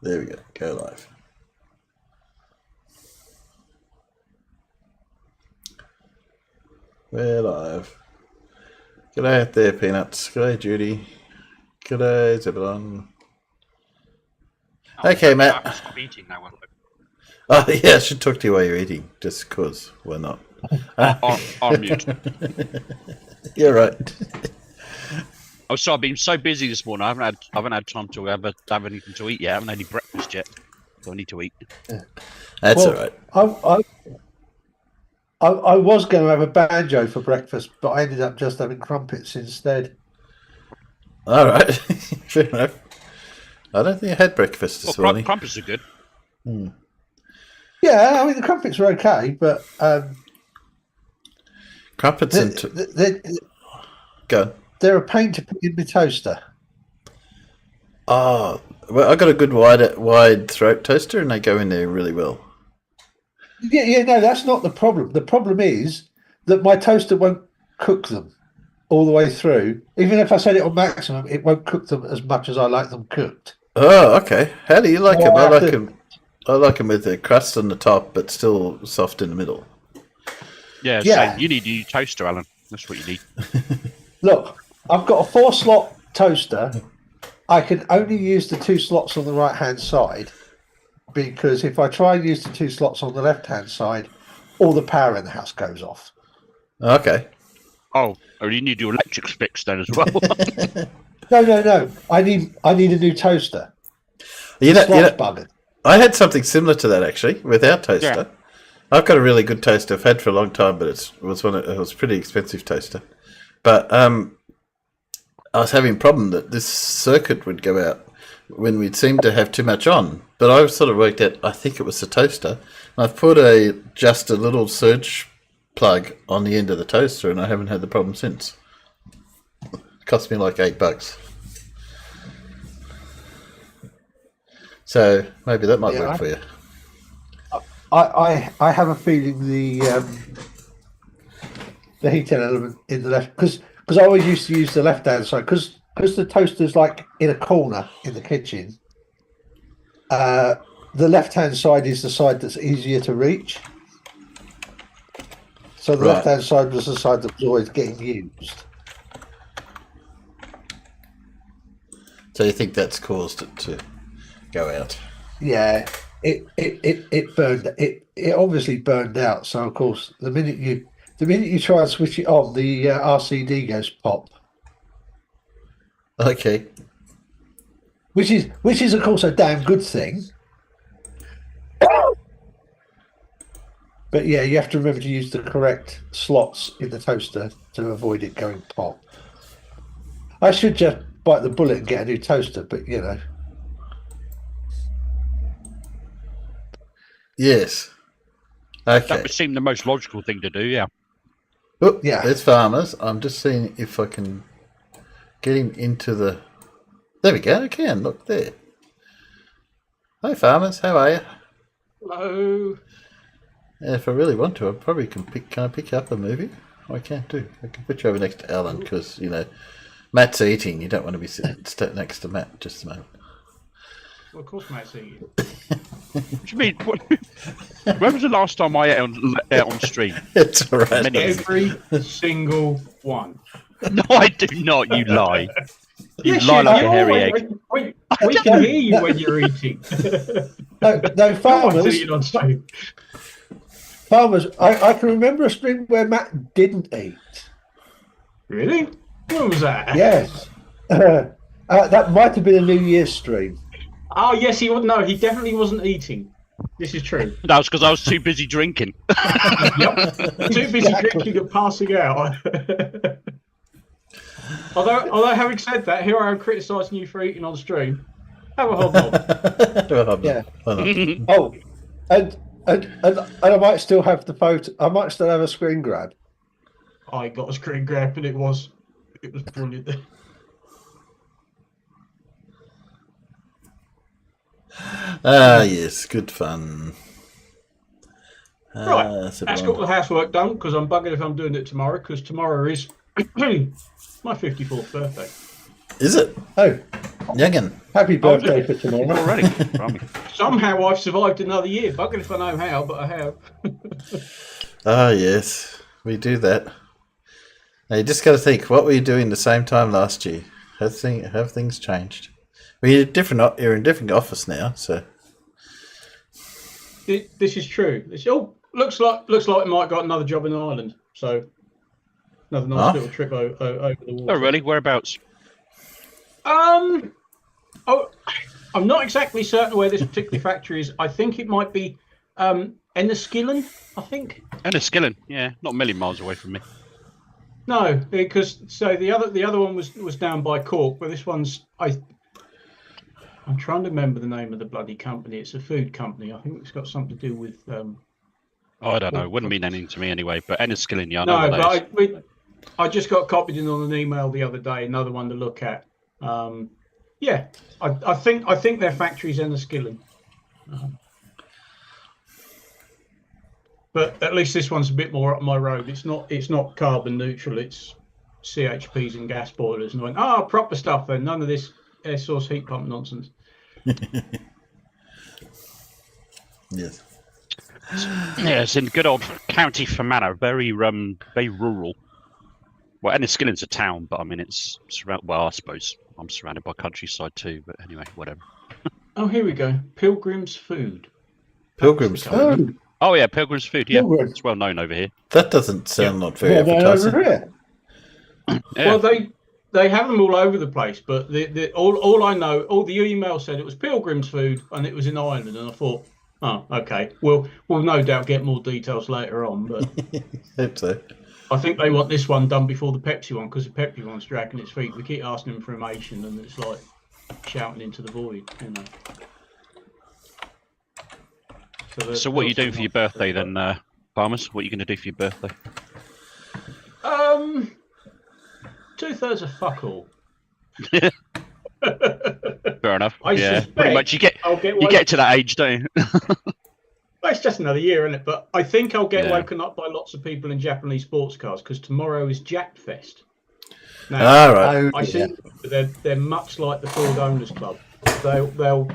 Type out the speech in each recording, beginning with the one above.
There we go. Go live. We're live. G'day out there, Peanuts. G'day, Judy. G'day, Zebulon. Okay, Matt. Stop eating now. Oh, yeah, I should talk to you while you're eating, just because why not? On mute. You're right. Oh, sorry, I've been so busy this morning. I haven't had time to have anything to eat yet. I haven't had any breakfast yet, so I need to eat. That's all right. I was going to have a banjo for breakfast, but I ended up just having crumpets instead. All right. Fair enough. I don't think I had breakfast this morning. Crumpets are good. Yeah, I mean, the crumpets are okay, but Crumpets Go. They're a pain to put in the toaster. Oh, well, I got a good wide throat toaster, and they go in there really well. Yeah, no, that's not the problem. The problem is that my toaster won't cook them all the way through. Even if I set it on maximum, it won't cook them as much as I like them cooked. Oh, okay. How do you like them? I like them with the crust on the top, but still soft in the middle. Yeah. So you need a new toaster, Alan. That's what you need. Look, I've got a 4-slot toaster. I can only use the 2 slots on the right-hand side because if I try and use the 2 slots on the left-hand side, all the power in the house goes off. Okay. Oh, you need your electrics fixed then as well. No. I need a new toaster. Buggered. I had something similar to that actually with our toaster. Yeah. I've got a really good toaster I've had for a long time, but it was a pretty expensive toaster. But I was having a problem that this circuit would go out when we'd seem to have too much on. But I sort of worked out, I think it was the toaster. And I've put just a little surge plug on the end of the toaster, and I haven't had the problem since. It cost me like $8. So maybe that might work for you. I have a feeling the heating element in the left, because I always used to use the left hand side because the toaster's like in a corner in the kitchen. The left hand side is the side that's easier to reach. So the left hand side was the side that was always getting used. So you think that's caused it to go out? Yeah, it burned. It obviously burned out. So of course, the minute you try and switch it on, the RCD goes pop. Okay. Which is of course a damn good thing. But yeah, you have to remember to use the correct slots in the toaster to avoid it going pop. I should just bite the bullet and get a new toaster, but you know. Yes. Okay. That would seem the most logical thing to do, yeah. Oh, yeah. There's Farmers. I'm just seeing if I can get him into the... There we go. I can. Look there. Hi, Farmers. How are you? Hello. If I really want to, I probably can I pick up a movie? I can't do. I can put you over next to Alan because, you know, Matt's eating. You don't want to be sitting next to Matt just a moment. Well, of course Matt's eating. What do you mean? When was the last time I ate on stream? It's all right. Every single one. No, I do not. You lie. You Yes, lie like a hairy egg. We can hear you when you're eating. No, Farmers. Eating on stream. Farmers. I can remember a stream where Matt didn't eat. Really? When was that? Yes. That might have been a New Year's stream. Oh yes, he would. No, he definitely wasn't eating. This is true. That was because I was too busy drinking. Yep. Too busy drinking and passing out. although having said that, here I am criticising you for eating on stream. Have a hobnob. Yeah. Oh, and I might still have the photo. I might still have a screen grab. I got a screen grab and it was brilliant. Yes, good fun. Right, that's got the housework done because I'm buggered if I'm doing it tomorrow because tomorrow is my 54th birthday. Is it? Oh, Youngin. Happy birthday for tomorrow. Already. Blimey. Somehow I've survived another year. Bugger if I know how, but I have. Ah, yes. We do that. Now, you just got to think, what were you doing the same time last year? Have things changed? Well, you're in a different office now, so... This is true. Looks like it might have got another job in Ireland. So another nice little trip over the water. Oh, really? Whereabouts? I'm not exactly certain where this particular factory is. I think it might be Enniskillen, I think. Enniskillen, yeah, not a million miles away from me. No, because the other one was down by Cork, but this one's I'm trying to remember the name of the bloody company. It's a food company. I think it's got something to do with. I don't know. It wouldn't mean anything to me anyway. But Enniskillen, yeah, I know what that is. I just got copied in on an email the other day. Another one to look at. Yeah, I think their factory's Enniskillen. But at least this one's a bit more up my road. It's not carbon neutral. It's CHPs and gas boilers. And I went, proper stuff then. None of this air source heat pump nonsense. Yes. Yeah, it's in good old County Fermanagh, very rural. Well, Enniskillen's a town, but I mean it's surrounded. Well, I suppose I'm surrounded by countryside too. But anyway, whatever. Oh, here we go. Pilgrim's Food. Pilgrim's Food. Oh yeah, Pilgrim's Food. Yeah, Pilgrim. it's well known over here. That doesn't sound not very Well, they're advertising. over here. Yeah. Well, they have them all over the place, but all I know, all the email said it was Pilgrim's Food and it was in Ireland, and I thought, oh, okay, we'll no doubt get more details later on, but Hope so. I think they want this one done before the Pepsi one, because the Pepsi one's dragging its feet. We keep asking them for information, and it's like shouting into the void, you know. So what are you doing for your birthday then, Farmers? What are you going to do for your birthday? 2/3 of fuck all. Fair enough. I Yeah, suspect pretty much. You get to that age, don't you? Well, it's just another year, isn't it? But I think I'll get Yeah. woken up by lots of people in Japanese sports cars, because tomorrow is Jack Fest. Now, All right. Oh, I see they're much like the Ford Owners Club. They'll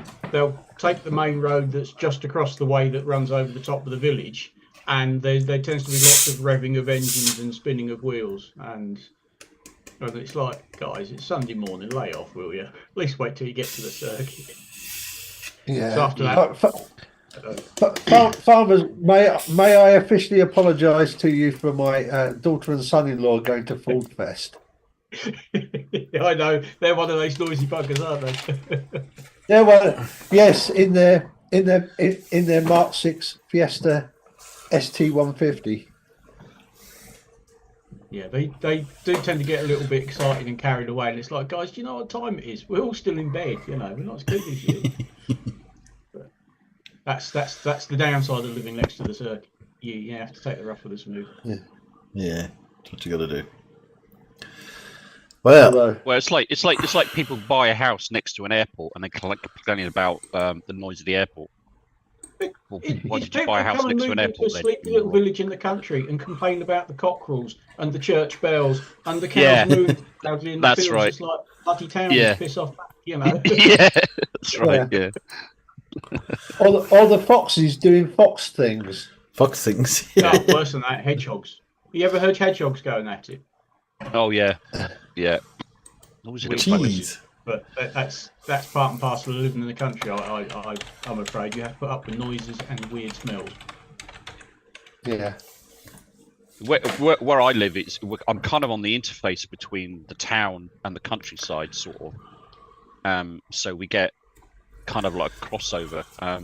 take the main road that's just across the way that runs over the top of the village, and there tends to be lots of revving of engines and spinning of wheels. And it's like, guys, it's Sunday morning, lay off, will you? At least wait till you get to the circuit. Yeah. So after that, Farmers, may I officially apologise to you for my daughter and son-in-law going to Ford Fest? I know they're one of those noisy buggers, aren't they? Yeah, well, yes, in their Mark 6 Fiesta ST150. Yeah, they do tend to get a little bit excited and carried away, and it's like, guys, do you know what time it is? We're all still in bed, you know. We're not as good as you. But that's the downside of living next to the circuit. You have to take the rough with the smooth. Yeah, that's what you got to do. Well, Well, it's like people buy a house next to an airport and they complaining about the noise of the airport. Well, why did you buy a house next to an airport then? A sleepy little village in the country and complain about the cockerels and the church bells and the cows moving loudly in the That's fields. right. It's like bloody town, piss off, you know. Yeah, that's right. Yeah. Or the foxes doing fox things. fox things. No, worse than that, hedgehogs. You ever heard hedgehogs going at it? Oh yeah, yeah. Always a little funny. Jeez. But that's part and parcel of living in the country. I'm afraid you have to put up with noises and weird smells. Yeah. Where I live, I'm kind of on the interface between the town and the countryside, sort of. So we get kind of like crossover.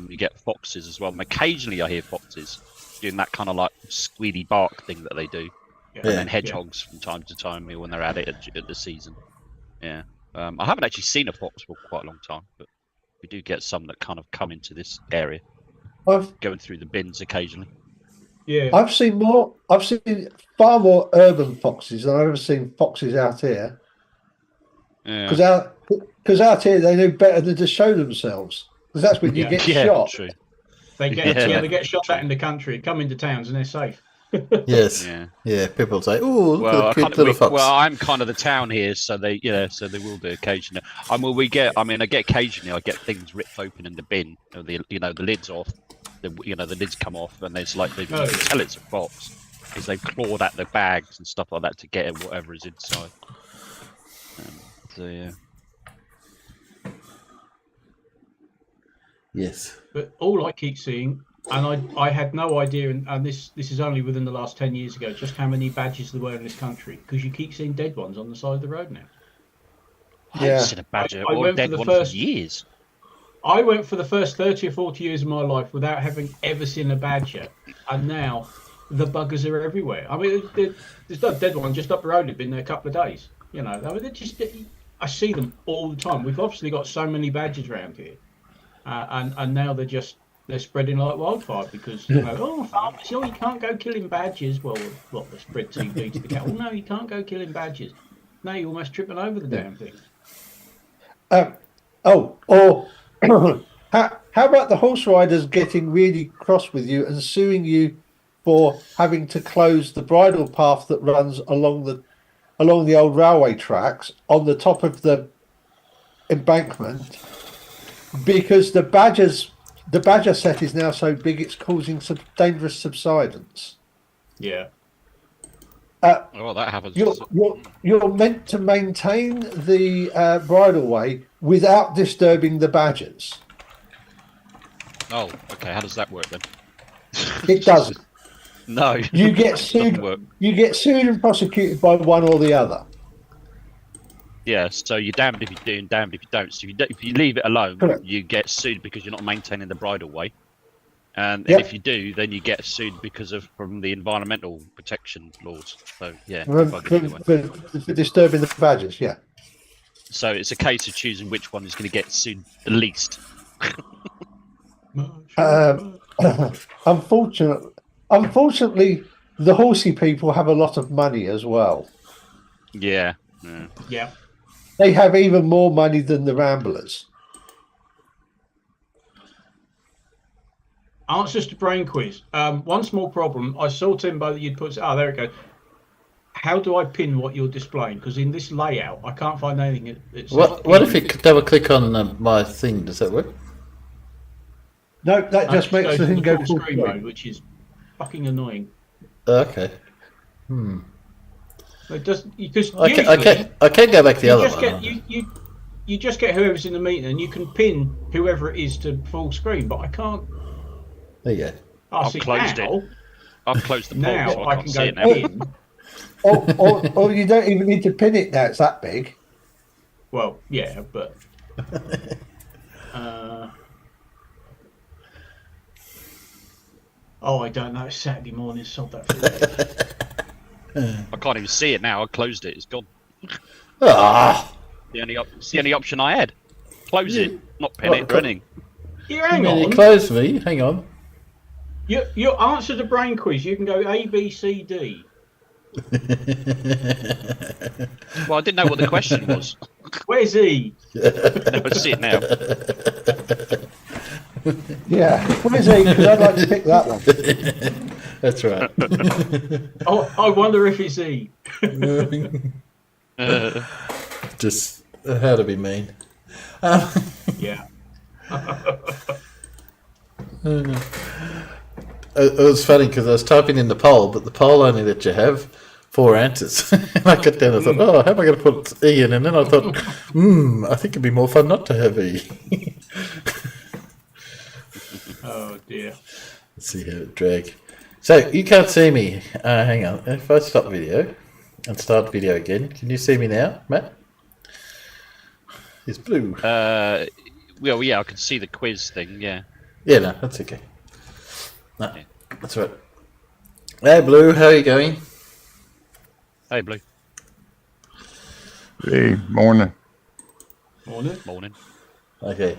You get foxes as well. And occasionally I hear foxes doing that kind of like squealy bark thing that they do. Yeah. And then hedgehogs from time to time when they're at it at the season. Yeah. I haven't actually seen a fox for quite a long time, but we do get some that kind of come into this area, going through the bins occasionally. Yeah. I've seen far more urban foxes than I've ever seen foxes out here. Because out here they know better than to show themselves. Because that's when you get shot. True. They get shot at in the country, come into towns, and they're safe. Yes. Yeah. Yeah. People say, "Oh, look Well, at the cute little fox." well, I'm kind of the town here, so they will do occasionally. I mean, I get occasionally. I get things ripped open in the bin, or the lids off. The lids come off, and there's like you can tell it's a fox because they've clawed at the bags and stuff like that to get at whatever is inside. So yeah. Yes. But all I keep seeing, and I had no idea, and this is only within the last 10 years ago, just how many badgers there were in this country, because you keep seeing dead ones on the side of the road now. I haven't seen a badger or a dead one for years. I went for the first 30 or 40 years of my life without having ever seen a badger, and now the buggers are everywhere. I mean, there's no dead one just up the road. They've been there a couple of days. I mean, I see them all the time. We've obviously got so many badgers around here. And now they're spreading like wildfire because farmers, you can't go killing badgers. Well, they spread TB to the cattle. No, you can't go killing badgers. No, you're almost tripping over the damn thing. How about the horse riders getting really cross with you and suing you for having to close the bridle path that runs along the old railway tracks on the top of the embankment? Because the badger set is now so big it's causing some dangerous subsidence. Yeah. That happens. You're meant to maintain the bridleway without disturbing the badgers. Oh, okay. How does that work then? It doesn't. No. You get sued. You get sued and prosecuted by one or the other. Yeah, so you're damned if you do and damned if you don't. So if you leave it alone, Correct. You get sued because you're not maintaining the bridleway. And if you do, then you get sued from the environmental protection laws. So yeah, for disturbing the badgers. Yeah. So it's a case of choosing which one is going to get sued the least. Unfortunately, the horsey people have a lot of money as well. Yeah. Yeah. They have even more money than the ramblers. Answers to brain quiz. One small problem. I saw, Timbo, that you'd put... there it goes. How do I pin what you're displaying? Because in this layout, I can't find anything. What if you double click on my thing? Does that work? No, that just makes the thing go full screen mode, which is fucking annoying. Okay. It does, because I can't go back the other one. You just get whoever's in the meeting, and you can pin whoever it is to full screen. But I can't. There you go. I've closed it. I've closed the poll, now so I can can't go see it now. in. Or you don't even need to pin it now. It's that big. Well, yeah, but. I don't know. It's Saturday morning. Sod that. I can't even see it now. I closed it. It's gone. It's the only option I had. Close it, not pin it or anything. Hang on. You close me. Hang on. You answer the brain quiz. You can go A, B, C, D. Well, I didn't know what the question was. Where's E? No, I see it now. Yeah, where's E? Because I'd like to pick that one. That's right. I wonder if it's E. Just how to be mean. Yeah. It was funny because I was typing in the poll, but the poll only let you have 4 answers. And I got down and thought, how am I going to put E in? And then I thought, I think it'd be more fun not to have E. Oh dear. Let's see how it drag. So you can't see me. Hang on. If I stop video and start video again, can you see me now, Matt? It's blue. Well, yeah, I can see the quiz thing. Yeah. Yeah, no, that's okay. No, that's right. Hey, Blue, how are you going? Hey, Blue. Hey, morning. Morning. Okay.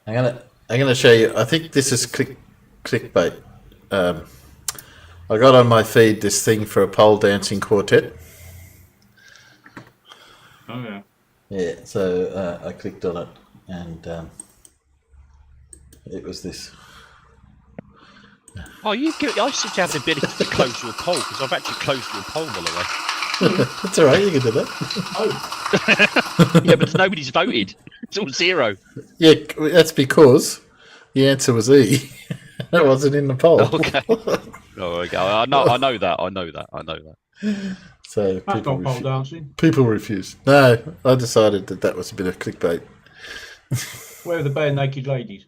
I'm gonna show you. I think this is clickbait. I got on my feed this thing for a pole dancing quartet. Oh yeah. Yeah, so I clicked on it, and it was this. Oh, I seem to have the ability to close your poll because I've actually closed your poll, by the way. That's all right. You can do that. Oh, Yeah, but nobody's voted. It's all 0. Yeah, that's because the answer was E. That wasn't in the poll. Okay. Oh, okay. I know that. So that's not pole dancing. people refused. No, I decided that was a bit of clickbait. Where are the bare naked ladies?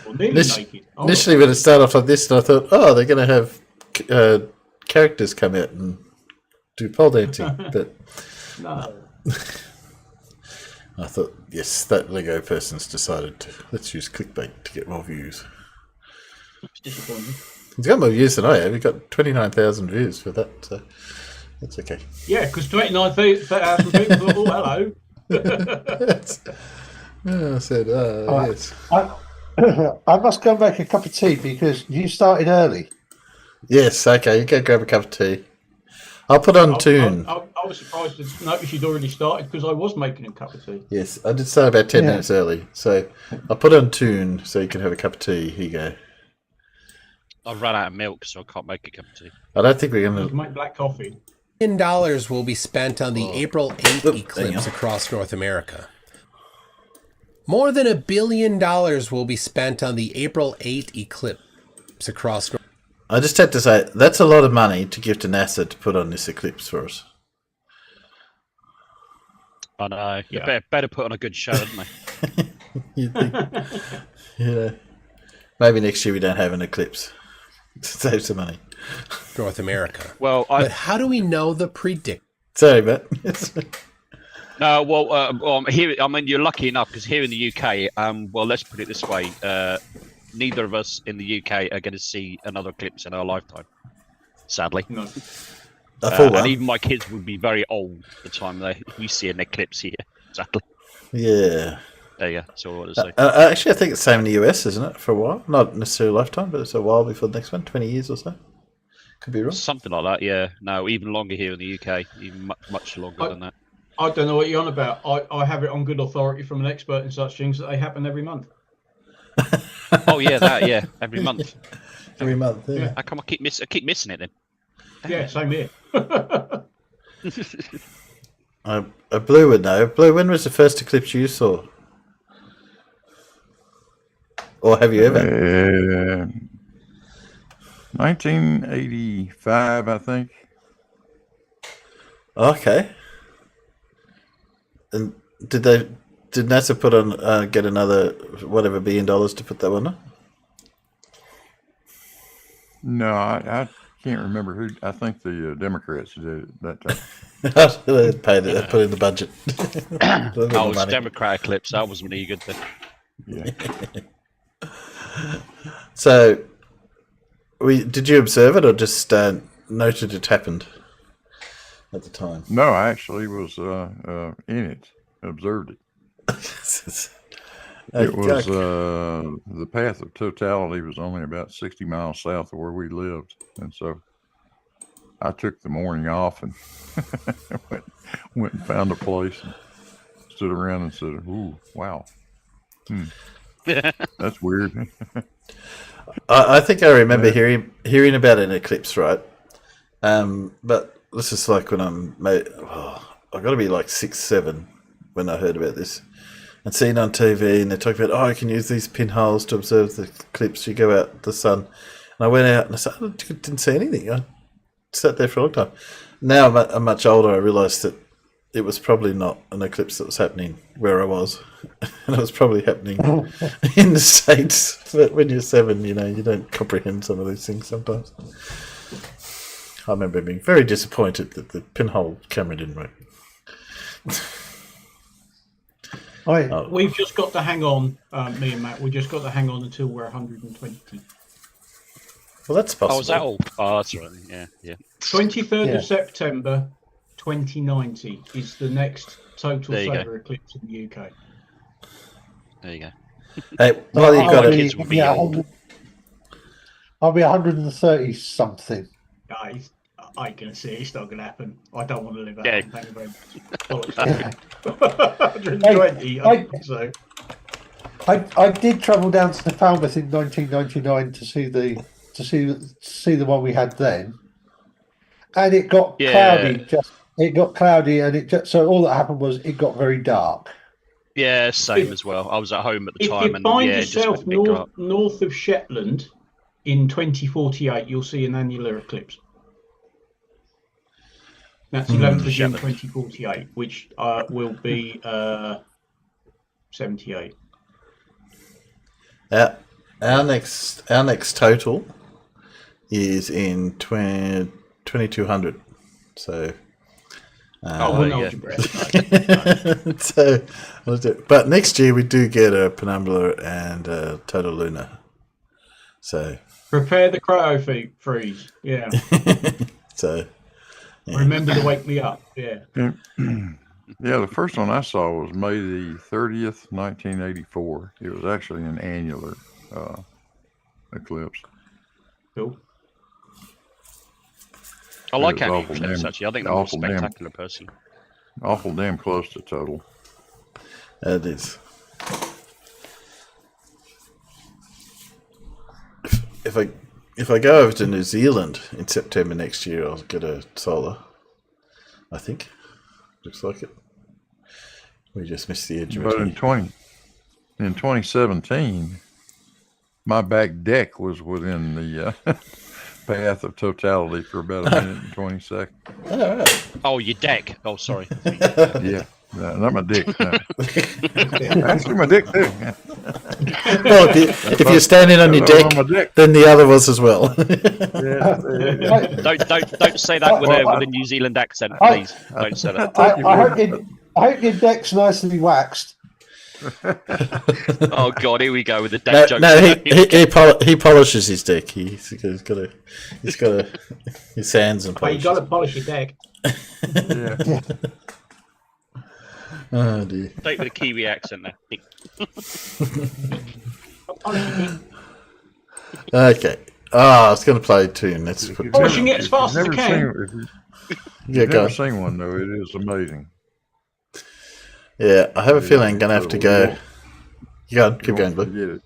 Or nearly naked. Oh, Initially, when it started off like this, I thought, oh, they're going to have characters come out and do pole dancing. But no. I thought, yes, that Lego person's decided let's use clickbait to get more views. It's disappointing. He's got more views than I have. He got 29,000 views for that, so that's okay. Yeah, because 29,000 people thought, oh, hello. I said, yes. I must go make a cup of tea because you started early. Yes, okay, you go grab a cup of tea. I'll put on tune. I was surprised to notice you'd already started because I was making a cup of tea. Yes, I did start about 10 minutes early, so I'll put on tune so you can have a cup of tea. Here you go. I've run out of milk, so I can't make a cup of tea. I don't think we're You going can make black coffee. $1 billion will be spent on the April 8th eclipse across North America. More than $1 billion will be spent on the April 8th eclipse across North I just had to say, that's a lot of money to give to NASA to put on this eclipse for us. I know. You better put on a good show, hadn't they? You think, yeah. Maybe next year we don't have an eclipse. Save some money. North America. Well, But how do we know the predict? Sorry, Matt. no. Well, here. I mean, you're lucky enough because here in the UK, well, let's put it this way: neither of us in the UK are going to see another eclipse in our lifetime. Sadly, No. and even my kids will be very old the time we see an eclipse here. Sadly. Yeah. There you go. That's all I want to say. Actually, I think it's the same in the US, isn't it? For a while. Not necessarily a lifetime, but it's a while before the next one. 20 years or so. Could be wrong. Something like that, yeah. No, even longer here in the UK. Even much longer than that. I don't know what you're on about. I have it on good authority from an expert in such things that they happen every month. Oh yeah, every month. Every month, yeah. How come I keep missing it then? Yeah, same here. Blue would know. Blue, when was the first eclipse you saw? Or have you ever? 1985, I think. Okay. And did NASA put on get another whatever $1 billion to put that one on? No, I can't remember who. I think the Democrats did it that time. They paid it. They put in the budget. Oh, it's Democrat eclipse. That wasn't any good then. Yeah. So, did you observe it or just noted it happened at the time? No, I actually was in it, observed it. It was the path of totality was only about 60 miles south of where we lived, and so I took the morning off and went and found a place and stood around and said, "Ooh, wow, that's weird." I think I remember hearing about an eclipse, right? But this is like when I got to be like 6, 7 when I heard about this. And seen on TV, and they talk about, I can use these pinholes to observe the eclipse. You go out the sun. And I went out and I said, I didn't see anything. I sat there for a long time. Now I'm much older. I realised that it was probably not an eclipse that was happening where I was. And it was probably happening in the States. But when you're 7, you don't comprehend some of these things sometimes. I remember being very disappointed that the pinhole camera didn't work. We've just got to hang on, me and Matt. We've just got to hang on until we're 120. Well, that's possible. Oh, is that all? Oh, that's right. Yeah. 23rd of September, 2090 is the next total solar eclipse in the UK. There you go. Hey, well, you've got kids will be old. I'll be 130 something. Guys, I ain't gonna see it. It's not gonna happen. I don't want to live out. Yeah. Thank you very much. 120. I think so. I did travel down to Falmouth in 1999 to see the to see the one we had then, and it got Yeah. cloudy. It got cloudy, and so all that happened was it got very dark. Yeah, same as well. I was at home at the If time, you and find it just yourself went a bit dark. north of Shetland in 2048, you'll see an annular eclipse. That's 11th of June Shetland. 2048, which will be 78. Our next total is in 2200. So. I wouldn't hold your breath. So, but next year we do get a penumbra and a total lunar. So Prepare the cryo freeze. Yeah. So yeah. Remember to wake me up. Yeah. Yeah, the first one I saw was May the 30th, 1984. It was actually an annular eclipse. Cool. I like It was annual awful eclipse, damn- actually. I think they're more awful damn- spectacular personally. Awful damn close to total. It is. If I go over to New Zealand in September next year, I'll get a solar. I think. Looks like it. We just missed the edge of But it. in 2017, my back deck was within the path of totality for about a minute and 20 seconds. All right. Oh, your deck. Oh, sorry. Yeah, no, not my dick. No. Actually, my dick too. Yeah. Well, if you're standing on your On my deck, then the other was as well. Yeah. Don't say that with a New Zealand accent, please. Don't say that. I hope your deck's nicely waxed. Oh God, here we go with the deck No, joke. he polishes his deck. He's got his hands and But you polishes. got to polish your deck. Yeah. Oh dear. Take with a Kiwi accent there. Okay. I was going to play a tune. Let's put. Polishing it as fast as I can. If you've Yeah, go. never seen one though, it is amazing. Yeah, I have a feeling I'm going to have to go. You go. Keep going, Blue. Forget it.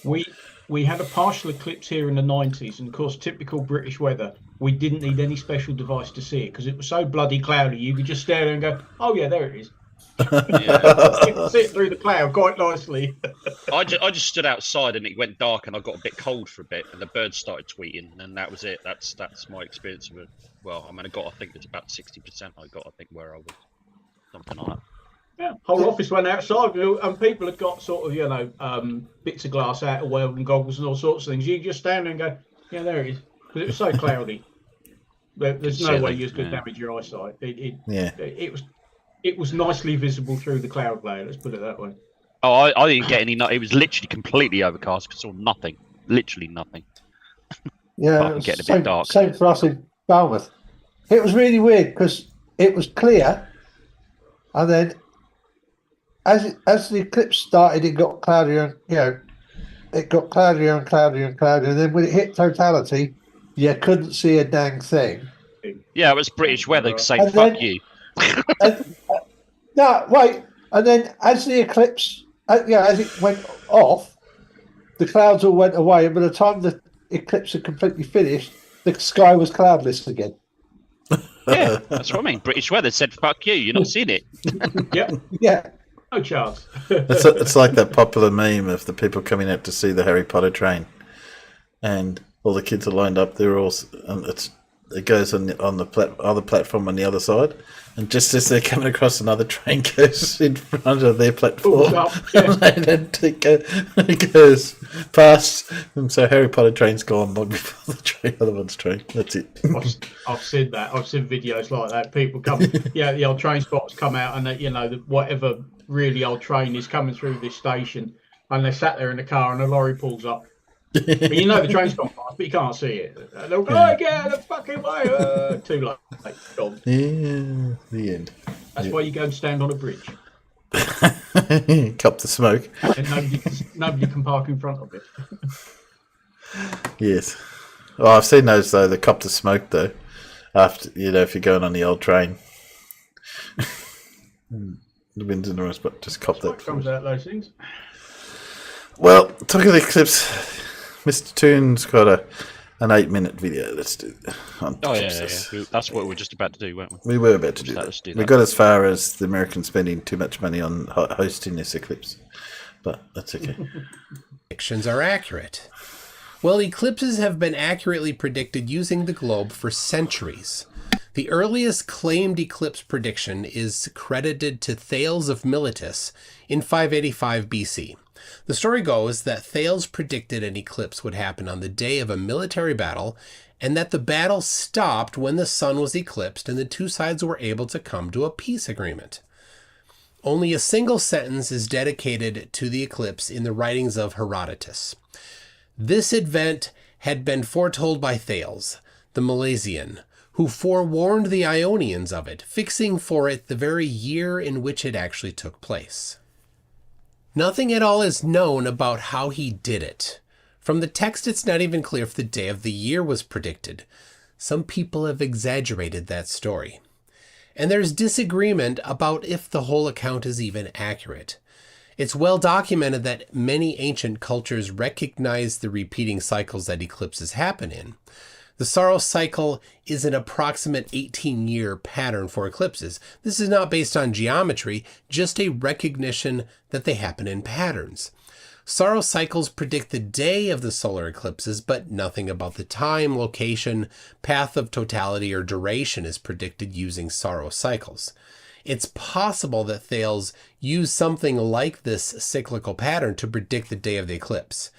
Yeah. We had a partial eclipse here in the 90s, and of course, typical British weather, we didn't need any special device to see it because it was so bloody cloudy. You could just stare there and go, "Oh yeah, there it is." Yeah. You can see it through the cloud quite nicely. I just stood outside and it went dark and I got a bit cold for a bit and the birds started tweeting and that was it. That's my experience of it. Well, I mean, I think it's about 60%. I think where I was, something like that. Yeah, whole office went outside, and people had got sort of, bits of glass out of well and goggles and all sorts of things. You just stand there and go, "Yeah, there it is," because it was so cloudy. There's no way you could damage your eyesight. It was nicely visible through the cloud layer. Let's put it that way. Oh, I didn't get any. It was literally completely overcast. I saw nothing. Literally nothing. Yeah, It was getting a bit dark. Same for us in Falmouth. It was really weird because it was clear, and then as the eclipse started, it got cloudier. It got cloudier and cloudier and cloudier. And then when it hit totality, you couldn't see a dang thing. Yeah, it was British weather saying And "fuck then- you." No, wait. And then as the eclipse, as it went off, the clouds all went away. And by the time the eclipse had completely finished, the sky was cloudless again. Yeah, that's what I mean. British weather said "fuck you." You're not seeing it. Yep, Yeah. no chance. It's like that popular meme of the people coming out to see the Harry Potter train, and all the kids are lined up. They're all, it goes on the other platform on the other side, and just as they're coming across, another train goes in front of their platform, and it goes past. And so Harry Potter train's gone long before the other one's train. That's it. I've seen that. I've seen videos like that. People come, the old train spots come out, and whatever really old train is coming through this station, and they sat there in the car, and a lorry pulls up. But the train's gone past, but you can't see it. And they'll go, "Oh, get out of the fucking way!" Too late. Gone. Yeah, the end. That's why you go and stand on a bridge, Cup the smoke. and nobody can park in front of it. Yes. Oh, I've seen those though. The cup the smoke though. After if you're going on the old train, the wind's in the rest, but just cop that. What comes out those things? Well, talking of the eclipse, Mr. Toon's got an 8-minute video. Let's do on Oh, yeah. eclipses. That's what we were just about to do, weren't we? We were about to do Let's that. do We that. got as far as the Americans spending too much money on hosting this eclipse, but that's okay. Predictions are accurate. Well, eclipses have been accurately predicted using the globe for centuries. The earliest claimed eclipse prediction is credited to Thales of Miletus in 585 BC. The story goes that Thales predicted an eclipse would happen on the day of a military battle, and that the battle stopped when the sun was eclipsed and the two sides were able to come to a peace agreement. Only a single sentence is dedicated to the eclipse in the writings of Herodotus. This event had been foretold by Thales, the Milesian, who forewarned the Ionians of it, fixing for it the very year in which it actually took place. Nothing at all is known about how he did it. From the text, it's not even clear if the day of the year was predicted. Some people have exaggerated that story. And there's disagreement about if the whole account is even accurate. It's well documented that many ancient cultures recognize the repeating cycles that eclipses happen in. The Saros cycle is an approximate 18-year pattern for eclipses. This is not based on geometry, just a recognition that they happen in patterns. Saros cycles predict the day of the solar eclipses, but nothing about the time, location, path of totality, or duration is predicted using Saros cycles. It's possible that Thales used something like this cyclical pattern to predict the day of the eclipse.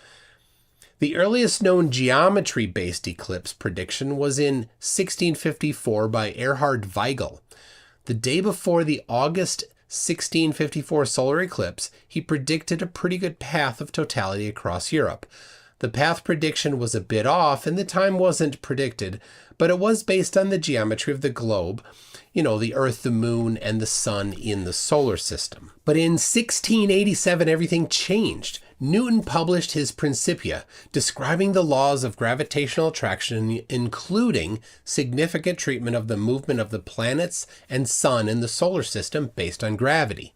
The earliest known geometry-based eclipse prediction was in 1654 by Erhard Weigel. The day before the August 1654 solar eclipse, he predicted a pretty good path of totality across Europe. The path prediction was a bit off and the time wasn't predicted, but it was based on the geometry of the globe, the Earth, the Moon, and the Sun in the solar system. But in 1687, everything changed. Newton published his Principia, describing the laws of gravitational attraction, including significant treatment of the movement of the planets and sun in the solar system based on gravity.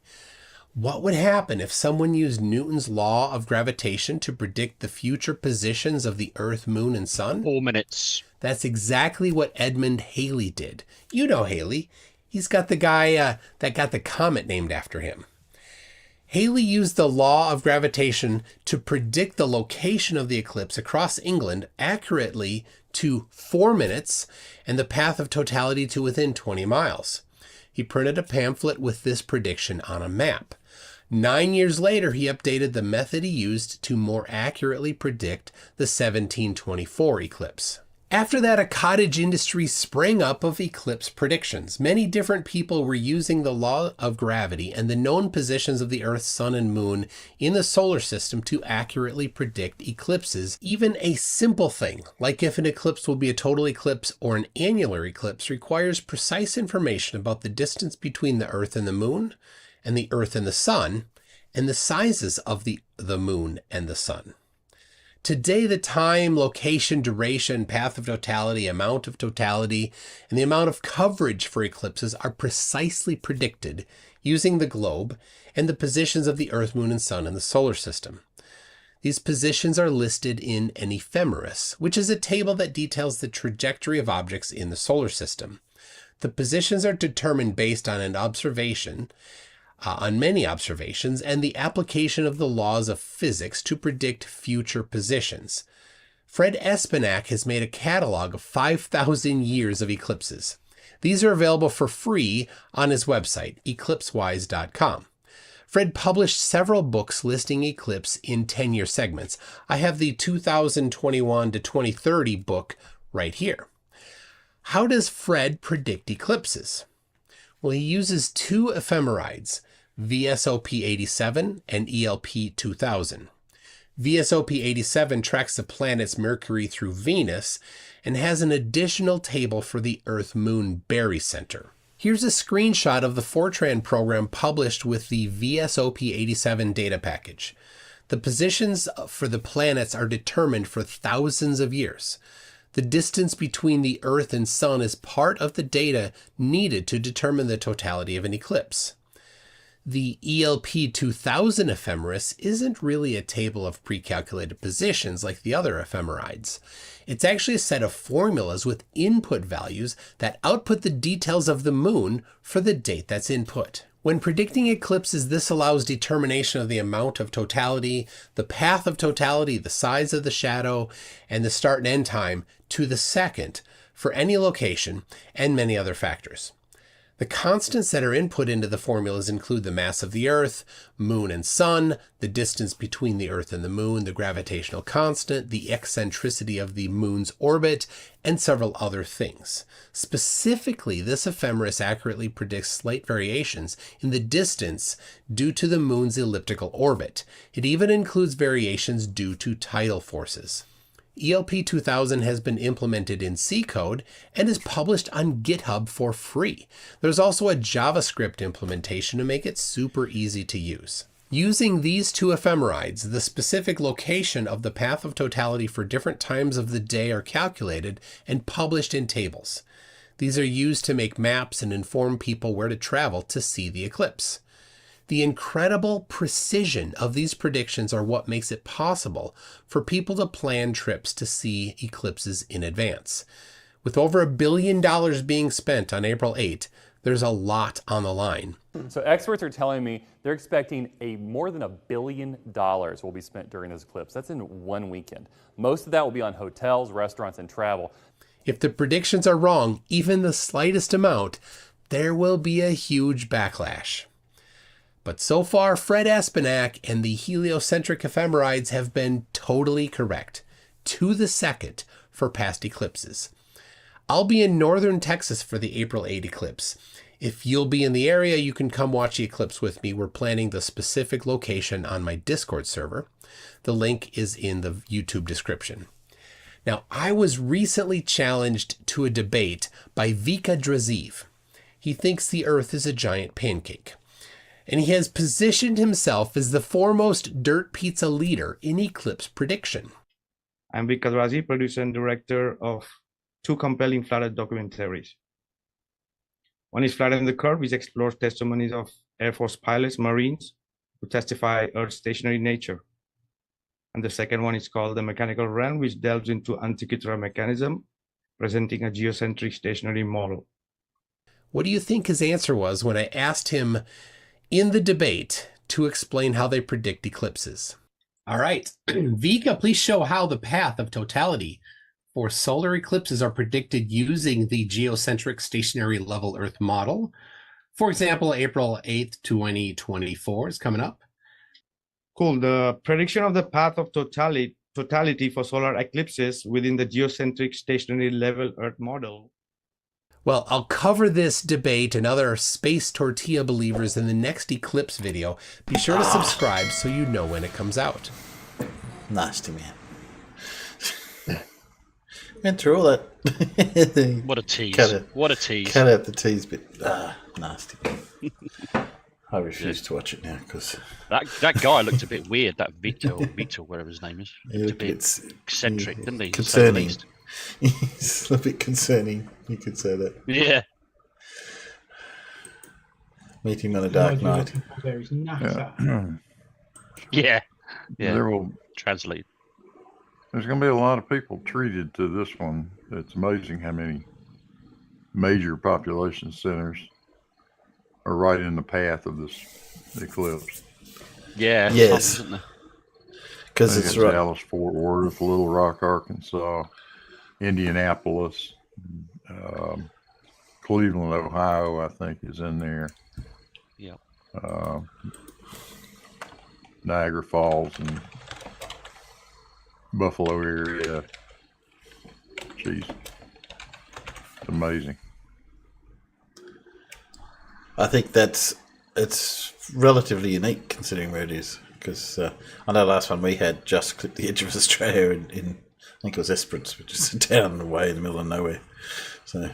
What would happen if someone used Newton's law of gravitation to predict the future positions of the Earth, Moon, and Sun? 4 minutes. That's exactly what Edmund Halley did. You know Halley. He's got the guy that got the comet named after him. Halley used the law of gravitation to predict the location of the eclipse across England accurately to 4 minutes and the path of totality to within 20 miles. He printed a pamphlet with this prediction on a map. 9 years later, he updated the method he used to more accurately predict the 1724 eclipse. After that, a cottage industry sprang up of eclipse predictions. Many different people were using the law of gravity and the known positions of the Earth, Sun, and Moon in the solar system to accurately predict eclipses. Even a simple thing, like if an eclipse will be a total eclipse or an annular eclipse, requires precise information about the distance between the Earth and the Moon, and the Earth and the Sun, and the sizes of the Moon and the Sun. Today, the time, location, duration, path of totality, amount of totality, and the amount of coverage for eclipses are precisely predicted using the globe and the positions of the Earth, Moon, and Sun in the solar system. These positions are listed in an ephemeris, which is a table that details the trajectory of objects in the solar system. The positions are determined based on an observation, on many observations, and the application of the laws of physics to predict future positions. Fred Espenak has made a catalog of 5,000 years of eclipses. These are available for free on his website, eclipsewise.com. Fred published several books listing eclipse in 10-year segments. I have the 2021 to 2030 book right here. How does Fred predict eclipses? Well, he uses two ephemerides, VSOP 87 and ELP 2000. VSOP 87 tracks the planets Mercury through Venus and has an additional table for the Earth-Moon barycenter. Here's a screenshot of the Fortran program published with the VSOP 87 data package. The positions for the planets are determined for thousands of years. The distance between the Earth and Sun is part of the data needed to determine the totality of an eclipse. The ELP 2000 ephemeris isn't really a table of pre-calculated positions like the other ephemerides. It's actually a set of formulas with input values that output the details of the moon for the date that's input. When predicting eclipses, this allows determination of the amount of totality, the path of totality, the size of the shadow, and the start and end time to the second for any location, and many other factors. The constants that are input into the formulas include the mass of the Earth, Moon and Sun, the distance between the Earth and the Moon, the gravitational constant, the eccentricity of the Moon's orbit, and several other things. Specifically, this ephemeris accurately predicts slight variations in the distance due to the Moon's elliptical orbit. It even includes variations due to tidal forces. ELP 2000 has been implemented in C code and is published on GitHub for free. There's also a JavaScript implementation to make it super easy to use. Using these two ephemerides, the specific location of the path of totality for different times of the day are calculated and published in tables. These are used to make maps and inform people where to travel to see the eclipse. The incredible precision of these predictions are what makes it possible for people to plan trips to see eclipses in advance. With over $1 billion being spent on April 8, there's a lot on the line. So experts are telling me they're expecting more than $1 billion will be spent during this eclipse. That's in one weekend. Most of that will be on hotels, restaurants, and travel. If the predictions are wrong, even the slightest amount, there will be a huge backlash. But so far, Fred Aspanak and the heliocentric ephemerides have been totally correct, to the second, for past eclipses. I'll be in northern Texas for the April 8 eclipse. If you'll be in the area, you can come watch the eclipse with me. We're planning the specific location on my Discord server. The link is in the YouTube description. Now, I was recently challenged to a debate by Vika Drazeev. He thinks the Earth is a giant pancake. And he has positioned himself as the foremost dirt pizza leader in eclipse prediction. I'm Vika Drazeev, producer and director of two compelling Flat Earth documentaries. One is Flat Earth the Curve, which explores testimonies of Air Force pilots, Marines, who testify Earth's stationary nature. And the second one is called The Mechanical Realm, which delves into Antikythera mechanism, presenting a geocentric stationary model. What do you think his answer was when I asked him in the debate to explain how they predict eclipses? All right, Vika, please show how the path of totality for solar eclipses are predicted using the geocentric stationary level Earth model. For example, April 8th, 2024 is coming up. Cool. The prediction of the path of totality for solar eclipses within the geocentric stationary level Earth model. Well, I'll cover this debate and other space tortilla believers in the next eclipse video. Be sure to subscribe so you know when it comes out. Nasty man. Went through all that. What a tease. What a tease. Cut out the tease bit. Nasty. I refuse to watch it now because that guy looked a bit weird. That Vito, whatever his name is, he looked a bit gets eccentric, didn't he? concerning. It's a bit concerning. You could say that. Yeah. Meeting on a dark night. There is NASA. Yeah. There will translate. There's going to be a lot of people treated to this one. It's amazing how many major population centers are right in the path of this eclipse. Yeah. Yes. Because it's right. Dallas, Fort Worth, Little Rock, Arkansas, Indianapolis, Cleveland, Ohio, I think is in there. Yeah. Niagara Falls and Buffalo area. Jeez. It's amazing. I think it's relatively unique considering where it is. Because I know last one we had just clipped the edge of Australia in I think it was Esperance, which is a town away in the middle of nowhere. So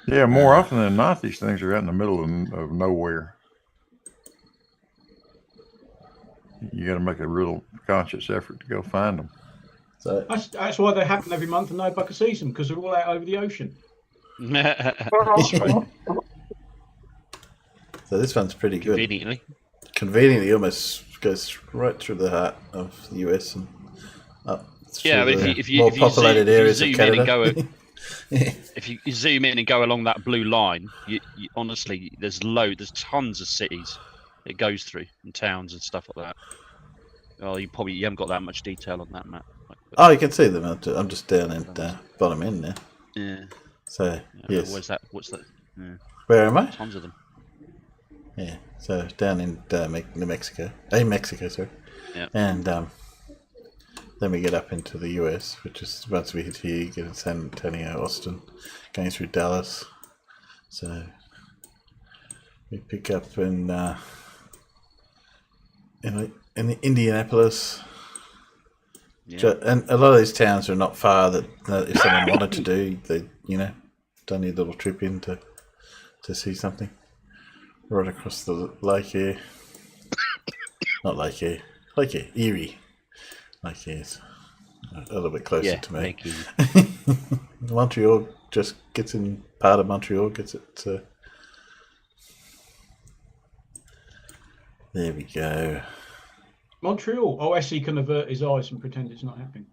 yeah, more often than not, these things are out in the middle of nowhere. You got to make a real conscious effort to go find them. So That's why they happen every month and nobody sees them, because they're all out over the ocean. That's right. So this one's pretty good. Conveniently. Almost goes right through the heart of the US and up through Yeah, but the more populated areas of Canada. If you zoom in and go along that blue line, you honestly, there's tons of cities it goes through and towns and stuff like that. Oh, you haven't got that much detail on that map. Oh, you can see them. I'm just down at bottom end now. Yeah. So yes. Where's that? What's that? Yeah. Where am I? Tons of them. Yeah. So down in New Mexico. Mexico, sorry. Yeah. And then we get up into the US, which is once we hit here, get in San Antonio, Austin, going through Dallas. So we pick up in Indianapolis. Yeah. And a lot of these towns are not far that if someone wanted to do, they don't need a little trip in to see something. Right across the lake here. Not lake here. Lake here. Erie. Lake here is a little bit closer to me. Montreal just gets in, part of Montreal gets it. There we go. Montreal. Oh, SE can avert his eyes and pretend it's not happening.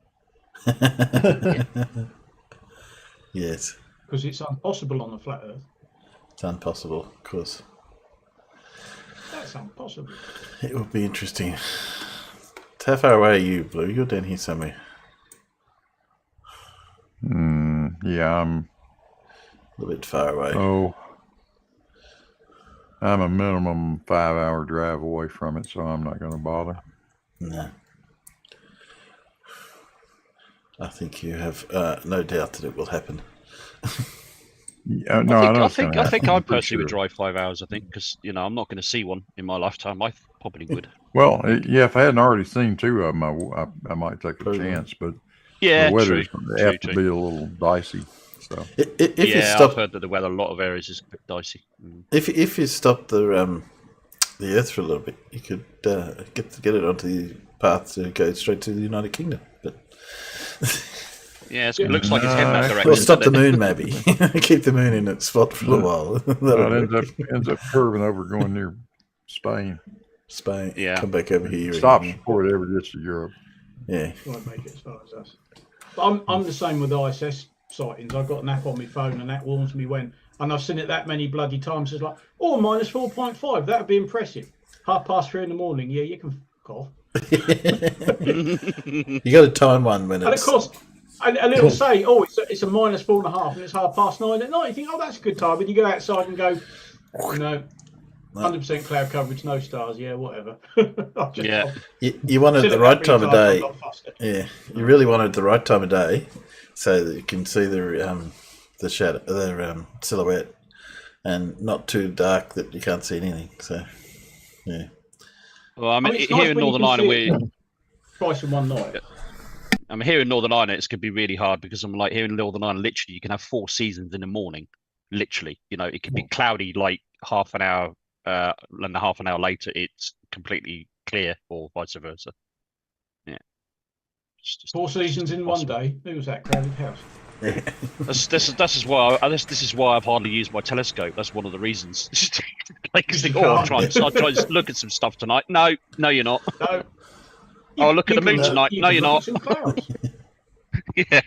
Yes. Because it's impossible on the flat Earth. It's impossible, of course. That's impossible. It will be interesting. How far away are you, Blue? You're down here somewhere. Yeah, I'm a little bit far away. Oh, I'm a minimum 5-hour drive away from it, so I'm not going to bother. No. I think you have no doubt that it will happen. Yeah, no, I think I personally would drive 5 hours. I think because I'm not going to see one in my lifetime. I probably would. Well, yeah, if I hadn't already seen two of them, I might take a chance. But yeah, the weather's going to have to be a little dicey. So if you stop, I've heard that the weather, a lot of areas is a bit dicey. If you stop the Earth for a little bit, you could get it onto the path to go straight to the United Kingdom. But yeah, it looks like it's heading that direction. Or stop the moon, maybe. Keep the moon in its spot for a while. It ends up curving over, going near Spain. Yeah. Come back over here. Stops before it ever gets to Europe. Yeah. Won't make it as far as us. But I'm the same with ISS sightings. I've got an app on my phone, and that warns me when. And I've seen it that many bloody times. It's like, minus 4.5. That would be impressive. 3:30 in the morning. Yeah, you can fuck off. You got to time one when it's. And of course. And it'll say, it's a minus 4.5, and it's 9:30 at night. You think, that's a good time. But you go outside and go, 100% cloud coverage, no stars. Yeah, whatever. You wanted the right time of day. Yeah, you really wanted the right time of day, so that you can see the shadow, the silhouette, and not too dark that you can't see anything. So, yeah. Well, I mean here in Northern Ireland, we're twice in one night. I'm here in Northern Ireland. It's going to be really hard because I'm like here in Northern Ireland. Literally, you can have 4 seasons in the morning. Literally, it can be cloudy like half an hour, and half an hour later it's completely clear, or vice versa. Yeah, just 4 seasons in one day. Who was that crowded house? This is why I've hardly used my telescope. That's one of the reasons. Like, I'll try and look at some stuff tonight. No, you're not. No. I'll look at the moon tonight. No, you're not. Yeah.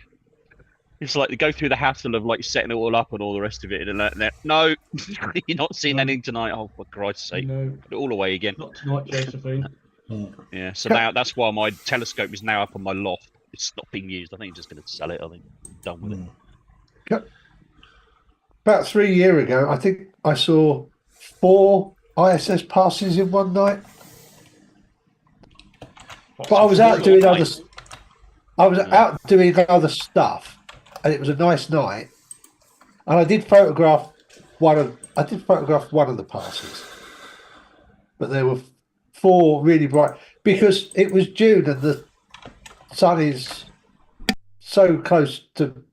It's like they go through the hassle of like setting it all up and all the rest of it, and no, you're not seeing anything tonight. Oh, for Christ's sake! No. Put it all away again. Not tonight, Josephine. Yeah. So now that's why my telescope is now up on my loft. It's not being used. I think I'm just going to sell it. I think I'm done with it. About 3 years ago, I think I saw 4 ISS passes in one night. But I was out doing other. Out doing other stuff, and it was a nice night. And I did photograph one of the passes, but there were 4 really bright because it was June and the sun is so close to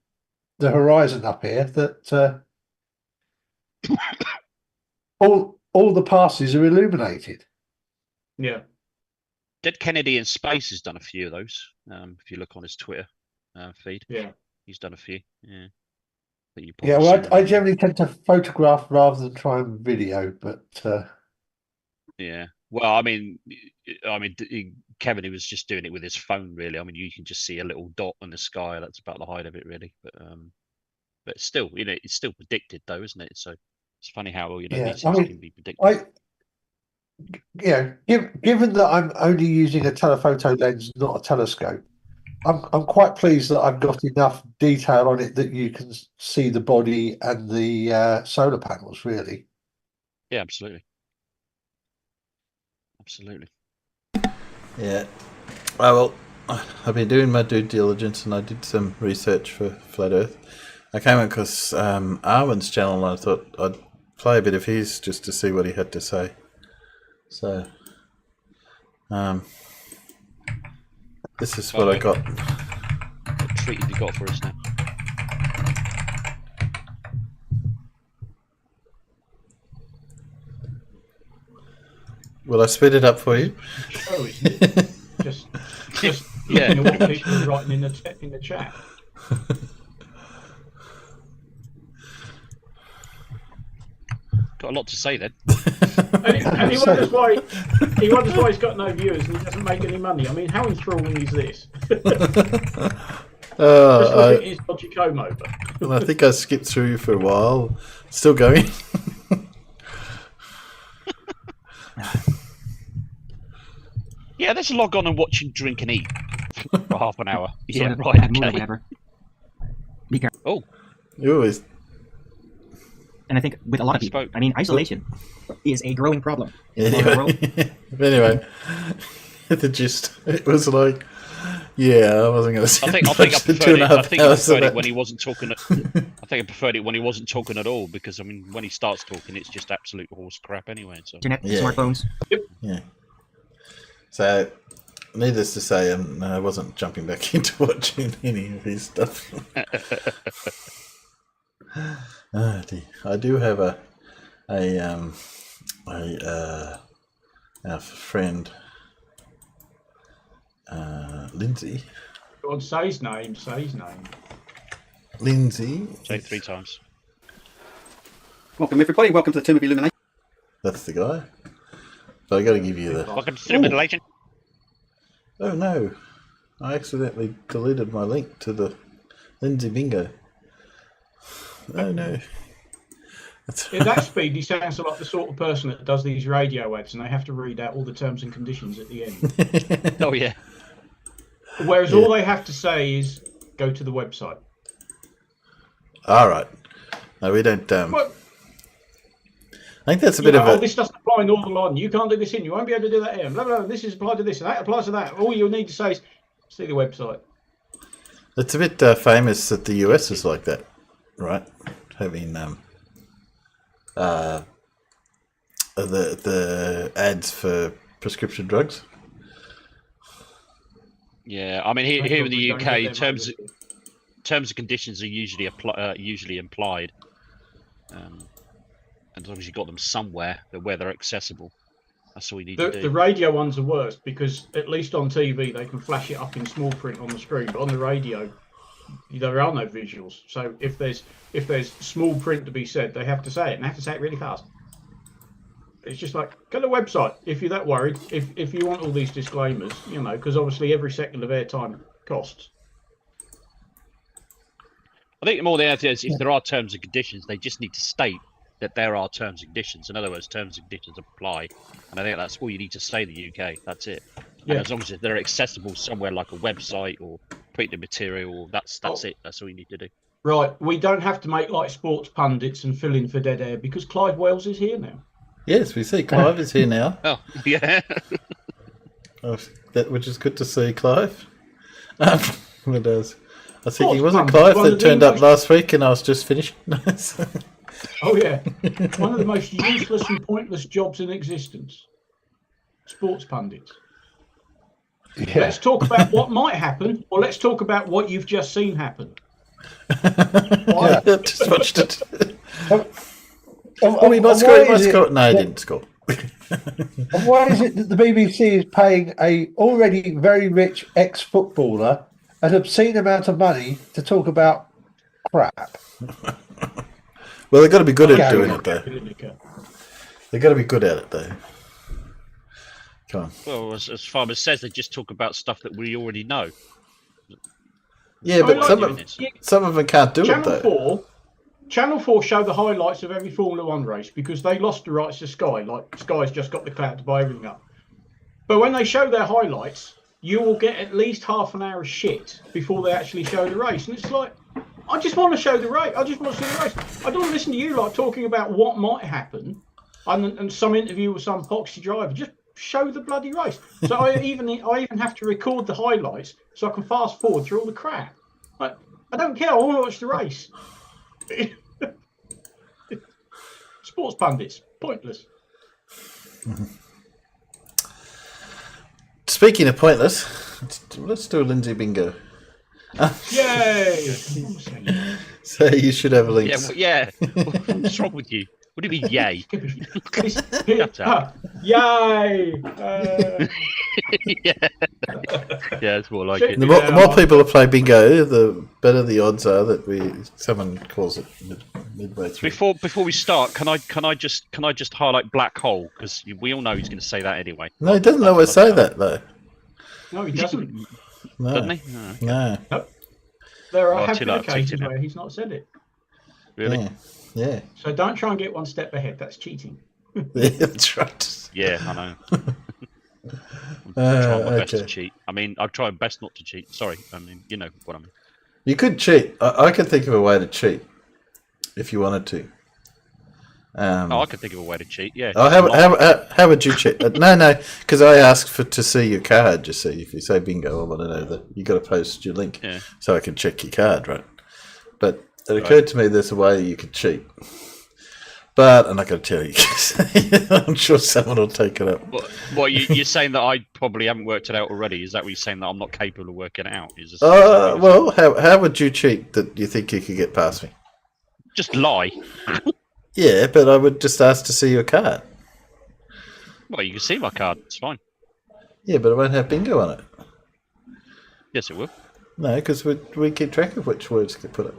the horizon up here that all the passes are illuminated. Yeah. Dead Kennedy in Space has done a few of those. If you look on his Twitter feed, yeah, he's done a few. Yeah. that you Yeah, probably well, seen I around. generally tend to photograph rather than try and video, but Yeah. Well, I mean, Kevin, he was just doing it with his phone, really. I mean, you can just see a little dot in the sky. That's about the height of it, really. But still, it's still predicted, though, isn't it? So it's funny how yeah, these I things mean, can be predicted. given that I'm only using a telephoto lens, not a telescope, I'm quite pleased that I've got enough detail on it that you can see the body and the solar panels, really. Yeah, absolutely. Absolutely. Yeah. Oh, well, I've been doing my due diligence and I did some research for Flat Earth. I came across Arwen's channel and I thought I'd play a bit of his just to see what he had to say. So, this is what I got. What treat have you got for us now? Will I speed it up for you? Oh, isn't it? just Yeah. looking at what people are writing in the chat. Got a lot to say then. And he wonders why he's got no viewers and he doesn't make any money. I mean, how enthralling is this? Just look at his dodgy comb over. And I think I skipped through for a while. Still going. Yeah, let's log on and watch him drink and eat for half an hour. He's Yeah, like, right, move or okay. whatever. Be careful. Oh, You always. And I think with a lot of I people, spoke. I mean, isolation is a growing problem in the modern world. Anyway, the gist. It was like, yeah, I wasn't going to say. I think I preferred it when he wasn't talking. I think I preferred it when he wasn't talking at all because I mean, when he starts talking, it's just absolute horse crap anyway. So Internet, Yeah. smartphones. Yeah. So, needless to say, I wasn't jumping back into watching any of his stuff. Oh, dear. I do have our friend Lindsay. Go on, say his name. Say his name. Lindsay. say it 3 times. Welcome everybody. Welcome to the Tomb of Illumination. That's the guy. So I got to give you the. Welcome to the middle agent. Oh no! I accidentally deleted my link to the Lindsay Bingo. Oh no! At that speed, he sounds like the sort of person that does these radio ads and they have to read out all the terms and conditions at the end. Oh yeah. Whereas all they have to say is go to the website. All right. No, we don't. Well, I think that's a bit of a. this doesn't apply in Northern Ireland. You can't do this in. You won't be able to do that here. Blah, blah, blah. This is applied to this and that applies to that. All you need to say is see the website. It's a bit famous that the US is like that, right? Having the ads for prescription drugs. Yeah, I mean here in the Don't UK, get them over. terms and conditions are usually usually implied, and as long as you've got them somewhere where they're accessible, that's all you need to do. The radio ones are worse because at least on TV they can flash it up in small print on the screen, but on the radio there are no visuals. So if there's small print to be said, they have to say it and they have to say it really fast. It's just like go to the website if you're that worried. If you want all these disclaimers, because obviously every second of airtime costs. I think more than anything is if there are terms and conditions, they just need to state that there are terms and conditions. In other words, terms and conditions apply, and I think that's all you need to say in the UK. That's it. Yeah. And as long as they're accessible somewhere like a website or printed material, that's it. That's all you need to do. Right, we don't have to make like sports pundits and fill in for dead air because Clive Wells is here now. Yes, we see Clive is here now. Oh yeah. Which is good to see, Clive. It does. I think Sports it wasn't pundit, Clive one that of the turned up most- last week, and I was just finished. Oh yeah, one of the most useless and pointless jobs in existence. Sports pundits. Yeah. Let's talk about what might happen, or let's talk about what you've just seen happen. I just watched it. And Oh, he must why score. He is must it score. No, he that- didn't score. And why is it that the BBC is paying a already very rich ex-footballer an obscene amount of money to talk about crap? Well, they've got to be good at Okay. doing it, though. They've got to be good at it, though. Come on. Well, as Farmer says, they just talk about stuff that we already know. Yeah, but like doing this. some of them can't do it, though. Channel 4 show the highlights of every Formula 1 race because they lost the rights to Sky. Like, Sky's just got the clout to buy everything up. But when they show their highlights, you will get at least half an hour of shit before they actually show the race. And it's like, I just want to show the race. I just want to see the race. I don't want to listen to you like talking about what might happen and some interview with some boxy driver. Just show the bloody race. So I even have to record the highlights so I can fast forward through all the crap. Like, I don't care. I want to watch the race. Sports pundits, pointless. Speaking of pointless, let's do a Lindsay bingo. Yay! So you should have a link. Yeah. What's wrong with you? What do you mean, yay? Shut up. Yay! Yeah, it's more like it. The more people that play bingo, the better the odds are that someone calls it midway through. Before we start, can I just highlight black hole because we all know he's going to say that anyway. No, he doesn't always say that though. No, he doesn't. No. Doesn't he? No. There have been occasions where he's not said it. Really? Yeah. So don't try and get one step ahead. That's cheating. Yeah, that's right. Yeah, I know. I'm trying my best to cheat. I mean, I've tried best not to cheat. Sorry. I mean, you know what I mean. You could cheat. I could think of a way to cheat if you wanted to. I could think of a way to cheat. Yeah. How would you cheat? No, because I asked to see your card. You see, if you say bingo, I want to know that you got to post your link so I can check your card, right? But it occurred to me there's a way you could cheat. But I'm not going to tell you. I'm sure someone will take it up. Well, you're saying that I probably haven't worked it out already. Is that what you're saying, that I'm not capable of working it out? Well, how would you cheat that you think you could get past me? Just lie. Yeah, but I would just ask to see your card. Well, you can see my card. It's fine. Yeah, but it won't have bingo on it. Yes, it will. No, because we keep track of which words get put up.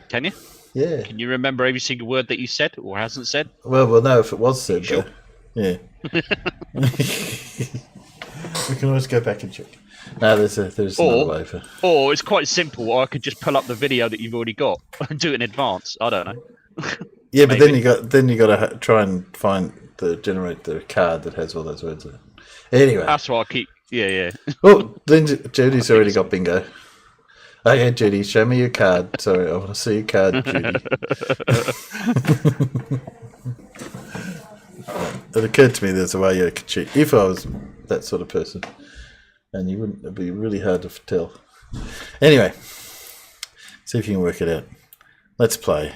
Can you? Yeah. Can you remember every single word that you said or hasn't said? Well, we'll know if it was said. Sure. Yeah. We can always go back and check. No, there's another way for. Or it's quite simple. Or I could just pull up the video that you've already got and do it in advance. I don't know. Yeah, but then you got to try and generate the card that has all those words in it. Anyway, that's why I keep. Yeah. Oh, then Judy's already got bingo. Okay, Judy, show me your card. Sorry, I want to see your card, Judy. It occurred to me there's a way you could cheat if I was that sort of person, and you wouldn't. It'd be really hard to tell. Anyway, see if you can work it out. Let's play.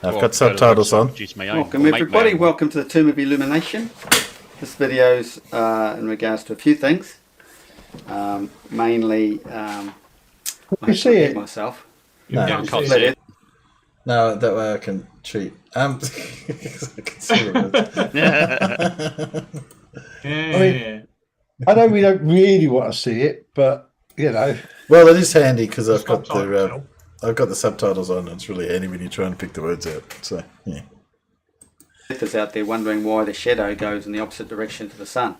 I've got subtitles on. Welcome everybody. Welcome to the Tomb of Illumination. This video's in regards to a few things. Mainly, you see it myself. No, can't see it. No, that way I can cheat. I can see it. I know we don't really want to see it, but you know. Well, it is handy because I've got the subtitles on. It's really handy when you're trying to pick the words out. So yeah. There's out there wondering why the shadow goes in the opposite direction to the sun.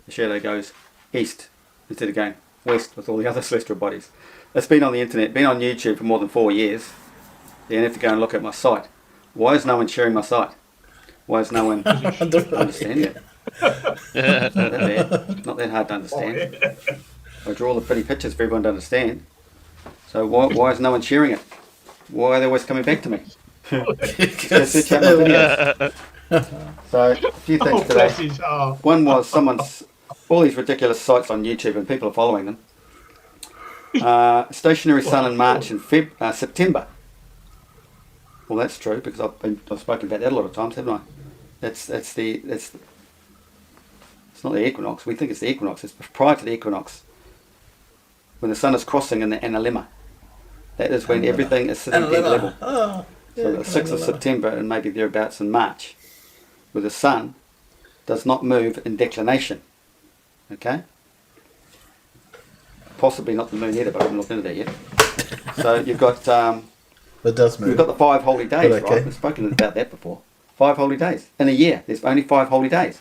The shadow goes east instead of going west with all the other celestial bodies. It's been on the internet, been on YouTube for more than 4 years. You have to go and look at my site. Why is no one sharing my site? Why is no one understanding it? It's not that bad. Not that hard to understand. I draw all the pretty pictures for everyone to understand. So why is no one sharing it? Why are they always coming back to me? Search out my videos. So a few things today. One was all these ridiculous sites on YouTube and people are following them. Stationary sun in March and September. Well, that's true because I've spoken about that a lot of times, haven't I? It's not the equinox. We think it's the equinox. It's prior to the equinox, when the sun is crossing in the analemma. That is when everything is sitting dead level. So the 6th of September and maybe thereabouts in March, where the sun does not move in declination. Okay? Possibly not the moon either, but I haven't looked into that yet. So you've got It does move. We've got the 5 holy days, But okay. right? We've spoken about that before. 5 holy days. In a year, there's only 5 holy days.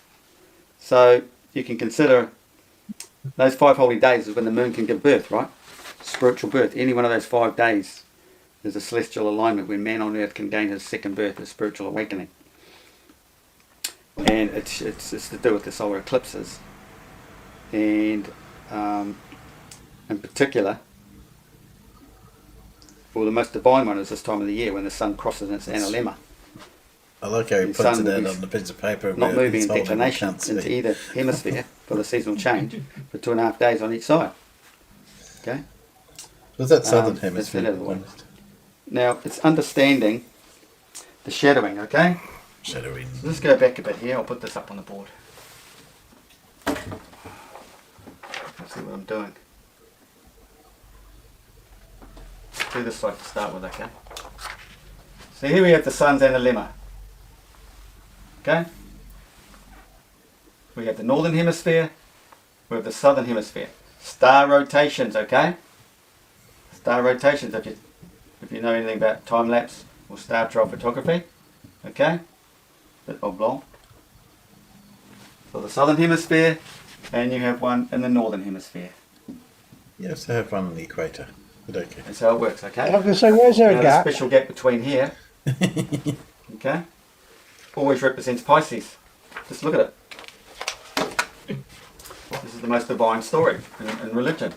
So you can consider those 5 holy days is when the moon can give birth, right? Spiritual birth. Any one of those 5 days is a celestial alignment when man on earth can gain his second birth, his spiritual awakening. And it's to do with the solar eclipses. And in particular, well, the most divine one is this time of the year when the sun crosses its analemma. I like how he The puts sun it will out be on the piece of paper. not where moving it's in holding, you declination can't see. into either hemisphere for the seasonal change for 2.5 days on each side. Okay? Was that southern That's hemisphere? the other one. Now, it's understanding the shadowing, okay? Shadowing. So let's go back a bit here. I'll put this up on the board. Let's see what I'm doing. Do this like to start with, okay? So here we have the sun's analemma. Okay? We have the northern hemisphere, we have the southern hemisphere. Star rotations, okay? Star rotations, if you know anything about time lapse or star trail photography, okay? Bit oblong. So the southern hemisphere, and you have one in the northern hemisphere. You have to have one on the equator. But okay. That's how it works, I okay? was going to say, where's there Now a the gap? special gap between here, okay, always represents Pisces. Just look at it. This is the most divine story in religion.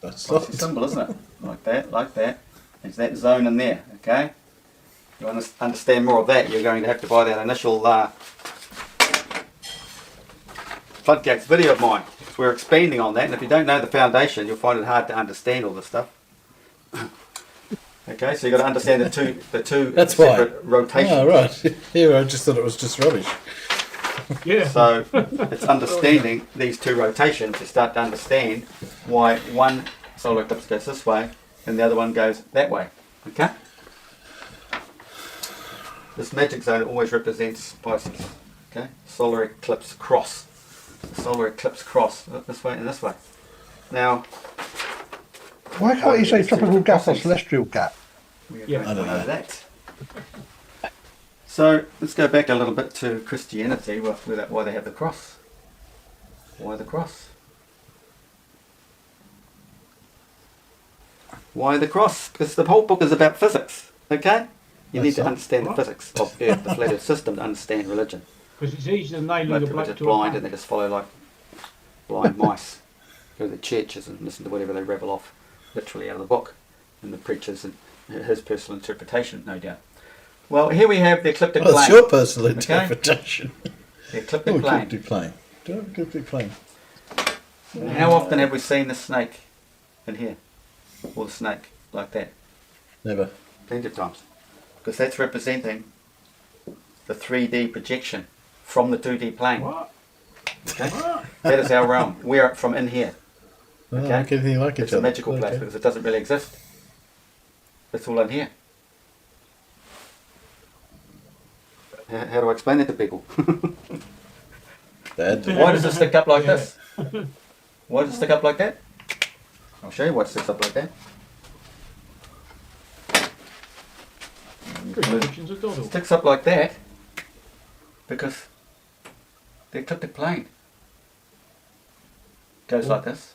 That's Pisces symbol, isn't it? Like that, like that. There's that zone in there, okay? You want to understand more of that, you're going to have to buy that initial Floodgates video of mine. We're expanding on that, and if you don't know the foundation, you'll find it hard to understand all this stuff. Okay, so you've got to understand the two That's separate rotations. Oh, right. Here, I just thought it was just rubbish. Yeah. So it's understanding these two rotations to start to understand why one solar eclipse goes this way and the other one goes that way. Okay? This magic zone always represents Pisces. Okay? Solar eclipse cross. Solar eclipse cross this way and this way. Now, Why can't you say tropical gap or celestial gap? Yeah. I don't know that. So let's go back a little bit to Christianity, why they have the cross. Why the cross? Why the cross? Because the whole book is about physics. Okay? You need to understand the physics of Earth, the flat Earth system, to understand religion. Because it's easier than nailing Most a people are black just to a blind pan. and they just follow like blind mice. Go to the churches and listen to whatever they revel off, literally out of the book, and the preachers and his personal interpretation, no doubt. Well, here we have the ecliptic Well, plane. it's your personal Okay? interpretation. The ecliptic Oh, plane. ecliptic plane. Do you have ecliptic plane? How often have we seen the snake in here? Or the snake like that? Never. Plenty of times. Because that's representing the 3D projection from the 2D plane. What? Okay? That is our realm. We're from in here. Oh, Okay. like anything like It's each a other. magical place Okay. because it doesn't really exist. It's all in here. How do I explain that to people? Dad. Why does it stick up like Yeah. this? Why does it stick up like that? I'll show you why it sticks up like that. Predictions of It Doddle. sticks up like that because the ecliptic plane goes like this.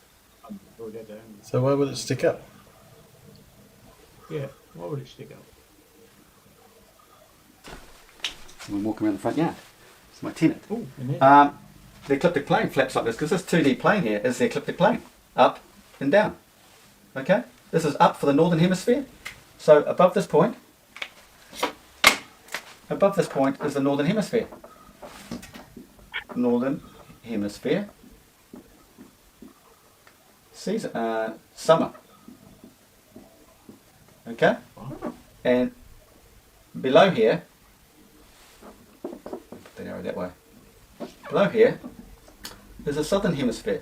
Wrote that down. So why would it stick up? Yeah. Why would it stick up? And we're walking around the front yard. It's my tenant. Oh, in there. The ecliptic plane flaps like this because this 2D plane here is the ecliptic plane, up and down. Okay, this is up for the northern hemisphere. So above this point is the northern hemisphere. Northern hemisphere. Season, summer. Okay, and below here. Put the arrow that way. Below here is the southern hemisphere.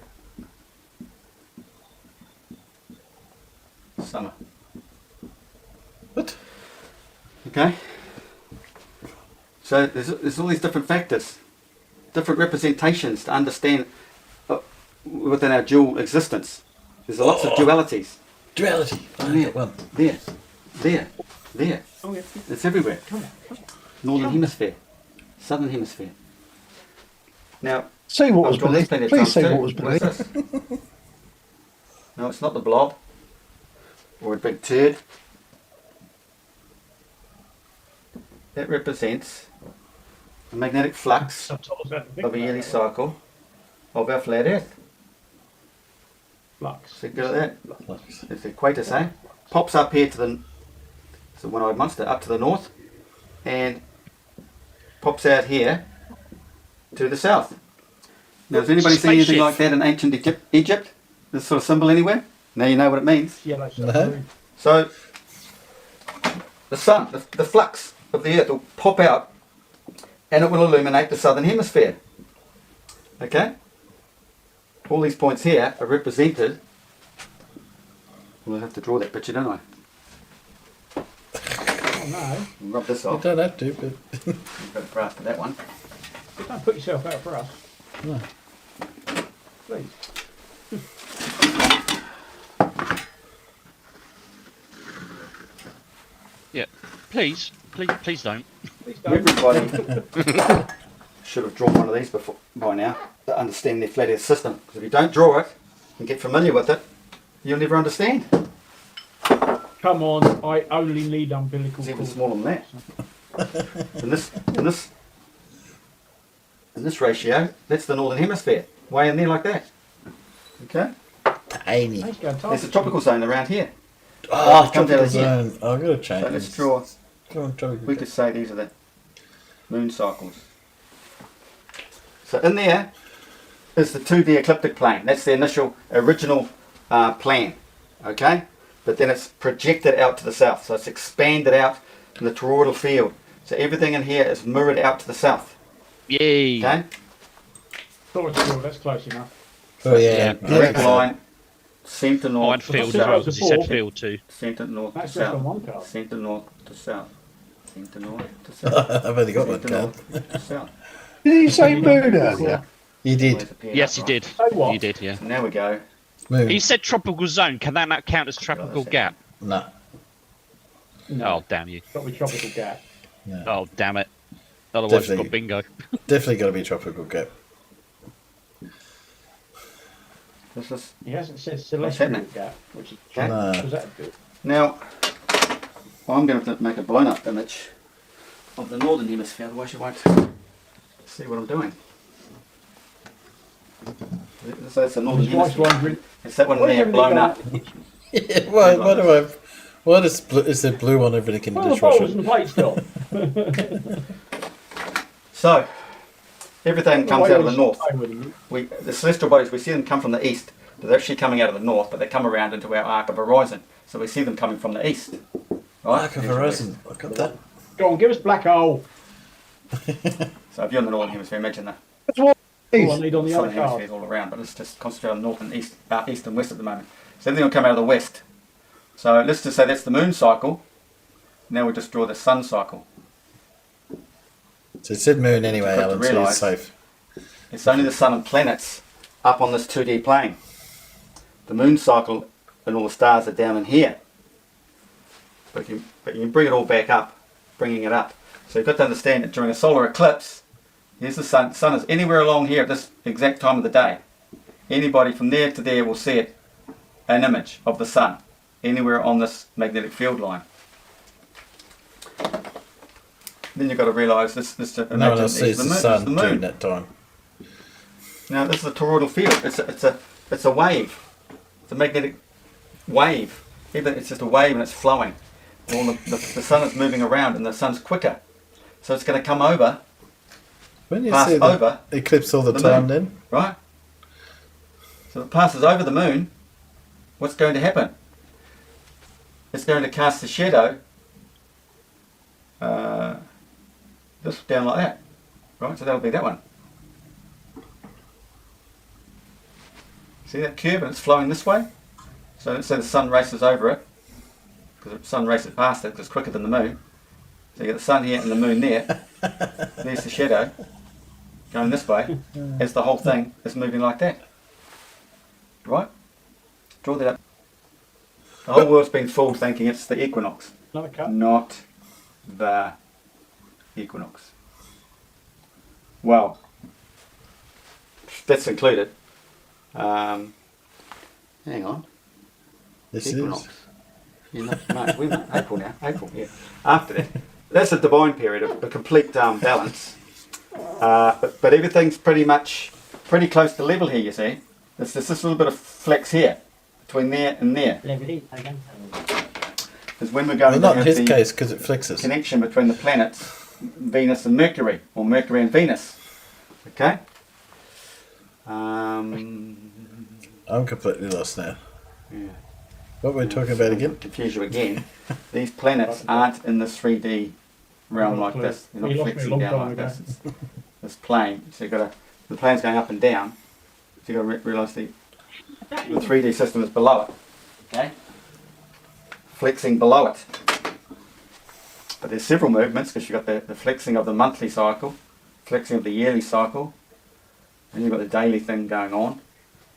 Summer. What? Okay. So there's all these different factors, different representations to understand within our dual existence. There's lots of dualities. Duality. I There. got one. There. There. Oh, yeah. It's everywhere. Northern Hemisphere. Southern Hemisphere. Now, See what was I've drawn this beneath. plenty of Please times see too. what was What is beneath. this? No, it's not the blob. Or a big turd. That represents the magnetic flux of a yearly cycle of our flat Earth. Flux. So good at that. It's the equator, say. Pops up here to the one-eyed monster up to the north, and pops out here to the south. Now, has anybody seen anything like that in ancient Egypt? This sort of symbol anywhere? Now you know what it means. Yellow No. So the sun, the flux of the Earth will pop out, and it will illuminate the southern hemisphere. Okay. All these points here are represented. We'll have to draw that picture, don't I? Oh, no. Rub this You off. don't have to, but You've got a graph for that one. But don't put yourself out for us. No. Please. Yeah. Please don't. Please don't. Everybody should have drawn one of these by now to understand their flat earth system. Because if you don't draw it and get familiar with it, you'll never understand. Come on, I only need umbilical It's even cord. smaller than that. In this ratio, that's the northern hemisphere, way in there like that. Okay, tiny. Let's go there's a tropical zone around here. Oh, It comes out tropical of here. zone. I've got to change. So let's draw. Come on, tropical. We could say these are the moon cycles. So in there is the 2D ecliptic plane. That's the initial, original plan. Okay? But then it's projected out to the south. So it's expanded out in the toroidal field. So everything in here is mirrored out to the south. Yay. Okay? That's close enough. Oh yeah. Direct line, centre Oh, north and to field as South. well, south. because he said field too. Centre north to That's just on south. one card. Centre north to south. Centre north to south. I've only got one Centre card. north to south. Did you say moon earlier? You did. Always appear Yes, he upright. did. Say what? You did, yeah. So now we go. Moon. He said tropical zone. Can that not count as tropical gap? No. Oh, damn you. Got with tropical gap. Oh, damn it. Otherwise, we've got Definitely. bingo. Definitely got to be tropical gap. This is He hasn't said celestial happening? gap, which is Okay. No. was that good? now. I'm going to make a blown-up image of the northern hemisphere, otherwise you won't see what I'm doing. So that's the northern His wife's hemisphere. wondering. It's that one Why there haven't blown you up. Yeah, why do I? Why is there blue on everything in the Well, the bottles dishwasher? and plates still. So everything comes out of the north. north. The celestial bodies, we see them come from the east. They're actually coming out of the north, but they come around into our arc of horizon. So we see them coming from the east. Right? Arc of Horizon. I got that. Go on, give us black hole. So if you're in the northern hemisphere, imagine that. That's what I need on the Southern other hemisphere is card. all around, but let's just concentrate on north and east, east and west at the moment. So everything will come out of the west. So let's just say that's the moon cycle. Now we'll just draw the sun cycle. So it said moon anyway, You've got to Alan, so you're realise- safe. It's only the sun and planets up on this 2D plane. The moon cycle and all the stars are down in here. But you can bring it all back up, bringing it up. So you've got to understand that during a solar eclipse, here's the sun. The sun is anywhere along here at this exact time of the day. Anybody from there to there will see it, an image of the sun, anywhere on this magnetic field line. Then you've got to realise this. No one Imagine else sees the the moon. sun the during moon. that time. Now this is a toroidal field. It's a wave. It's a magnetic wave. Even it's just a wave and it's flowing. All the sun is moving around and the sun's quicker, so it's going to come over, When you pass see the over, eclipse all the the time, moon. then right? So it passes over the moon. What's going to happen? It's going to cast a shadow. This down like that, right? So that'll be that one. See that curve, and it's flowing this way. So let's say the sun races over it, because the sun races past it because it's quicker than the moon. So you get the sun here and the moon there. There's the shadow going this way as the whole thing is moving like that. Right? Draw that up. The whole world's been fooled thinking it's the equinox. Another cut. not the equinox. Well, that's included. Hang on. This Equinox. is. No, we're not April now. April, yeah. After that, that's a divine period of a complete balance. But everything's pretty close to level here. You see, there's just this little bit of flex here between there and there. Because when we're going Well, to not in have his the case because it flexes. connection between the planets, Venus and Mercury, or Mercury and Venus. Okay. I'm completely lost now. Yeah. What were we talking about again? Confuse you again. These planets aren't in this 3D realm like this. They're not You lost me a flexing long down time like ago. this. It's plane. So the plane's going up and down. So you've got to realise the 3D system is below it. Okay? Flexing below it. But there's several movements because you've got the flexing of the monthly cycle, flexing of the yearly cycle, and you've got the daily thing going on.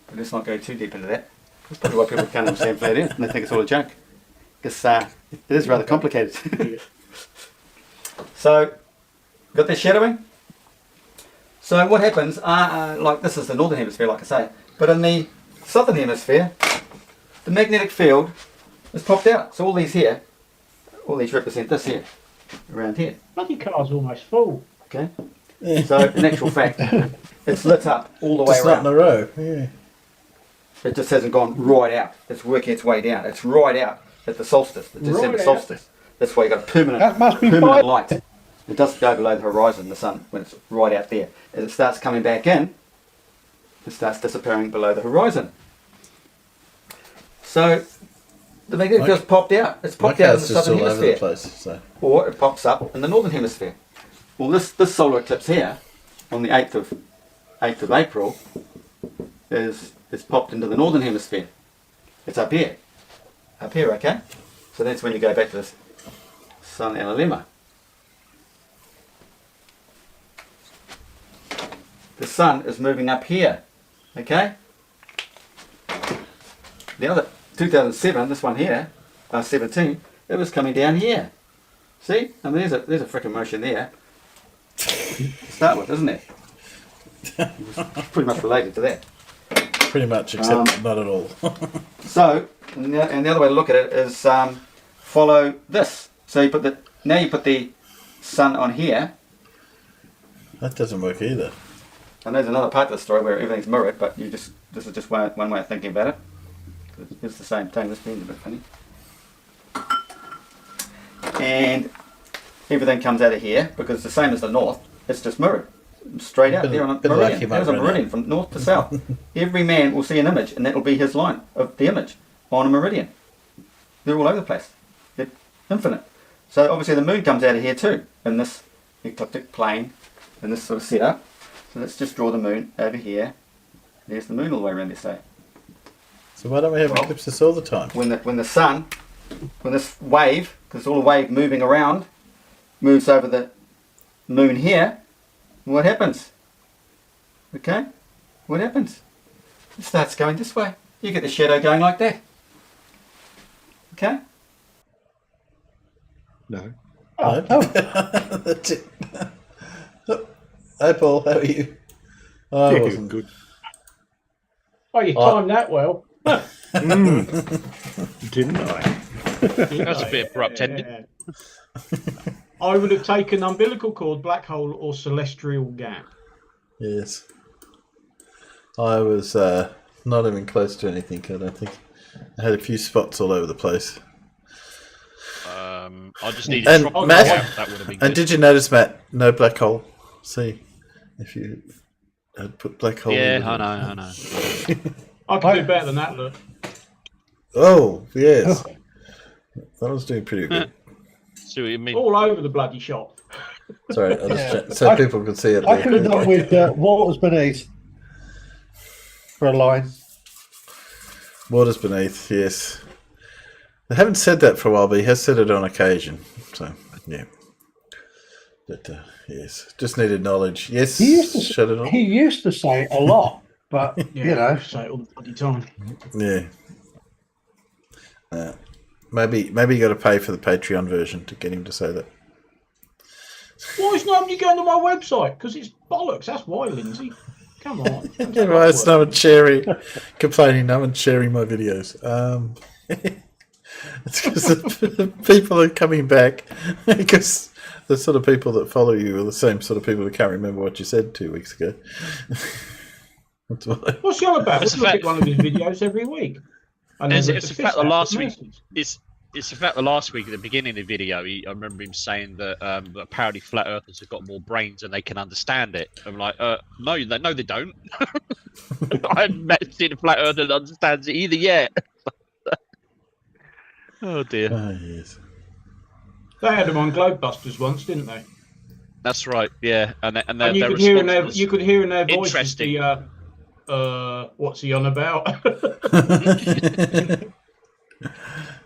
But let's not go too deep into that. That's probably why people can't understand flat earth and they think it's all a joke. Because it is rather complicated. So, got the shadowing? So what happens, like this is the northern hemisphere, like I say, but in the southern hemisphere, the magnetic field is popped out. So all these here, all these represent this here, around here. Bloody car's almost full. Okay? So in actual fact, it's lit up all the way Just not in around. a row. Yeah. It just hasn't gone right out. It's working its way down. It's right out at the solstice, the December Right out. solstice. That's why you've got a That must be permanent fine. light. It doesn't go below the horizon, the sun, when it's right out there. As it starts coming back in, it starts disappearing below the horizon. So the magnetic field's popped out. It's My popped out in the car's just southern all over the hemisphere. place. So. Or it pops up in the northern hemisphere. Well, this solar eclipse here, on the 8th of April, is popped into the northern hemisphere. It's up here. Up here, okay? So that's when you go back to this sun analemma. The sun is moving up here, okay? The other 2007, this one here, 17, it was coming down here. See? I mean, there's a frickin' motion there to start with, isn't it? It's pretty much related to that. Pretty much, except not at all. So, and the other way to look at it is follow this. So you put the sun on here. That doesn't work either. And there's another part of the story where everything's mirrored, but this is just one way of thinking about it. It's the same thing. This being's a bit funny. And everything comes out of here because it's the same as the north. It's just mirrored. Straight out there on a bit meridian. lucky, There's a mate, meridian from north to south. Every man will see an image, and that will be his line of the image on a meridian. They're all over the place. They're infinite. So obviously the moon comes out of here too, in this ecliptic plane, in this sort of setup. So let's just draw the moon over here. There's the moon all the way around this day. So why don't we have eclipses all the time? When this wave, because it's all a wave moving around, moves over the moon here, what happens? Okay? What happens? It starts going this way. You get the shadow going like that. Okay? No. No? That's it. Hi, Paul. How are you? Oh, I wasn't Good. Oh, you timed that well. Didn't I? That's a bit abrupt ending. I would have taken umbilical cord, black hole, or celestial gap. Yes. I was not even close to anything, I don't think. I had a few spots all over the place. I just needed And tropical Matt, gap. That would have been and good. did you notice, Matt, no black hole? See, if you had put black hole Yeah, in I know. I could do better than that, look. Oh, yes. That was doing pretty good. See what you mean? All over the bloody shop. Sorry, I'll just check, so people could see it. I could have done with waters beneath for a line. Waters beneath, yes. They haven't said that for a while, but he has said it on occasion. So, yeah. But, yes, just needed knowledge. Yes, He used to, shut it on. he used to say it a lot, but Yeah, you know, say it all the bloody time. Yeah. Maybe you got to pay for the Patreon version to get him to say that. Why is nobody going to my website? Because it's bollocks. That's why, Lindsay. Come on. Why is no one complaining? No one's sharing my videos. It's because the people are coming back because the sort of people that follow you are the same sort of people who can't remember what you said 2 weeks ago. That's why. What's he on about? We look at one of his videos every week. It's the fact that last week it's the fact that last week at the beginning of the video, I remember him saying that apparently flat earthers have got more brains and they can understand it. I'm like, no, they don't. I haven't seen a flat earther that understands it either yet. Oh dear. Oh, yes. They had them on Globebusters once, didn't they? That's right. Yeah, and you could hear in their voices the what's he on about?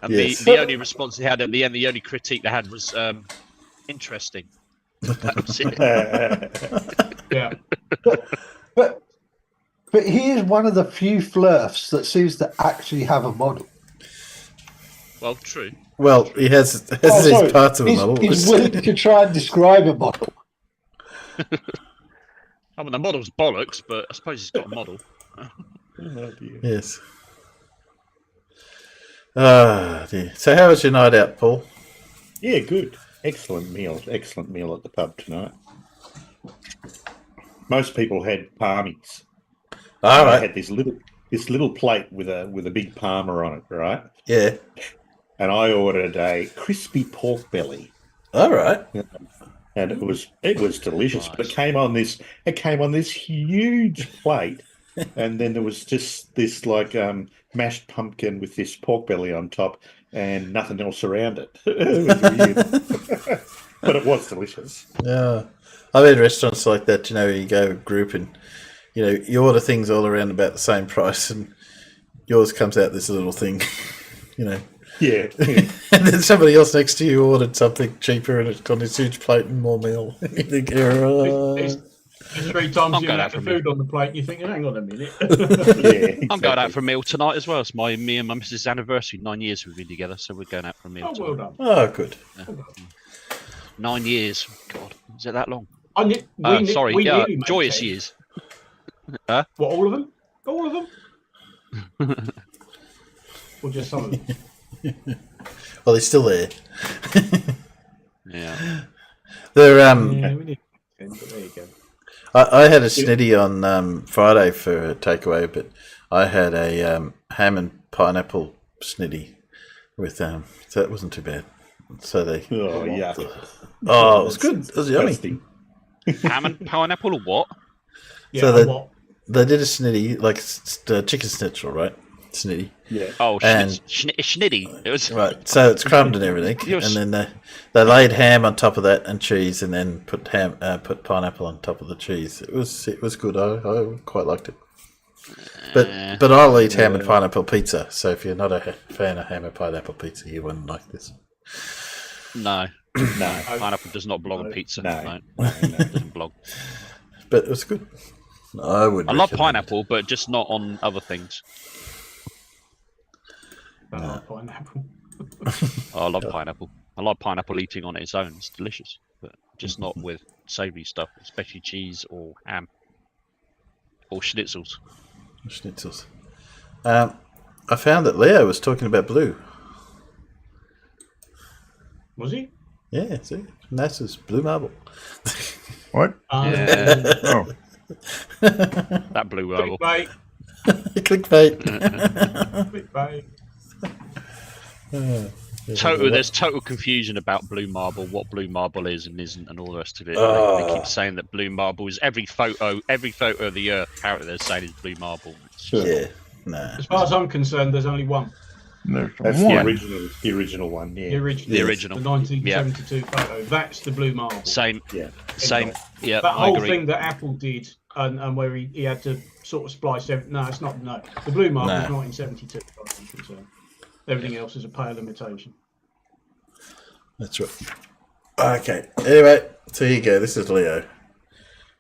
And Yes. the only response they had at the end, the only critique they had was interesting. That was it. Yeah. But he is one of the few flirfs that seems to actually have a model. Well, true. Well, he has these parts of a model. He's willing to try and describe a model. I mean, the model's bollocks, but I suppose he's got a model. Yes. Ah, dear. So how was your night out, Paul? Yeah, good. Excellent meal at the pub tonight. Most people had palmies. All right. I had this little plate with a big palmer on it, right? Yeah. And I ordered a crispy pork belly. All right. And it was delicious. Nice. But it came on this huge plate, and then there was just this like mashed pumpkin with this pork belly on top, and nothing else around it. It was weird, but it was delicious. Yeah. I've had restaurants like that. You go group and you order things all around about the same price, and yours comes out this little thing. Yeah. And then somebody else next to you ordered something cheaper and it's got this huge plate and more meal. You think, It's 3 times I'm the going amount out for of a meal. food on the plate, and you're thinking, hang on a minute. Yeah, exactly. I'm going out for a meal tonight as well. It's me and my missus' anniversary. 9 years we've been together, so we're going out for a meal Oh, well tonight. done. oh, good. 9 years. God, is it that long? We nearly made Joyous 10. years. What, all of them? All of them? Or just some of them? Well, he's still there. Yeah. They're Yeah, we need 10, but there you go. I had a snitty on Friday for a takeaway, but I had a ham and pineapple snitty with so it wasn't too bad. So they Oh, yeah. it was good. It was yummy. Ham and pineapple or what? Yeah, So what? they did a snitty like chicken schnitzel, right? Snitty. Yeah. Oh, And- schnitty. It was Right, so it's crumbed and everything, Yes. and then they laid ham on top of that and cheese, and then put pineapple on top of the cheese. It was good. I quite liked it. But I'll eat ham and pineapple pizza. So if you're not a fan of ham and pineapple pizza, you wouldn't like this. no. No. Pineapple does not belong on pizza. No. It doesn't belong. But it was good. I would. I love recommend pineapple, but just not on other things. Pineapple. I love pineapple. I like pineapple eating on its own. It's delicious, but just not with savoury stuff, especially cheese or ham or schnitzels. it. Schnitzels. I found that Leo was talking about blue. Was he? Yeah, see, NASA's blue marble. What? Yeah. Oh, That blue marble. Clickbait. Clickbait. Clickbait. There's total confusion about blue marble, what blue marble is and isn't, and all the rest of it. They keep saying that blue marble is every photo of the Earth. Apparently, they're saying is blue marble. Yeah, nah. As far as I'm concerned, there's only one. there's That's one. the original one. The Yeah. original. The original. The 1972 photo. That's the blue marble. Same. Yeah. Same. Yeah, That I whole agree. thing that Apple did, and where he had to sort of splice everything. No, it's not. No, the blue marble is 1972. As far as I'm concerned. Everything else is a pale imitation. That's right. Okay. Anyway, so here you go. This is Leo.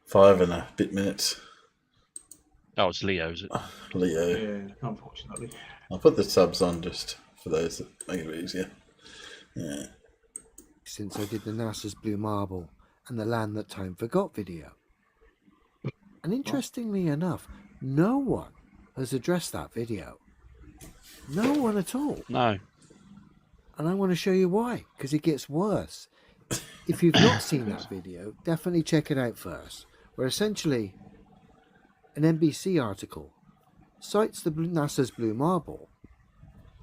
5 and a bit minutes. Oh, it's Leo, is it? Leo. Yeah, unfortunately. I'll put the subs on just for those that make it easier. Yeah. Since I did the NASA's Blue Marble and the Land That Time Forgot video. And interestingly enough, no one has addressed that video. No one at all. No. And I want to show you why, because it gets worse. If you've not seen that video, definitely check it out first, where essentially an NBC article cites the NASA's Blue Marble.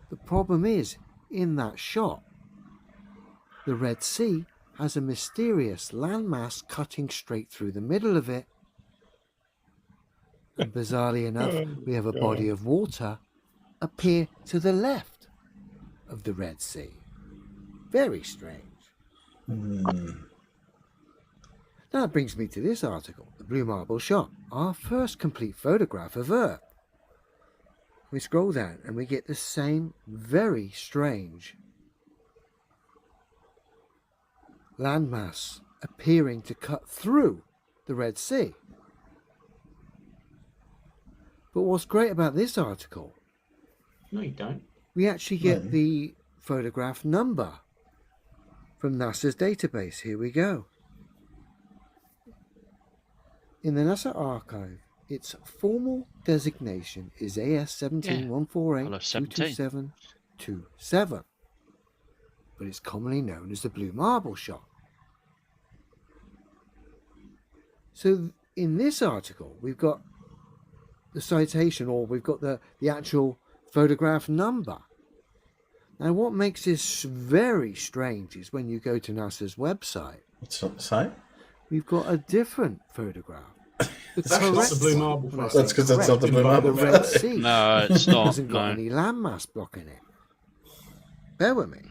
The problem is, in that shot, the Red Sea has a mysterious landmass cutting straight through the middle of it. And bizarrely enough, we have a body of water appear to the left of the Red Sea. Very strange. Now that brings me to this article, the Blue Marble Shot, our first complete photograph of Earth. We scroll down and we get the same very strange landmass appearing to cut through the Red Sea. But what's great about this article, No, you don't. we actually get the photograph number from NASA's database. Here we go. In the NASA archive, its formal designation is AS17148-22727, but it's commonly known as the Blue Marble Shot. So in this article, we've got the citation, or we've got the actual photograph number. Now, what makes this very strange is when you go to NASA's website. It's not the same. We've got a different photograph. That's not the Blue Marble photo. That's because that's not the Blue Marble The Red photo. Sea No, it's not. hasn't got No. any landmass blocking it. Bear with me.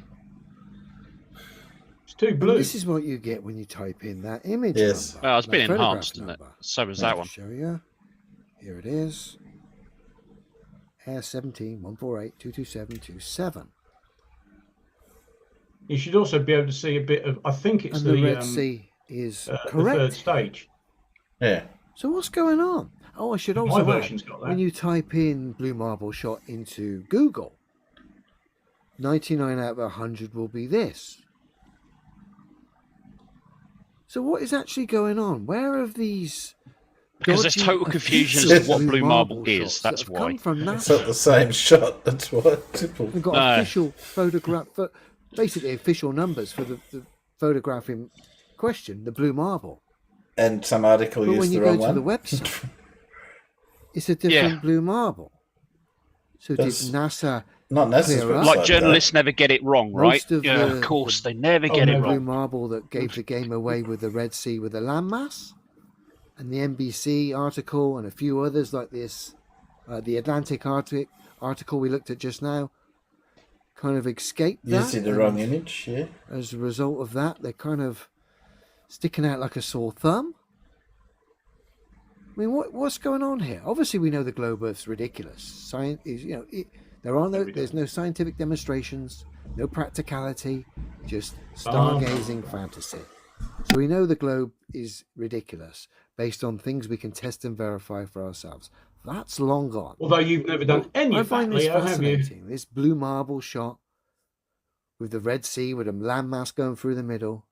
It's too And blue. this is what you get when you type in that image Yes. number. Well, it's that been photograph enhanced, isn't it? number. So is I'll that one. show you. Here it is. AS17148-22727. You should also be able to see a bit of. I think it's And the the Red Sea is the correct. third stage. Yeah. So what's going on? Oh, I should My also add, version's got that. when you type in Blue Marble Shot into Google, 99 out of 100 will be this. So what is actually going on? Where have these Because there's dodgy total confusion as offensive to what Blue Marble shots is. that That's have why. come from It's NASA? not the same shot. That's why. Simple. We've got No. official photograph, basically official numbers for the photograph in question, the Blue Marble. And some article But used when the you go wrong to one. the website, it's a different Blue Marble. So That's did NASA Not NASA's clear up? website. Like journalists never get it wrong, right? Most of Yeah, the- of course, they never Oh, get no, it Blue wrong. Marble that gave the game away with the Red Sea with the landmass, and the NBC article and a few others like this, the Atlantic article we looked at just now, kind of escaped that. Using the and wrong image. Yeah. As a result of that, they're kind of sticking out like a sore thumb. I mean, what's going on here? Obviously, we know the globe Earth's ridiculous. Science is, there's no scientific demonstrations, no practicality, just stargazing fantasy. So we know the globe is ridiculous based on things we can test and verify for ourselves. That's long gone. Although you've never done any I of that, find this Leo, have you? fascinating. This Blue Marble shot with the Red Sea with a landmass going through the middle.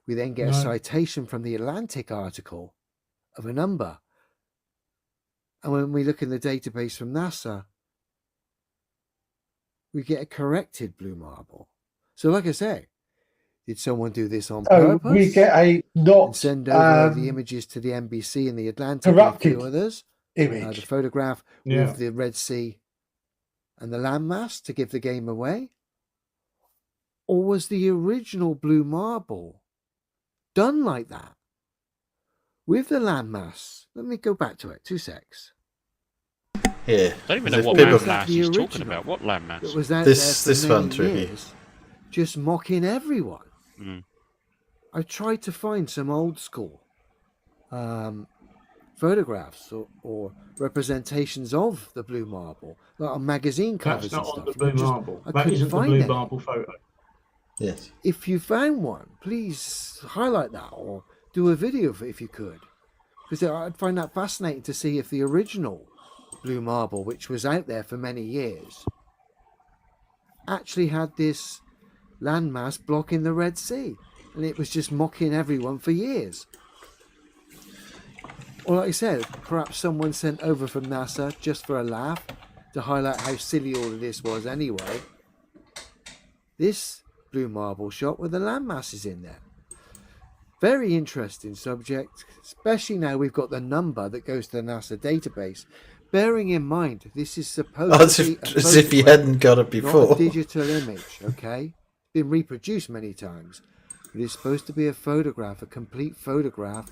We then get a No. citation from the Atlantic article of a number. And when we look in the database from NASA, we get a corrected Blue Marble. So like I say, did someone do this on So purpose? we get a And not send over the images to the NBC and the Atlantic and a corrupted few others. The image. photograph Yeah. with the Red Sea and the landmass to give the game away? Or was the original Blue Marble done like that? With the landmass. Let me go back to it. 2 secs. Yeah. I don't even There's know what people- landmass The he's talking original about. What That landmass? was out This- there this for one many through here. years, just mocking everyone. Mm. I tried to find some old school photographs or representations of the Blue Marble, like on magazine covers That's not and on the stuff. Blue I just- Marble. I That couldn't isn't the find Blue any. Marble photo. Yes. If you found one, please highlight that or do a video of it if you could, because I'd find that fascinating to see if the original Blue Marble, which was out there for many years, actually had this landmass blocking the Red Sea, and it was just mocking everyone for years. Or like I said, perhaps someone sent over from NASA just for a laugh to highlight how silly all of this was anyway. This blue marble shot with the landmasses in there. Very interesting subject, especially now we've got the number that goes to the NASA database. Bearing in mind, this is supposed to be as if you hadn't got it before. not a digital image, okay? Been reproduced many times. But it's supposed to be a photograph, a complete photograph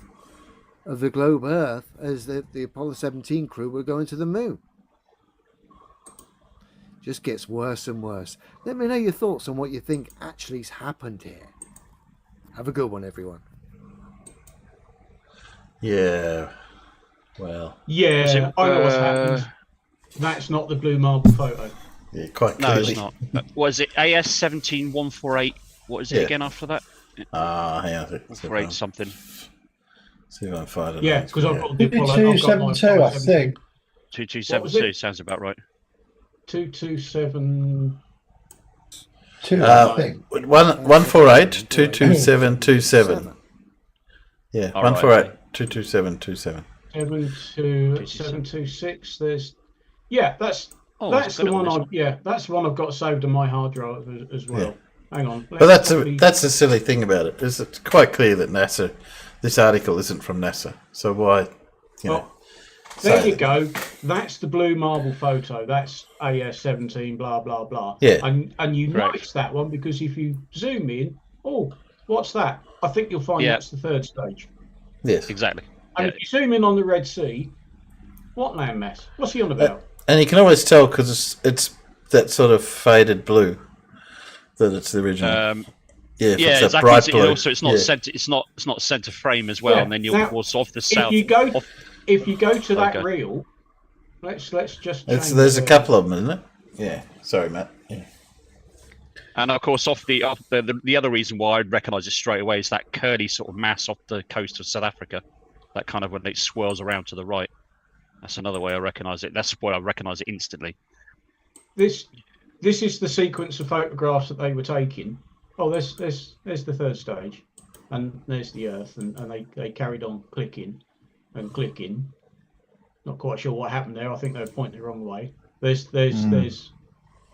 of the globe Earth as the Apollo 17 crew were going to the moon. Just gets worse and worse. Let me know your thoughts on what you think actually's happened here. Have a good one, everyone. Yeah. Well. Yeah, I know what's happened. That's not the blue marble photo. Yeah, quite No, clearly. it's not. Was it AS 17148? What is it Yeah. again after that? Hang on. 148 something. See if I can find it. Yeah, because I've got the Apollo. 2272, I think. 2272 sounds about right. 227. I think. 148 227 27. Yeah, All 148 227 27. 72726. There's, yeah, that's the one. That's the one I've got saved on my hard drive as well. Yeah. Hang on. But that's the silly thing about it. Is it's quite clear that NASA. This article isn't from NASA, so why? There you go. That's the blue marble photo. That's AS 17. Blah blah blah. Yeah. And you notice that one because if you zoom in, oh, what's that? I think you'll find that's the third stage. Yes, exactly. And if you zoom in on the Red Sea, what landmass? What's he on about? And you can always tell because it's that sort of faded blue that it's the original. Yeah, it's exactly. bright blue. Also, it's not center. It's not center frame as well. Yeah. And then Now, you're off the south. If you go to that reel, let's just. There's a couple of them, isn't it? Yeah. Sorry, Matt. Yeah. And of course, the other reason why I'd recognise it straight away is that curly sort of mass off the coast of South Africa. That kind of when it swirls around to the right. That's another way I recognise it. That's why I recognise it instantly. This is the sequence of photographs that they were taking. Oh, there's the third stage, and there's the Earth, and they carried on clicking and clicking. Not quite sure what happened there. I think they were pointing the wrong way. There's the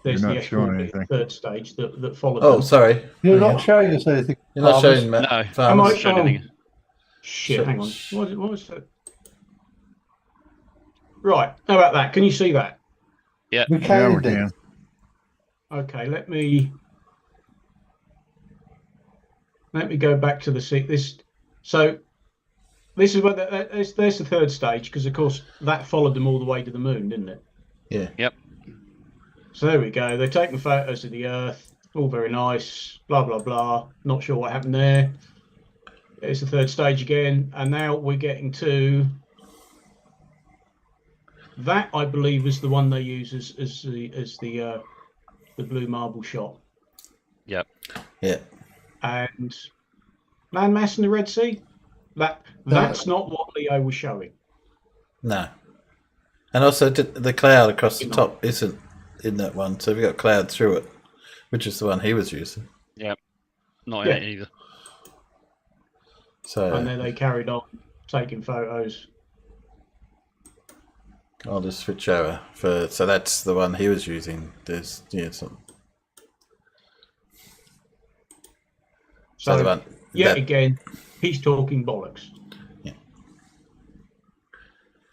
actual third stage that followed. Oh, them. sorry. You're not showing us anything. You're not showing Matt. No, am I showing anything. Shit, hang on. What was that? Right. How about that? Can you see that? Yeah. We can. Okay. Let me go back to this. So this is what there's the third stage because of course that followed them all the way to the moon, didn't it? Yeah. Yep. So there we go. They're taking photos of the Earth. All very nice. Blah blah blah. Not sure what happened there. It's the third stage again, and now we're getting to that. I believe is the one they use as the blue marble shot. Yep. Yeah. And landmass in the Red Sea. That's not what Leo was showing. No. And also the cloud across the top isn't in that one, so we've got cloud through it, which is the one he was using. Yep. Not in it either. So and then they carried on taking photos. I'll just switch over so that's the one he was using. There's some. So the one, again, he's talking bollocks. Yeah.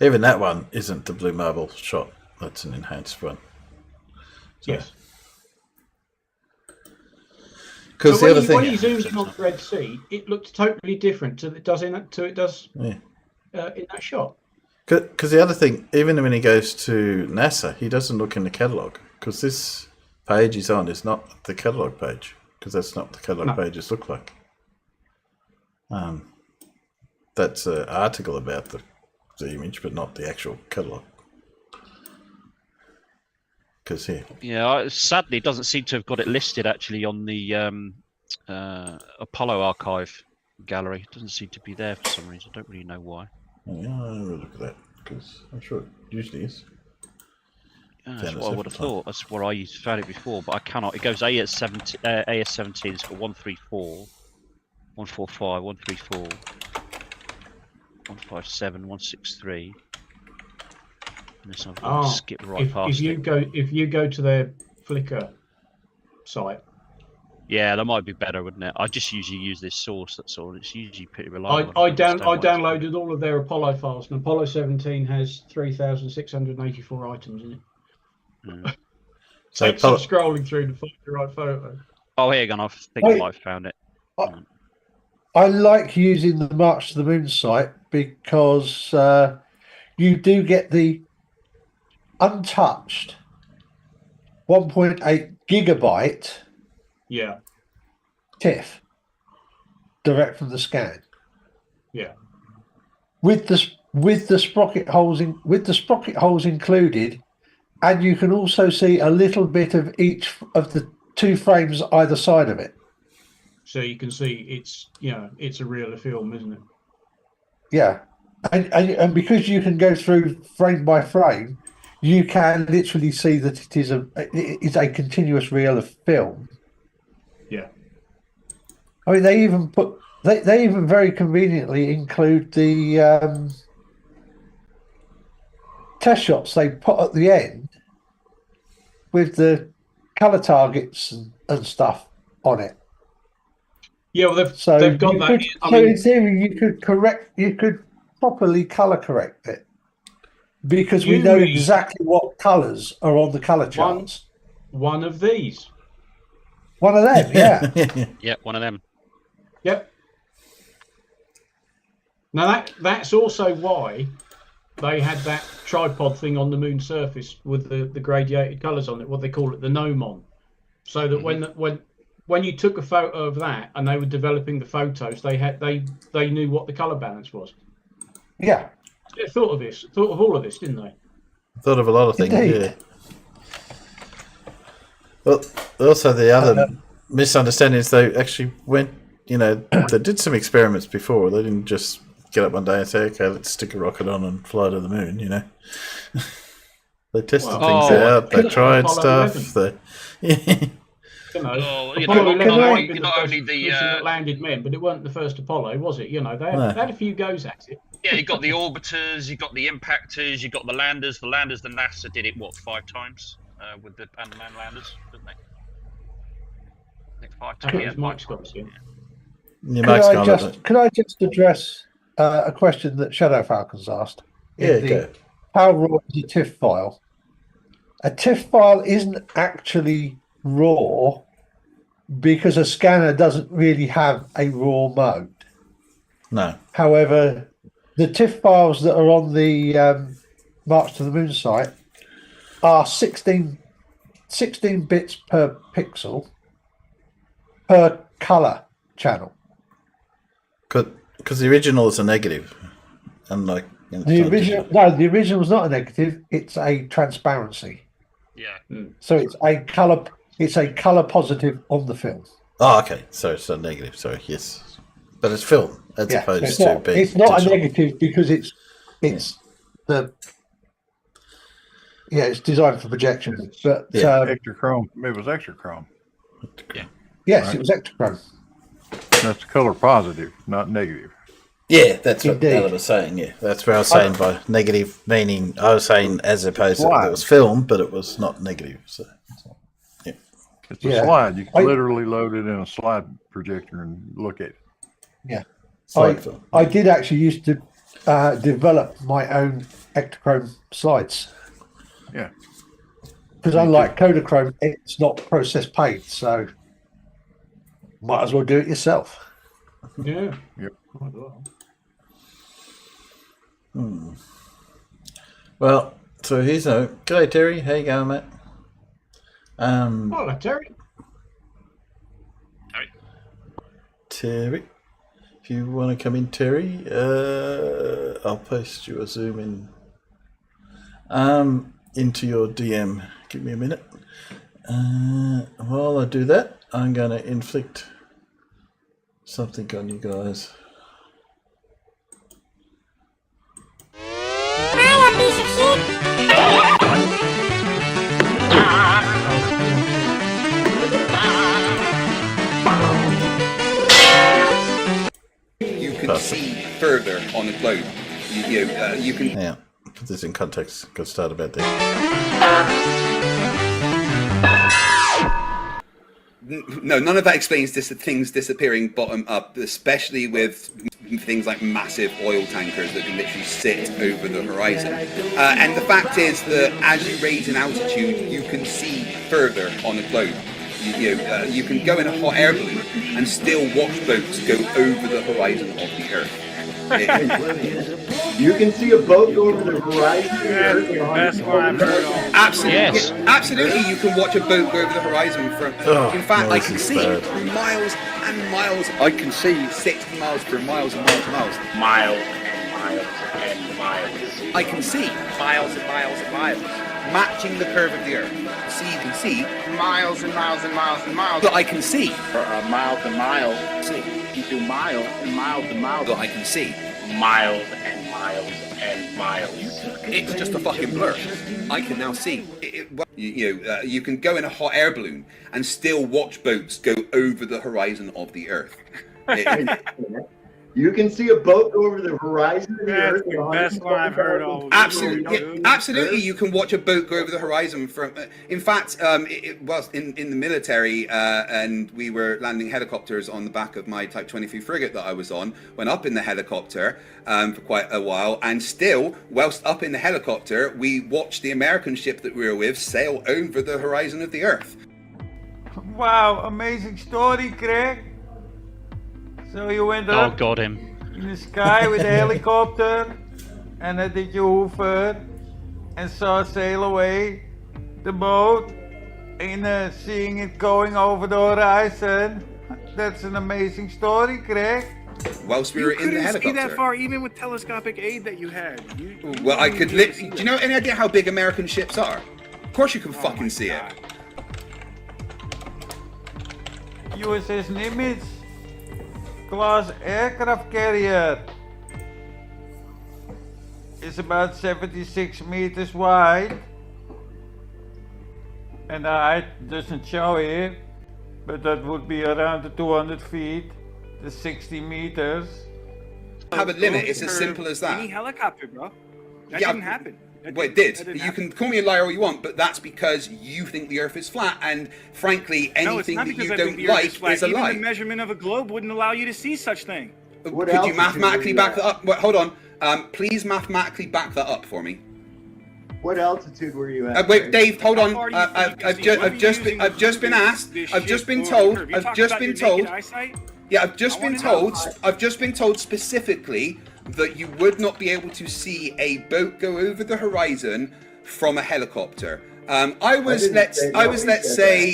Even that one isn't the blue marble shot. That's an enhanced one. So, yes. Because so the other thing, when he zooms in on the Red Sea, it looks totally different to it does in that shot. Because the other thing, even when he goes to NASA, he doesn't look in the catalogue because this page he's on is not the catalogue page because that's not what the catalogue pages look like. That's an article about the image, but not the actual catalogue. Because sadly, it doesn't seem to have got it listed actually on the Apollo archive gallery. It doesn't seem to be there for some reason. I don't really know why. Yeah, I'll have a look at that because I'm sure it usually is. That's what I would have thought. That's where I used to found it before, but I cannot. It goes AS17. AS17. It's got 134, 145, 134, 157, 163. Unless I've got to skip right past if you go to their Flickr site. Yeah, that might be better, wouldn't it? I just usually use this source. That's all. It's usually pretty reliable. I downloaded all of their Apollo files, and Apollo 17 has 3,684 items in it. Mm. So take some scrolling through to find the right photo. Oh, here you go. I think I might have found it. I like using the March to the Moon site because you do get the untouched 1.8 gigabyte TIFF direct from the scan. Yeah. With the sprocket holes included, and you can also see a little bit of each of the two frames either side of it. So you can see it's a real film, isn't it? Yeah, and because you can go through frame by frame, you can literally see that it's a continuous reel of film. Yeah. I mean, they even very conveniently include the test shots they put at the end with the color targets and stuff on it. Yeah, well, they've got that. In theory, you could properly color correct it because we know exactly what colors are on the color charts. One of these. One of them, yeah. Yeah, one of them. Yep. Now that's also why they had that tripod thing on the moon surface with the gradiated colours on it, what they call it, the gnomon. So that when you took a photo of that and they were developing the photos, they knew what the colour balance was. Yeah. They thought of all of this, didn't they? Thought of a lot of things, Indeed. yeah. Well, also the other misunderstanding is they actually went, they did some experiments before. They didn't just get up one day and say, okay, let's stick a rocket on and fly to the moon, They tested things out, they tried stuff. Not only the that landed men, but it weren't the first Apollo, was it? They had a few goes at it. Yeah, you got the orbiters, you got the impactors, you got the landers. The NASA did it 5 times with the Pandaman landers, didn't they? I think 5 times. Mike's got it. Yeah. Could I just address a question that Shadow Falcon's asked? Yeah, how raw is a TIFF file? A TIFF file isn't actually raw because a scanner doesn't really have a raw mode. No. However, the TIFF files that are on the March to the Moon site are 16 bits per pixel per color channel. Because the original is a negative, unlike the original is not a negative; it's a transparency. Yeah. So it's a color positive on the film. Oh, okay. So it's a negative. Sorry, yes, but it's film as opposed to being. It's not a negative because it's designed for projection. But extra chrome. It was extra chrome. Yeah. Yes, right. It was extra chrome. That's color positive, not negative. Yeah, that's what Alan was saying. Yeah, that's where I was saying by negative, meaning I was saying as opposed to it was film, but it was not negative. So yeah, it's a slide. You can literally load it in a slide projector and look at it. Yeah, I did actually used to develop my own Ektachrome slides. Yeah, because unlike Kodachrome, it's not process paid, so might as well do it yourself. Yeah. Yep. Well, so here's g'day Terry, how you going, mate? Hello, Terry. Terry, if you want to come in, Terry, I'll post you a Zoom in into your DM. Give me a minute. While I do that, I'm going to inflict something on you guys. Hiya, piece of shit! see further on the globe. You can. Yeah, put this in context. Got started about there. No, none of that explains things disappearing bottom up, especially with things like massive oil tankers that can literally sit over the horizon. And the fact is that as you raise in altitude, you can see further on the globe. You can go in a hot air balloon and still watch boats go over the horizon of the Earth. You can see a boat go over the horizon. Absolutely, Yes. absolutely. You can watch a boat go over the horizon from. In fact, I can see bad. for miles and miles. I can see 60 miles for miles and miles and miles. Miles and miles and miles. I can see Miles and miles and miles. matching the curve of the Earth. See, you can see, Miles and miles and miles and miles. but I can see. Miles and miles. See, You do miles and miles and miles. but I can see. Miles and miles and miles. It's just a fucking blur. I can now see. You can go in a hot air balloon and still watch boats go over the horizon of the Earth. You can see a boat go over the horizon of the Earth. That's the best one I've heard all week. Absolutely, absolutely. You can watch a boat go over the horizon from. In fact, it was in the military, and we were landing helicopters on the back of my Type 23 frigate that I was on. Went up in the helicopter for quite a while, and still, whilst up in the helicopter, we watched the American ship that we were with sail over the horizon of the Earth. Wow, amazing story, Craig. So you went Oh, up got him. in the sky with a helicopter, and then did you hover and saw sail away the boat, and seeing it going over the horizon. That's an amazing story, Craig. Whilst we were in the helicopter. You couldn't see that far, even with telescopic aid that you had. Well, I could literally. Do you know any idea how big American ships are? Of course, you can fucking see it. USS Nimitz, class aircraft carrier, is about 76 meters wide, and the height doesn't show here, but that would be around the 200 feet, the 60 meters. Have a limit. It's as simple as that. Any helicopter, bro. That Yeah, didn't happen. Well, it did. You can call me a liar all you want, but that's because you think the Earth is flat, and frankly, anything that you don't like is a lie. Even the measurement of a globe wouldn't allow you to see such thing. Could you mathematically back that up? Wait, hold on. Please mathematically back that up for me. What altitude were you at? Wait, Dave, hold on. I've just been asked. I've just been told. Yeah, I've just been told specifically that you would not be able to see a boat go over the horizon from a helicopter. Let's say. Nobody said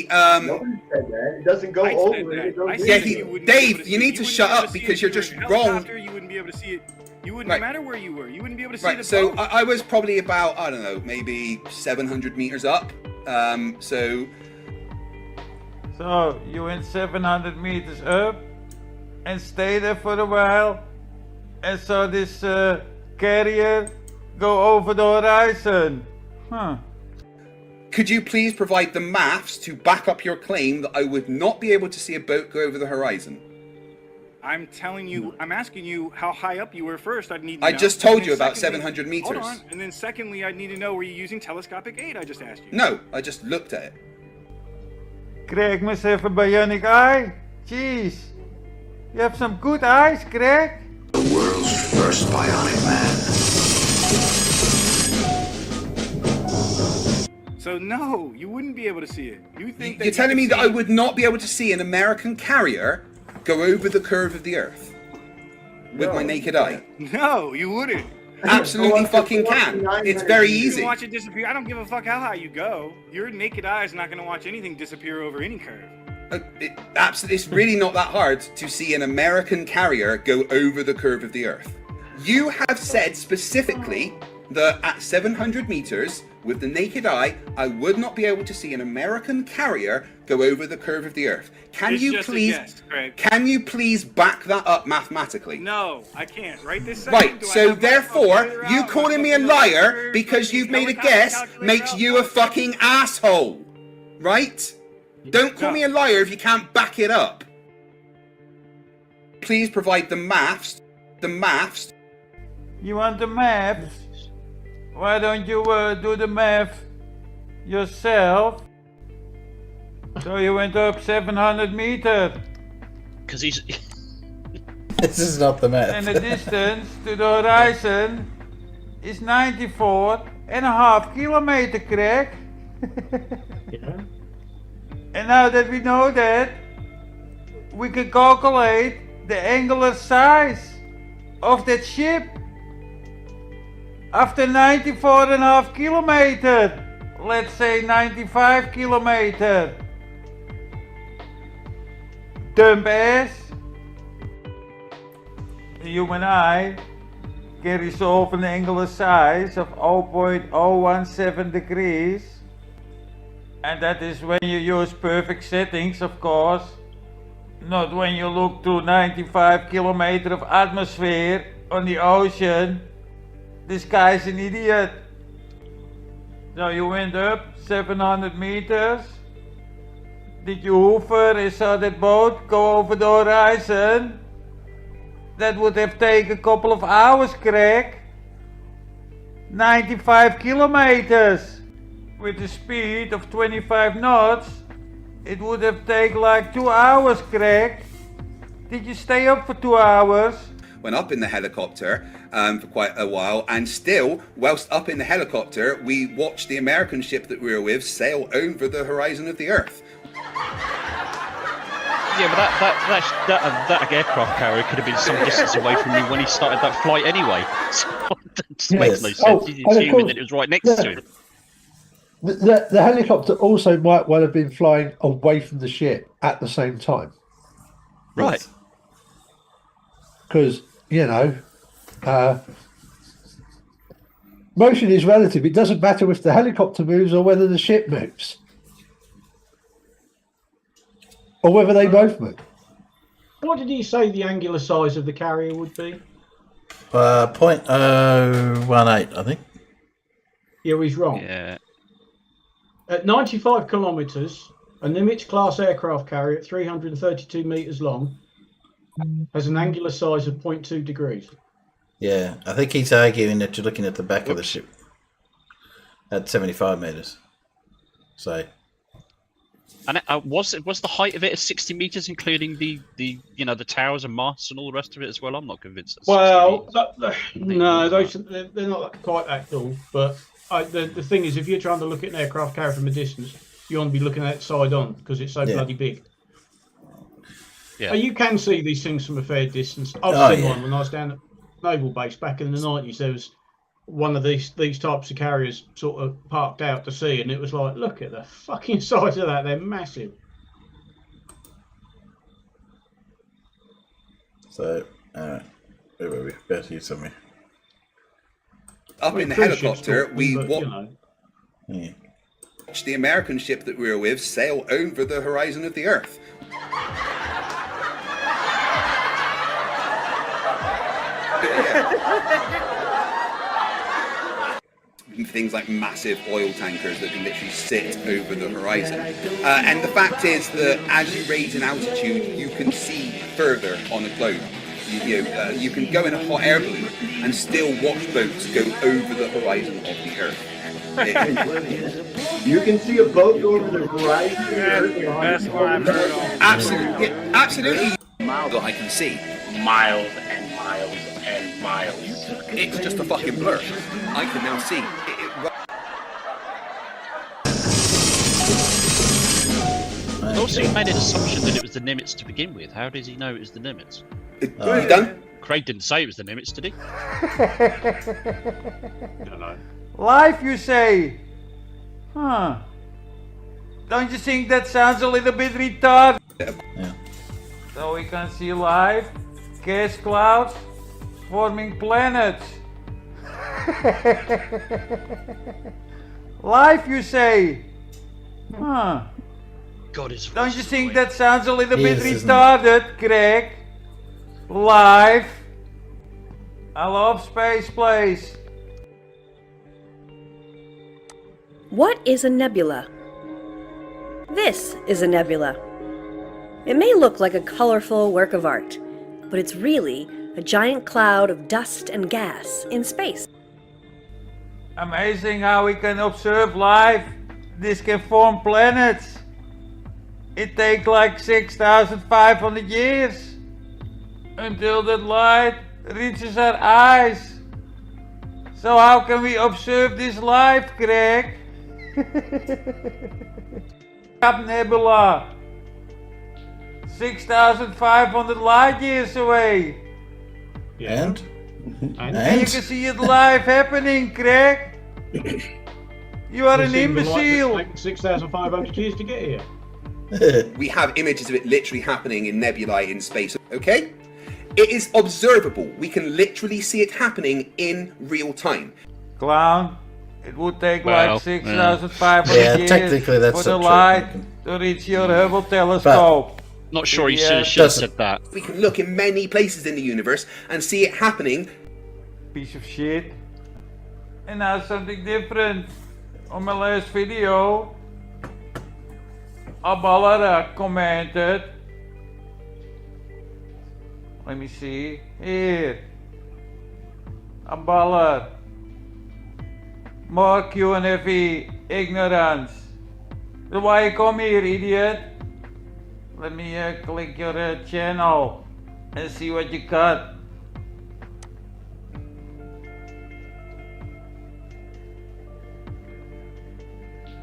that. It doesn't go over it. Dave, you need to shut up because you're just wrong. You wouldn't be able to see it. You wouldn't, Right. no matter where you were, you wouldn't be able to see Right, the so boat. I was probably about, I don't know, maybe 700 meters up. So you went 700 meters up and stayed there for a while and saw this carrier go over the horizon. Huh. could you please provide the maths to back up your claim that I would not be able to see a boat go over the horizon? I'm telling you, I'm asking you how high up you were first. I'd need to I know. just told And you then about secondly- 700 meters. Hold on. And then secondly, I'd need to know, were you using telescopic aid? I just asked you. No, I just looked at it. Craig must have a bionic eye. Jeez. You have some good eyes, Craig. The world's first bionic man. So no, you wouldn't be able to see it. You think that You're telling could me that see- I would not be able to see an American carrier go over the curve of the Earth with my naked eye? No, you wouldn't. Absolutely fucking can. It's very You easy. can watch it disappear. I don't give a fuck how high you go. Your naked eye is not going to watch anything disappear over any curve. It's really not that hard to see an American carrier go over the curve of the Earth. You have said specifically that at 700 meters, with the naked eye, I would not be able to see an American carrier go over the curve of the Earth. Can It's you just a please? guess, Craig. Can you please back that up mathematically? No, I can't. Right this second. Right, do I so have my therefore, calculator you out? calling me a liar because you've made a guess makes you a fucking asshole. Right? Don't call me a liar if you can't back it up. Please provide the maths The maths. You want the maths? Why don't you do the math yourself? So you went up 700 meters. Because he's. This is not the math. And the distance to the horizon is 94.5 kilometers, Craig. Yeah. And now that we know that, we can calculate the angular size of that ship. After 94.5 kilometers, let's say 95 kilometers. Dumb ass. The human eye can resolve an angular size of 0.017 degrees. And that is when you use perfect settings, of course. Not when you look through 95 kilometers of atmosphere on the ocean. This guy's an idiot. So you went up 700 meters. Did you hover and saw that boat go over the horizon? That would have taken a couple of hours, Craig. 95 kilometers. With a speed of 25 knots, it would have taken like 2 hours, Craig. Did you stay up for 2 hours? Went up in the helicopter for quite a while, and still, whilst up in the helicopter, we watched the American ship that we were with sail over the horizon of the Earth. Yeah, but that aircraft carrier could have been some distance away from me when he started that flight anyway. So that makes no sense. He's assuming that it was right next to him. The helicopter also might well have been flying away from the ship at the same time. Right. Because, motion is relative. It doesn't matter if the helicopter moves or whether the ship moves. Or whether they both move. What did he say the angular size of the carrier would be? 0.018, I think. Yeah, he's wrong. Yeah. At 95 kilometres, a Nimitz-class aircraft carrier at 332 metres long has an angular size of 0.2 degrees. Yeah, I think he's arguing that you're looking at the back of the ship at 75 metres. So... And was the height of it at 60 meters, including the towers and masts and all the rest of it as well? I'm not convinced. Well, no, they're not quite that tall. But the thing is, if you're trying to look at an aircraft carrier from a distance, you want to be looking at it side on because it's so bloody big. Yeah, you can see these things from a fair distance. I've seen one when I was down at Naval Base back in the 90s. There was one of these types of carriers sort of parked out to sea, and it was like, look at the fucking size of that. They're massive. So, where were we? About here somewhere. Up in the helicopter, we watched the American ship that we were with sail over the horizon of the Earth. Things like massive oil tankers that can literally sit over the horizon. And the fact is that as you raise in altitude, you can see further on the globe. You can go in a hot air balloon and still watch boats go over the horizon of the Earth. You can see a boat go over the horizon of the Earth. That's what I've heard all. Absolutely, absolutely. Miles that I can see. Miles and miles and miles. It's just a fucking blur. I can now see. Also, he made an assumption that it was the Nimitz to begin with. How does he know it was the Nimitz? You done? Craig didn't say it was the Nimitz, did he? I don't know. Life, you say? Huh. Don't you think that sounds a little bit retarded? Yeah. So we can see life, gas clouds, forming planets. Life, you say? Huh. God, don't you think that sounds a little bit retarded, Craig? Life. I love space place. What is a nebula? This is a nebula. It may look like a colorful work of art, but it's really a giant cloud of dust and gas in space. Amazing how we can observe life. This can form planets. It takes like 6,500 years until that light reaches our eyes. So how can we observe this life, Greg? Cap Nebula. 6,500 light years away. And? And you can see it live happening, Greg. You are an imbecile. 6,500 years to get here. We have images of it literally happening in nebulae in space, okay? It is observable. We can literally see it happening in real time. Clown, it would take like 6,500 years technically that's for the not true. light to reach your Hubble telescope. Not sure you should have said that. We can look in many places in the universe and see it happening. Piece of shit. And now something different. On my last video, Abalara commented. Let me see. Here. Abalar. More QNFE ignorance. So why you come here, idiot? Let me click your channel and see what you got.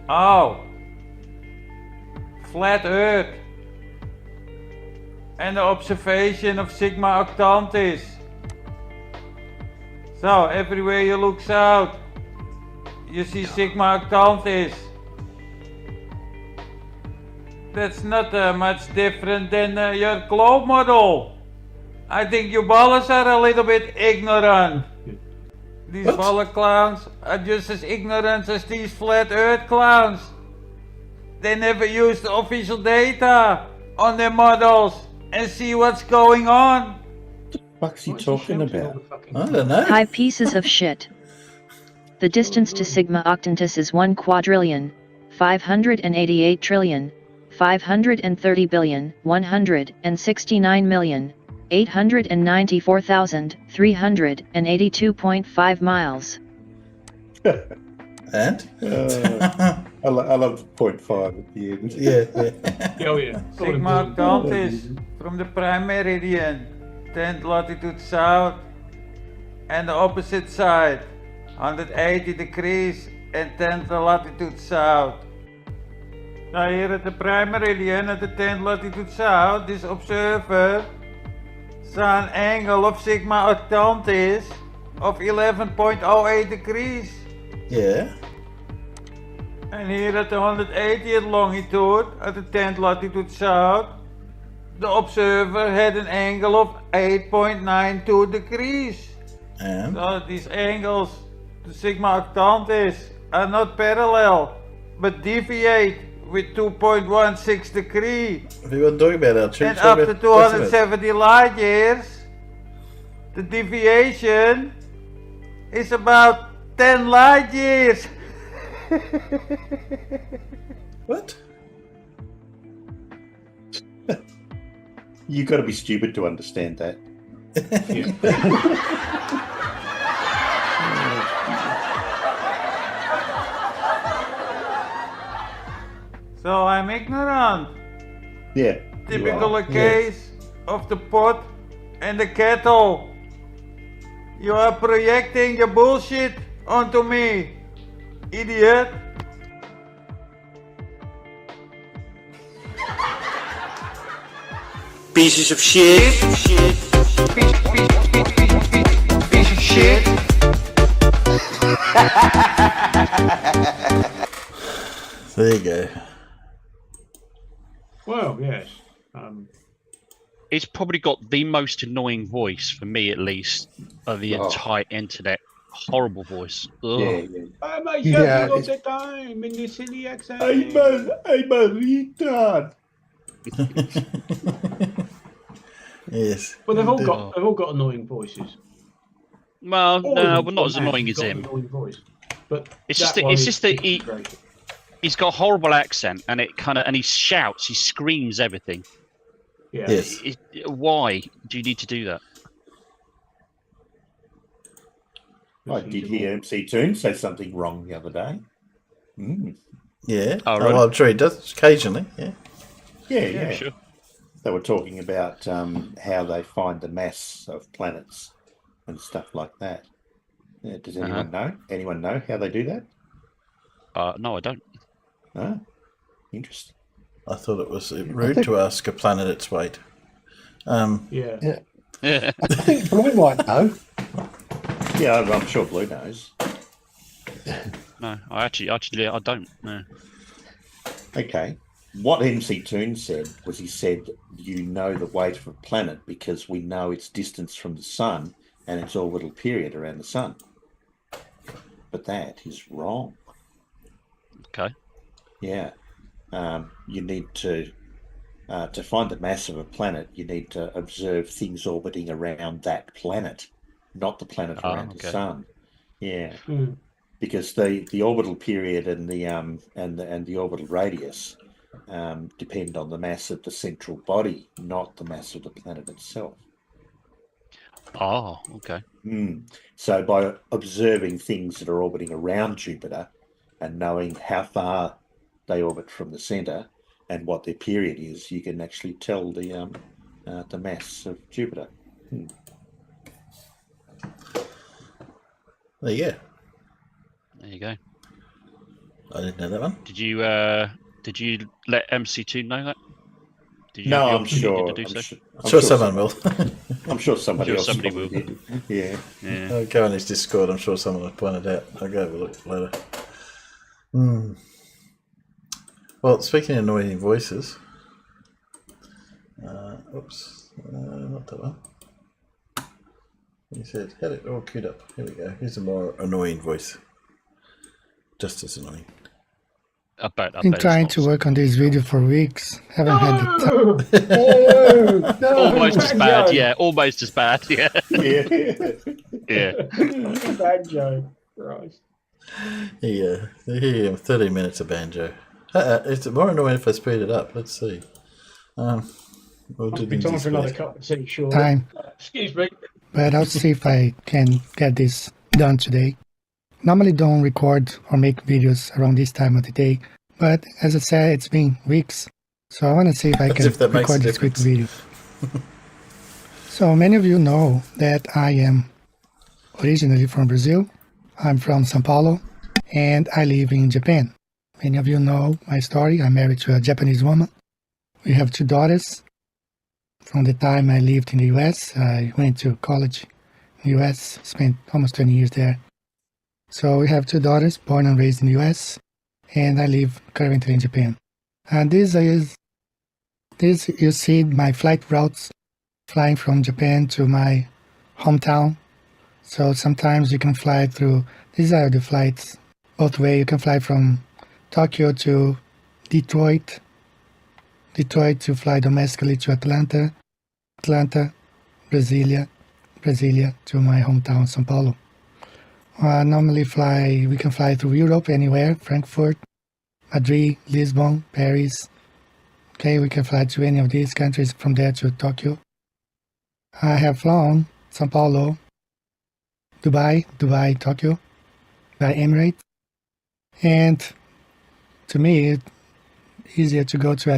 Oh, flat Earth and the observation of Sigma Octantis. So everywhere you look south, you see Sigma Octantis. That's not much different than your globe model. I think you ballers are a little bit ignorant. These baller clowns are just as ignorant as these flat earth clowns. They never use the official data on their models and see what's going on. What's he talking about? I don't know. Hi pieces of shit. The distance to Sigma Octantis is 1 quadrillion, 588 trillion, 530 billion, 169 million, 894,382.5 miles. And? I love 0.5 at the end. Yeah. Oh yeah. Sigma Octantis from the prime meridian, 10th latitude south, and the opposite side, 180 degrees and 10th latitude south. Now here at the prime meridian at the 10th latitude south, this observer saw an angle of Sigma Octantis of 11.08 degrees. Yeah. And here at the 180th longitude, at the 10th latitude south, the observer had an angle of 8.92 degrees. And? So these angles to Sigma Octantis are not parallel, but deviate with 2.16 degrees. We weren't talking about our And up to 270 light years, the deviation is about 10 light years. What? You got to be stupid to understand that. So I'm ignorant. Yeah. Typical case of the pot and the kettle. You are projecting your bullshit onto me, idiot. Pieces of shit. Piece of shit. There you go. Well, yes. It's probably got the most annoying voice, for me at least, of the entire internet. Horrible voice. Ugh. I'm a young all the time in this silly accent. I'm a retard. Yes. Well, they've all got annoying voices. Well, All no, of them but not as annoying as got him. Annoying voice. But It's that just one that he's got a horrible accent, and he shouts, he screams everything. Yeah. Yes. Why do you need to do that? I did hear MC Toon say something wrong the other day. Yeah. Oh, well, I'm sure he does occasionally. Yeah. Yeah. Sure. They were talking about how they find the mass of planets and stuff like that. Does anyone know? Anyone know how they do that? No, I don't. No. Interesting. I thought it was rude to ask a planet its weight. Yeah. I think Blue might know. Yeah, I'm sure Blue knows. No, I don't. No. Okay. What MC Toon said was he said, you know the weight of a planet because we know its distance from the sun and its orbital period around the sun. But that is wrong. Okay. Yeah. You need to find the mass of a planet, you need to observe things orbiting around that planet, not the planet around the sun. Yeah. Because the orbital period and the orbital radius depend on the mass of the central body, not the mass of the planet itself. Oh, okay. So by observing things that are orbiting around Jupiter and knowing how far they orbit from the center and what their period is, you can actually tell the mass of Jupiter. There you go. There you go. I didn't know that one. Did you let MC2 know that? Did you No, have the I'm sure. opportunity to do so? I'm sure someone will. I'm sure somebody else will. did. Yeah. I'll go on his Discord. I'm sure someone will point it out. I'll go have a look later. Well, speaking of annoying voices, oops, not that one. He said, had it all queued up. Here we go. Here's a more annoying voice. Just as annoying. Been trying to work on this video for weeks. Haven't had the time. Almost as bad, yeah. Almost as bad, yeah. Yeah. Banjo. Christ. Yeah. 30 minutes of banjo. Is it more annoying if I speed it up? Let's see. We'll do Be time for another cup of tea, sure. Time. Excuse me. But I'll see if I can get this done today. Normally don't record or make videos around this time of the day, but as I said, it's been weeks, so I want to see if I can record this quick video. So many of you know that I am originally from Brazil. I'm from São Paulo, and I live in Japan. Many of you know my story. I'm married to a Japanese woman. We have 2 daughters. From the time I lived in the US, I went to college in the US, spent almost 20 years there. So we have 2 daughters, born and raised in the US, and I live currently in Japan. And this you see my flight routes flying from Japan to my hometown. So sometimes you can fly through, these are the flights both way. You can fly from Tokyo to Detroit to fly domestically to Atlanta, Brasilia to my hometown, São Paulo. Normally we can fly through Europe anywhere, Frankfurt, Madrid, Lisbon, Paris. Okay, we can fly to any of these countries, from there to Tokyo. I have flown São Paulo, Dubai, Tokyo, by Emirates. And to me, it's easier to go to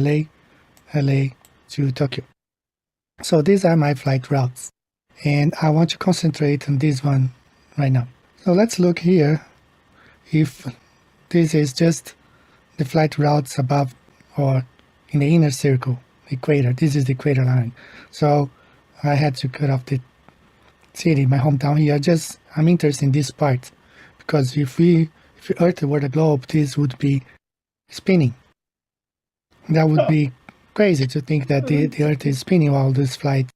LA to Tokyo. So these are my flight routes. And I want to concentrate on this one right now. So let's look here if this is just the flight routes above or in the inner circle, equator. This is the equator line. So I had to cut off the city, my hometown here. I'm interested in this part because if Earth were a globe, this would be spinning. That would be crazy to think that the Earth is spinning while these flights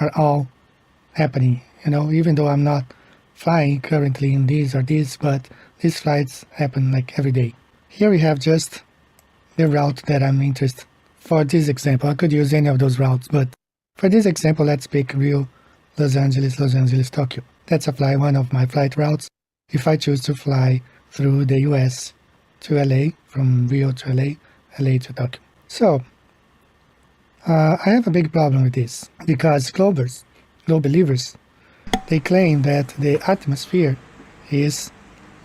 are all happening. Even though I'm not flying currently in these or these, but these flights happen like every day. Here we have just the route that I'm interested for this example. I could use any of those routes, but for this example, let's pick Rio, Los Angeles, Tokyo. That's one of my flight routes. If I choose to fly through the US to LA, from Rio to LA to Tokyo. So, I have a big problem with this because globe believers, they claim that the atmosphere is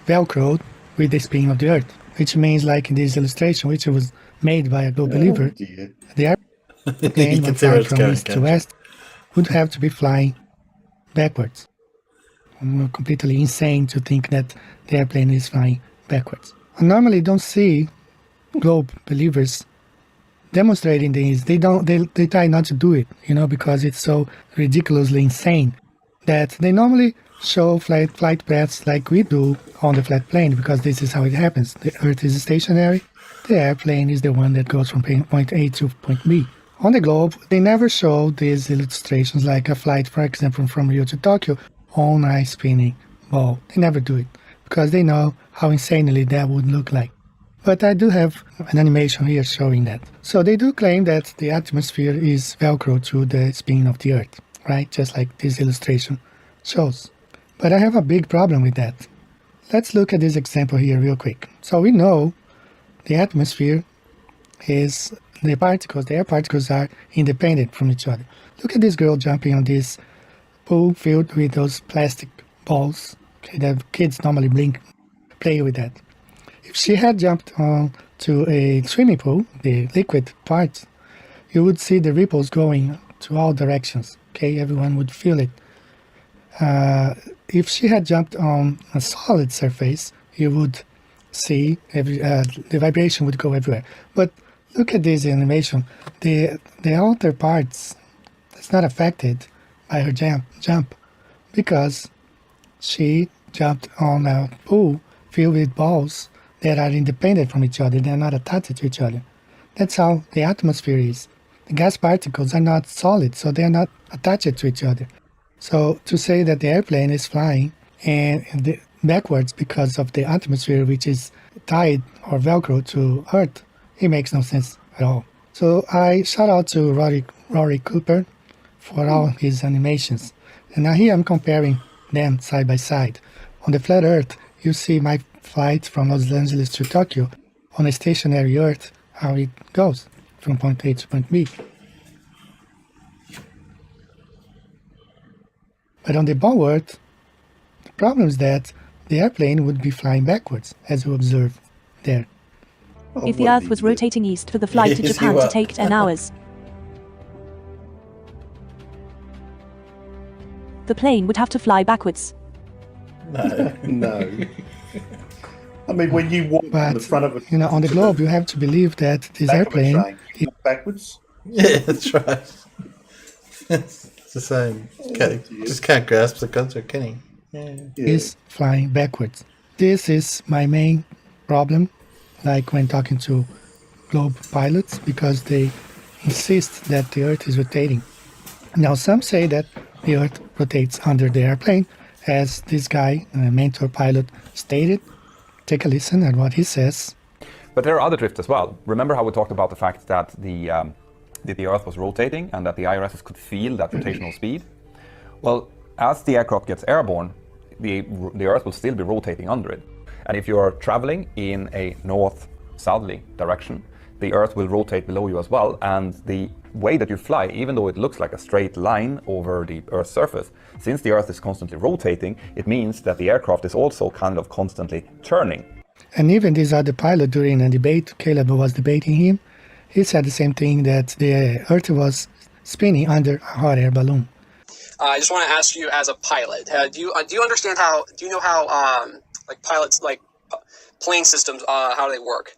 velcroed with the spin of the Earth, which means, like in this illustration, which was made by a globe believer, the airplane, when flying from east to west, would have to be flying backwards. Completely insane to think that the airplane is flying backwards. I normally don't see globe believers demonstrating this. They try not to do it, because it's so ridiculously insane that they normally show flight paths like we do on the flat plane, because this is how it happens. The Earth is stationary. The airplane is the one that goes from point A to point B. On the globe, they never show these illustrations like a flight, for example, from Rio to Tokyo on a spinning ball. They never do it because they know how insanely that would look like. But I do have an animation here showing that. So they do claim that the atmosphere is velcro to the spin of the Earth, right? Just like this illustration shows. But I have a big problem with that. Let's look at this example here real quick. So we know the atmosphere is the air particles are independent from each other. Look at this girl jumping on this pool filled with those plastic balls. Okay, that kids normally play with that. If she had jumped on to a swimming pool, the liquid part, you would see the ripples going to all directions. Okay, everyone would feel it. If she had jumped on a solid surface, you would see the vibration would go everywhere. But look at this animation. The outer parts is not affected by her jump because she jumped on a pool filled with balls that are independent from each other. They're not attached to each other. That's how the atmosphere is. The gas particles are not solid, so they're not attached to each other. So to say that the airplane is flying and backwards because of the atmosphere, which is tied or velcro to Earth, it makes no sense at all. So I shout out to Rory Cooper for all his animations. And now here I'm comparing them side by side. On the flat Earth, you see my flight from Los Angeles to Tokyo. On a stationary Earth, how it goes from point A to point B. But on the ball Earth, the problem is that the airplane would be flying backwards, as you observe there. If the Earth was rotating east for the flight to Japan to take 10 hours, the plane would have to fly backwards. No. I mean, when you walk on the front of it, on the globe, you have to believe that this airplane is backwards. Yeah, that's right. It's the same. Just can't grasp the concept, can he? Is flying backwards. This is my main problem, like when talking to globe pilots, because they insist that the Earth is rotating. Now, some say that the Earth rotates under the airplane, as this guy, a mentor pilot, stated. Take a listen at what he says. But there are other drifts as well. Remember how we talked about the fact that the Earth was rotating and that the IRSs could feel that rotational speed? Well, as the aircraft gets airborne, the Earth will still be rotating under it. And if you are traveling in a north-southerly direction, the Earth will rotate below you as well. And the way that you fly, even though it looks like a straight line over the Earth's surface, since the Earth is constantly rotating, it means that the aircraft is also kind of constantly turning. And even this other pilot during a debate, Caleb was debating him, he said the same thing, that the Earth was spinning under a hot air balloon. I just want to ask you, as a pilot, do you understand how? Do you know how like pilots, like plane systems, how they work?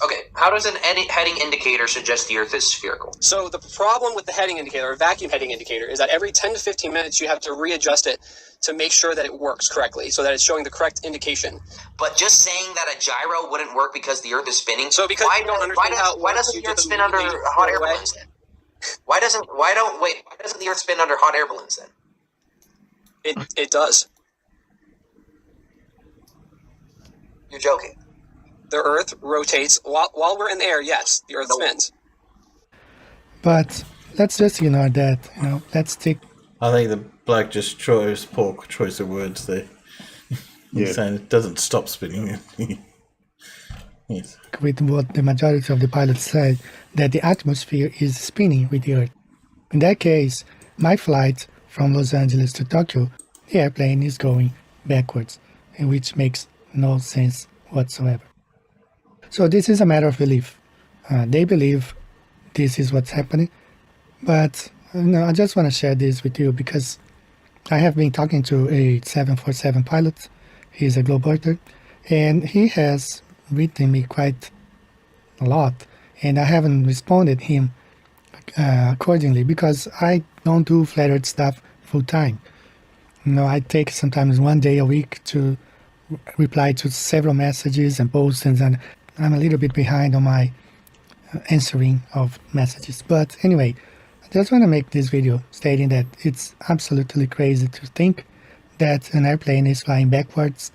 Okay, how does an heading indicator suggest the Earth is spherical? So the problem with the heading indicator, or vacuum heading indicator, is that every 10 to 15 minutes you have to readjust it to make sure that it works correctly, so that it's showing the correct indication. But just saying that a gyro wouldn't work because the Earth is spinning. So because why you don't understand why doesn't the Earth spin under hot air balloons then? Why doesn't the Earth spin under hot air balloons then? It does. You're joking. The Earth rotates while we're in the air. Yes, the Earth spins. But let's just ignore that. Let's stick. I think the bloke just chose poor choice of words there. He's saying it doesn't stop spinning. Yes. With what the majority of the pilots said, that the atmosphere is spinning with the Earth. In that case, my flight from Los Angeles to Tokyo, the airplane is going backwards, and which makes no sense whatsoever. So this is a matter of belief. They believe this is what's happening, but I just want to share this with you because I have been talking to a 747 pilot. He's a globetrotter, and he has written me quite a lot, and I haven't responded him accordingly because I don't do flat earth stuff full time. I take sometimes 1 day a week to reply to several messages and posts, and I'm a little bit behind on my answering of messages. But anyway, I just want to make this video stating that it's absolutely crazy to think that an airplane is flying backwards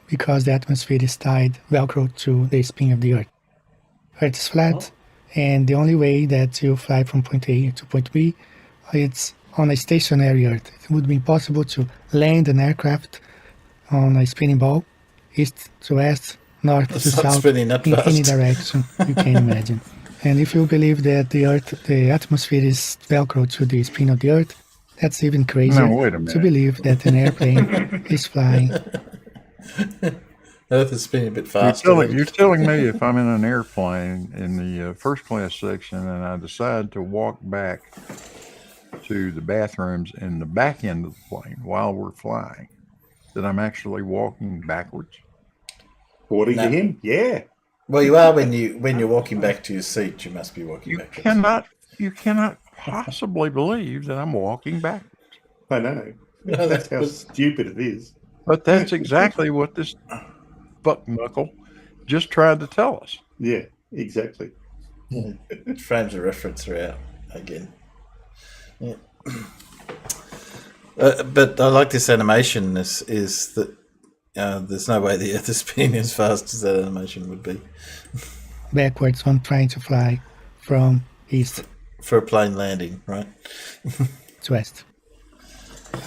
because the atmosphere is tied Velcro to the spin of the Earth. Earth is flat, and the only way that you fly from point A to point B, it's on a stationary Earth. It would be impossible to land an aircraft on a spinning ball, east to west, north to south, in any direction you can imagine. And if you believe that the atmosphere is Velcro to the spin of the Earth, that's even crazier to believe that an airplane is flying. Earth is spinning a bit faster. You're telling me if I'm in an airplane in the first class section and I decide to walk back to the bathrooms in the back end of the plane while we're flying, that I'm actually walking backwards? According to him, yeah. Well, you are when you're walking back to your seat. You must be walking backwards. You cannot possibly believe that I'm walking backwards. I know. That's how stupid it is. But that's exactly what this buck-knuckle just tried to tell us. Yeah, exactly. Frames of reference are out again. Yeah. But I like this animation. Is that there's no way the Earth is spinning as fast as that animation would be. Backwards when trying to fly from east. For a plane landing, right? To west.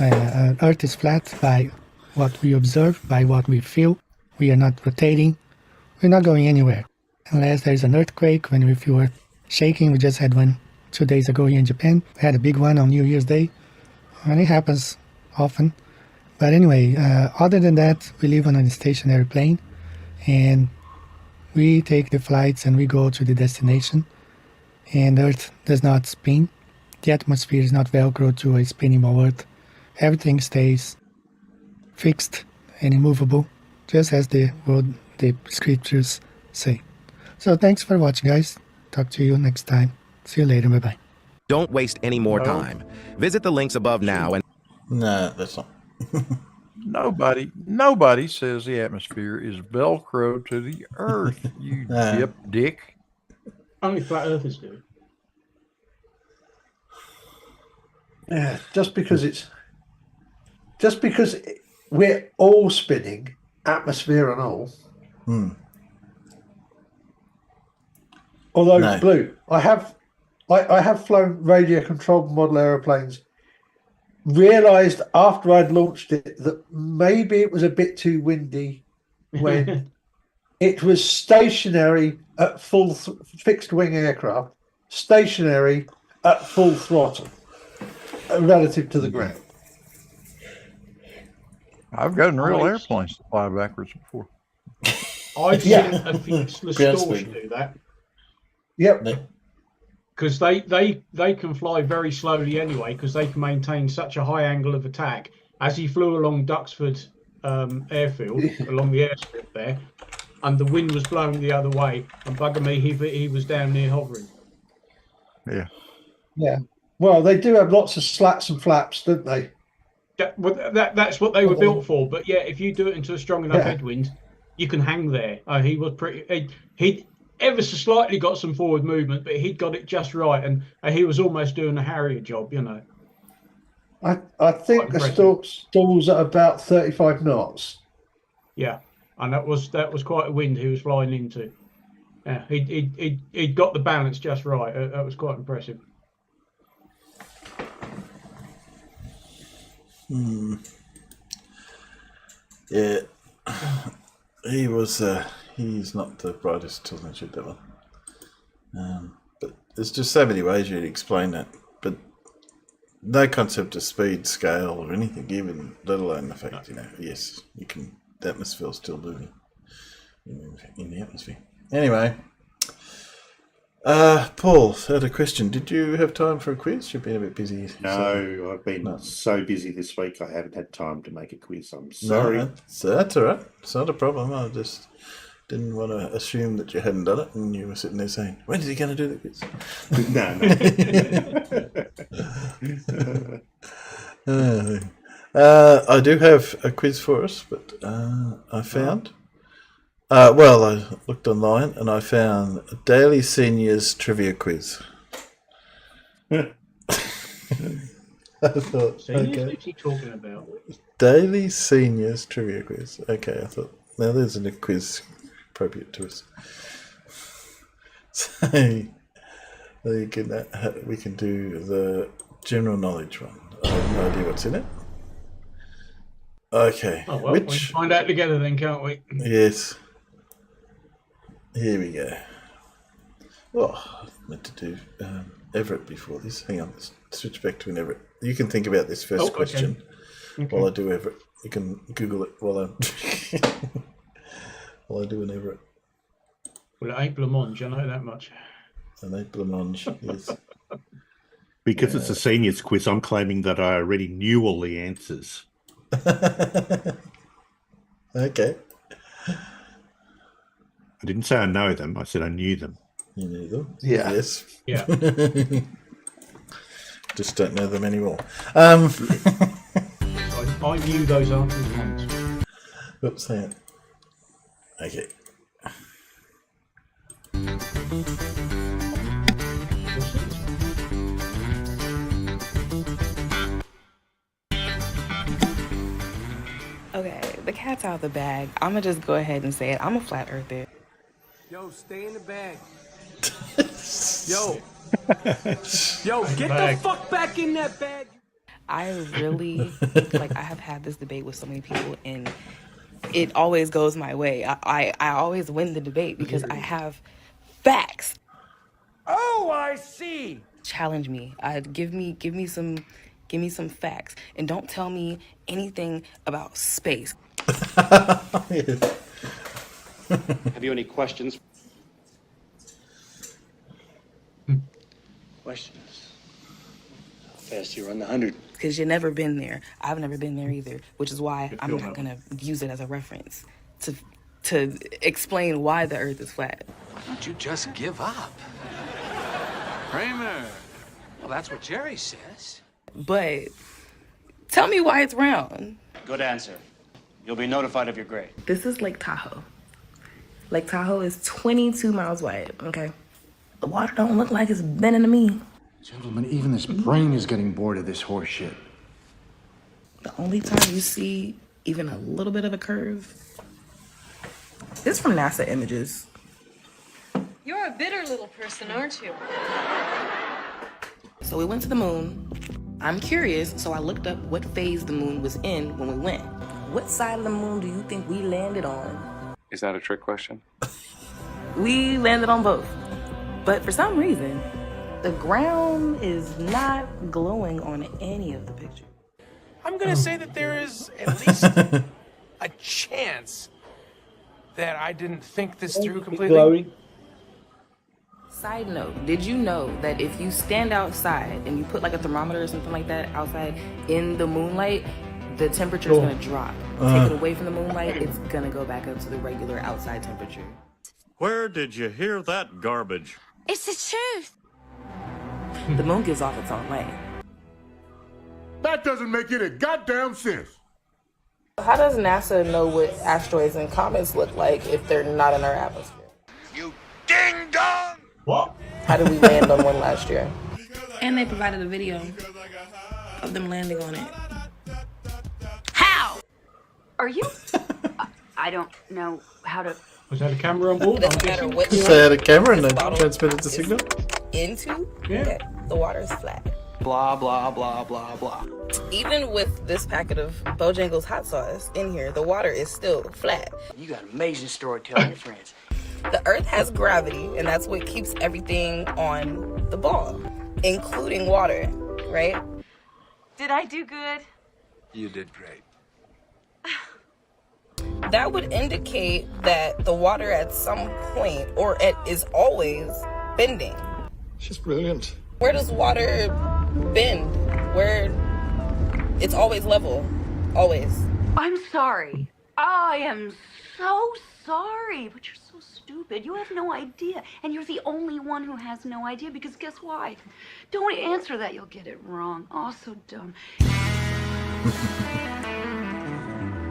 Earth is flat by what we observe, by what we feel. We are not rotating. We're not going anywhere. Unless there's an earthquake, when we feel Earth shaking. We just had one 2 days ago here in Japan. We had a big one on New Year's Day. And it happens often. But anyway, other than that, we live on a stationary plane. And we take the flights and we go to the destination. And Earth does not spin. The atmosphere is not Velcro to a spinning ball Earth. Everything stays fixed and immovable, just as the scriptures say. So thanks for watching, guys. Talk to you next time. See you later. Bye-bye. Don't waste any more time. Visit the links above now and... No, that's not. Nobody says the atmosphere is Velcro to the Earth, you dick. Only flat earthers do. Yeah, just because we're all spinning, atmosphere and all. Although, No. Blue, I have flown radio-controlled model aeroplanes. Realised after I'd launched it that maybe it was a bit too windy when it was stationary at full fixed-wing aircraft, stationary at full throttle relative to the ground. I've gotten real airplanes to fly backwards before. I've seen a fixed distortion do that. Yep. Because they can fly very slowly anyway, because they can maintain such a high angle of attack. As he flew along Duxford airfield, along the airstrip there, and the wind was blowing the other way, and bugger me, he was down near hovering. Yeah. Yeah. Well, they do have lots of slats and flaps, don't they? Yeah, well, that's what they were built for. But yeah, if you do it into a strong enough headwind, you can hang there. He was pretty. He ever so slightly got some forward movement, but he'd got it just right, and he was almost doing a Harrier job, you know. I think the stalls at about 35 knots. Yeah, and that was quite a wind he was flying into. Yeah, he'd got the balance just right. That was quite impressive. Yeah, he's not the brightest tornado devil. But there's just so many ways you can explain that. But no concept of speed, scale, or anything, even let alone the fact, yes, you can. The atmosphere's still moving in the atmosphere. Anyway, Paul had a question. Did you have time for a quiz? You've been a bit busy. No, I've been so busy this week. I haven't had time to make a quiz. I'm sorry. No, that's all right. It's not a problem. I just didn't want to assume that you hadn't done it, and you were sitting there saying, "When is he going to do the quiz?" No. I do have a quiz for us, but I found. I looked online and I found a Daily Seniors Trivia Quiz. I thought, Seniors? What's he talking about? Daily Seniors Trivia Quiz. Okay, I thought, now there's a quiz appropriate to us. So we can do the general knowledge one. I have no idea what's in it. Okay. Oh, well, we can find out together then, can't we? Yes. Here we go. Oh, I meant to do Everett before this. Hang on, let's switch back to an Everett. You can think about this first question while I do Everett. You can Google it while I do an Everett. Well, it ain't blancmange, I know that much. An ain't blancmange, yes. Because it's a seniors quiz, I'm claiming that I already knew all the answers. Okay. I didn't say I know them. I said I knew them. You knew them? Yeah. Yes. Yeah. Just don't know them anymore. I knew those answers once. Oops, hang on. Okay. Okay, the cat's out of the bag. I'm gonna just go ahead and say it. I'm a flat earther. Yo, stay in the bag. Yo, get the fuck back in that bag. I really, I have had this debate with so many people, and it always goes my way. I always win the debate because I have facts. Oh, I see. Challenge me. Give me some facts, and don't tell me anything about space. Have you any questions? Questions? How fast you run the 100? Because you've never been there. I've never been there either, which is why I'm not going to use it as a reference to explain why the Earth is flat. Why don't you just give up? Kramer. Well, that's what Jerry says. But tell me why it's round. Good answer. You'll be notified of your grade. This is Lake Tahoe. Lake Tahoe is 22 miles wide, okay? The water don't look like it's bending to me. Gentlemen, even this brain is getting bored of this horse shit. The only time you see even a little bit of a curve is from NASA images. You're a bitter little person, aren't you? So we went to the moon. I'm curious, so I looked up what phase the moon was in when we went. What side of the moon do you think we landed on? Is that a trick question? We landed on both. But for some reason, the ground is not glowing on any of the pictures. I'm gonna say that there is at least a chance that I didn't think this through completely. Glowing. Side note, did you know that if you stand outside and you put like a thermometer or something like that outside in the moonlight, the temperature's gonna drop. Take it away from the moonlight, it's gonna go back up to the regular outside temperature. Where did you hear that garbage? It's the truth. The moon gives off its own light. That doesn't make any goddamn sense. How does NASA know what asteroids and comets look like if they're not in our atmosphere? You ding dong! What? How did we land on one last year? And they provided a video of them landing on it. How? Are you? I don't know how to. Was that a camera on board? It doesn't matter what Just they had a camera and they transmitted the signal. into, Yeah. the water is flat. Blah, blah, blah, blah, blah. Even with this packet of Bojangles hot sauce in here, the water is still flat. You got amazing storytelling, your friends. The Earth has gravity, and that's what keeps everything on the ball, including water, right? Did I do good? You did great. That would indicate that the water at some point, or it is always bending. She's brilliant. Where does water bend? Where it's always level. Always. I'm sorry. I am so sorry, but you're so stupid. You have no idea. And you're the only one who has no idea because guess why? Don't answer that, you'll get it wrong. Oh, so dumb.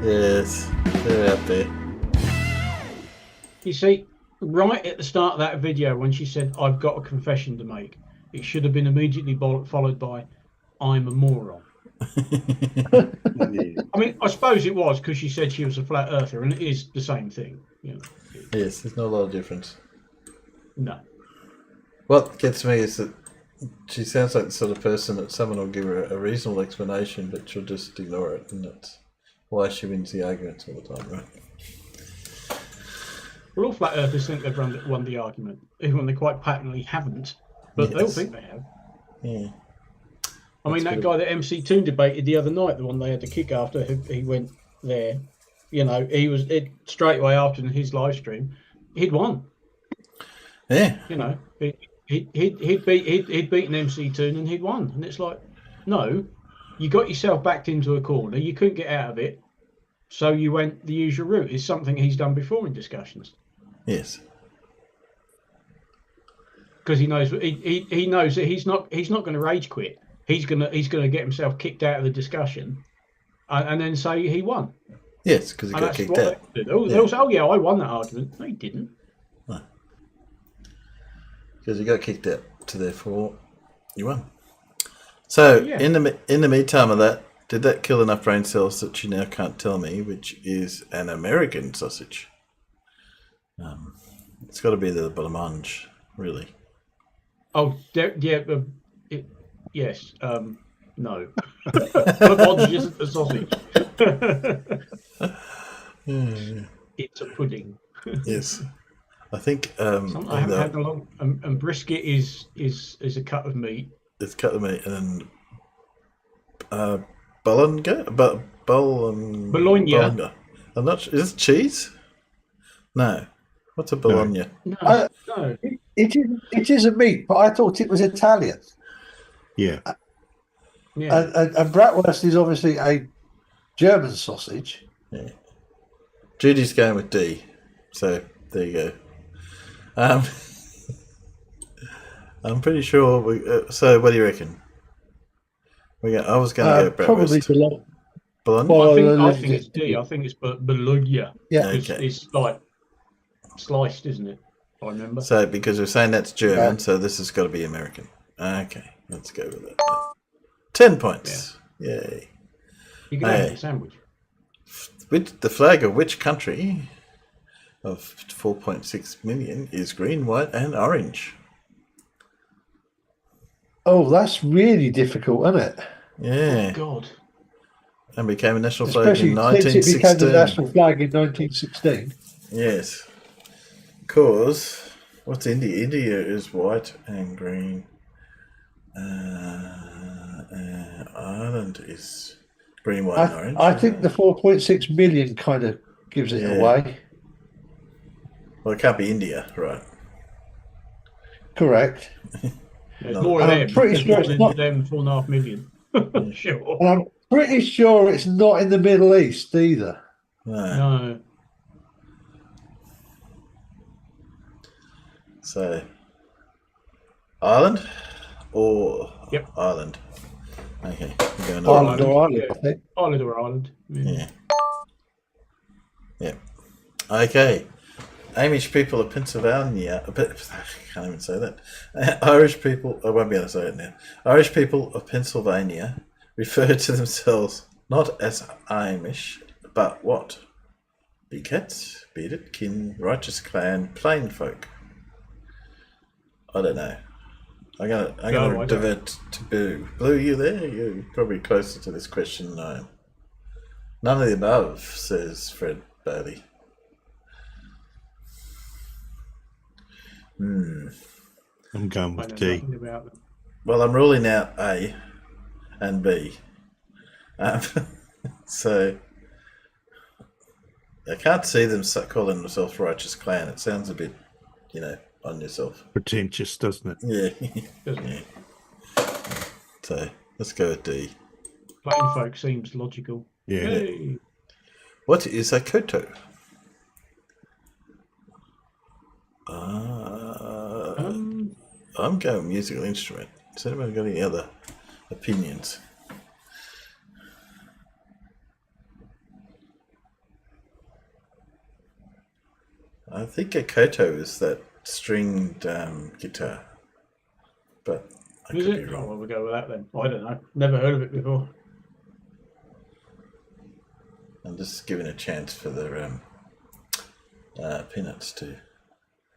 Yes, they're out there. You see, right at the start of that video when she said, I've got a confession to make, it should have been immediately followed by, I'm a moron. I mean, I suppose it was because she said she was a flat earther, and it is the same thing. You know. Yes, there's not a lot of difference. No. What gets me is that she sounds like the sort of person that someone will give her a reasonable explanation, but she'll just ignore it, and that's why she wins the arguments all the time, right? Well, all flat earthers think they've won the argument, even when they quite patently haven't, but they'll think they have. Yeah. I mean, that guy that MC2 debated the other night, the one they had to kick after he went there, you know, he was straight away after his live stream, he'd won. Yeah. You know, he'd beaten MC2 and he'd won. And it's like, no, you got yourself backed into a corner, you couldn't get out of it, so you went the usual route. It's something he's done before in discussions. Yes. Because he knows he knows that he's not going to rage quit. He's gonna get himself kicked out of the discussion, and then say he won. Yes, because he got kicked out. They'll say, "Oh yeah, I won that argument." No, he didn't. No, because he got kicked out. So therefore, you won. So in the meantime of that, did that kill enough brain cells that you now can't tell me which is an American sausage? It's got to be the blancmange, really. Oh yeah. Yes. No. Blancmange isn't a sausage. It's a pudding. Yes. I think. Something I haven't had in a long. And brisket is a cut of meat. It's cut of meat, and then bologna. I'm not sure. Is it cheese? No. What's a bologna? No. It is a meat, but I thought it was Italian. Yeah. And bratwurst is obviously a German sausage. Yeah. Judy's going with D, so there you go. I'm pretty sure. So, what do you reckon? I was going to go bratwurst. Probably Bologna. I think it's D. I think it's bologna. Yeah. Okay. It's like sliced, isn't it? I remember. So, because we're saying that's German, so this has got to be American. Okay, let's go with that. 10 points. Yeah. Yay. You can have a sandwich. The flag of which country of 4.6 million is green, white, and orange? Oh, that's really difficult, isn't it? Yeah. Oh, God. And became a national flag in 1916. Since it became the national flag in 1916. Yes. Because, what's India? India is white and green. Ireland is green, white, and orange. I think the 4.6 million kind of gives it away. Well, it can't be India, right? Correct. There's more of them. Pretty sure it's not them 4.5 million. Sure. And I'm pretty sure it's not in the Middle East either. No. So, Ireland or Ireland? Okay, we're going Ireland or Ireland, I think. Ireland or Ireland. Yeah. Okay. Amish people of Pennsylvania. I can't even say that. Irish people. I won't be able to say it now. Irish people of Pennsylvania refer to themselves not as Amish, but what? Big hats, bearded kin, righteous clan, plain folk. I don't know. I'm gonna divert to Blue. Blue, you there? You're probably closer to this question than I am. None of the above, says Fred Bailey. I'm going with D. Well, I'm ruling out A and B So I can't see them calling themselves Righteous Clan. It sounds a bit, on yourself. Pretentious, doesn't it? Yeah. So let's go with D. Plain folk seems logical. Yeah. Hey. What is a koto? I'm going musical instrument. Has anyone got any other opinions? I think a koto is that stringed guitar, but I Is could it? be wrong. Oh, well, we'll go with that then. I don't know. Never heard of it before. I'm just giving a chance for the peanuts to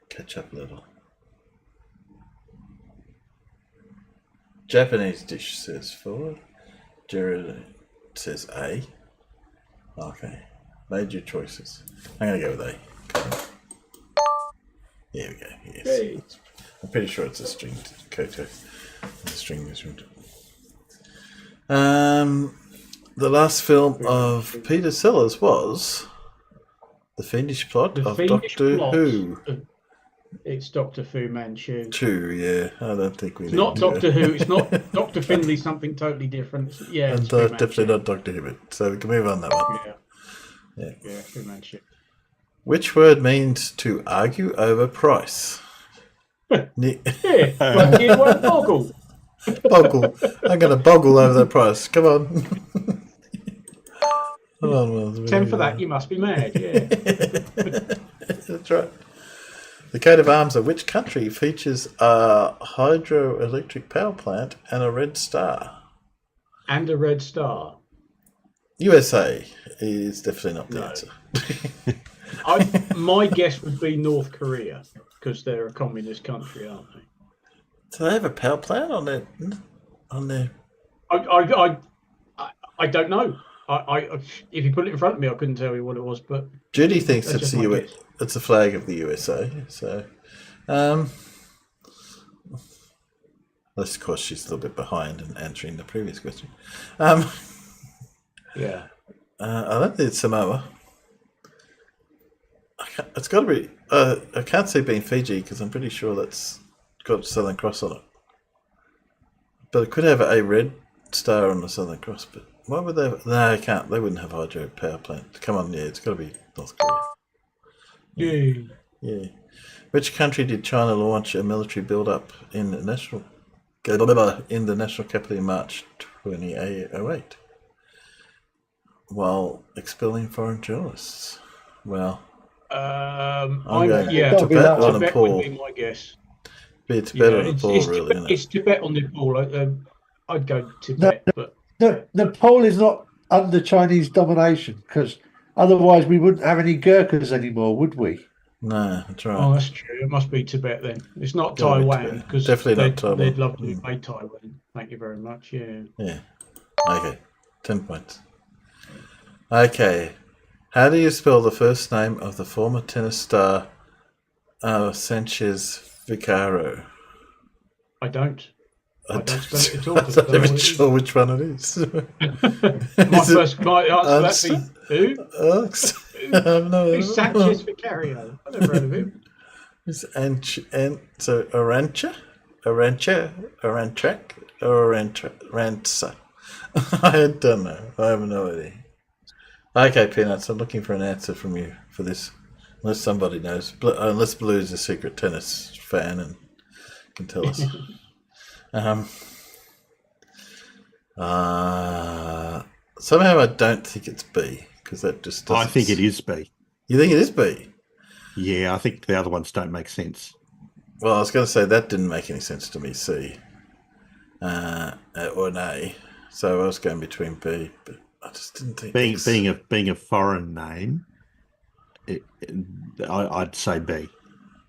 catch up a little. Japanese dish says forward. Jared says A. Okay. Made your choices. I'm going to go with A. There we go. Yes. Hey. I'm pretty sure it's a stringed koto. A string instrument. The last film of Peter Sellers was The Fiendish Plot of Doctor Who. It's Doctor Fu Manchu. True, yeah. I don't think we It's need not to- Doctor Who. It's not Doctor Finley. Something totally different. Yeah, And it's Fu definitely Manchu. not Dr. Hibbert. So we can move on that one. Yeah, Fu Manchu. Which word means to argue over price? Yeah, like you won't boggle. Boggle. I'm going to boggle over that price. Come on. Come on, Will. 10 for that, you must be mad. Yeah. That's right. The coat of arms of which country features a hydroelectric power plant and a red star? And a red star. USA is definitely not the No. answer. My guess would be North Korea because they're a communist country, aren't they? Do they have a power plant on their? I don't know. If you put it in front of me, I couldn't tell you what it was. But Judy thinks that's it's just the my US. It's the flag of the USA. So, unless of course she's a little bit behind in answering the previous question. Yeah. I don't think it's Samoa. It's got to be. I can't see it being Fiji because I'm pretty sure that's got Southern Cross on it. But it could have a red star on the Southern Cross. But why would they? No, I can't. They wouldn't have a hydro power plant. Come on, yeah, it's got to be North Korea. Yeah. Which country did China launch a military build-up in the national capital in March 2008? While expelling foreign journalists. Well, I'm going Tibet or Nepal. Would be my guess. Be Tibet or Nepal, really, isn't it? It's Tibet or Nepal. I'd go Tibet, but Nepal is not under Chinese domination because otherwise we wouldn't have any Gurkhas anymore, would we? No, that's right. oh, that's true. It must be Tibet then. It's not Gotta be Taiwan Tibet. because Definitely not Taiwan. they'd love to be made Taiwan. Thank you very much. Yeah. Yeah. Okay. 10 points. Okay. How do you spell the first name of the former tennis star Sanchez Vicaro? I don't. I don't spell it at all. I'm not even sure which one it is. My answer would be who? Who's Sanchez Vicario? I never heard of him. It's so Arancha, Rantsa. I don't know. I have no idea. Okay, Peanuts, I'm looking for an answer from you for this. Unless somebody knows. Unless Blue's a secret tennis fan and can tell us. Somehow I don't think it's B, because that just doesn't... I think it is B. You think it is B? Yeah, I think the other ones don't make sense. Well, I was going to say that didn't make any sense to me, C. Or an A. So I was going between B, but I just didn't think... Being a foreign name, I'd say B.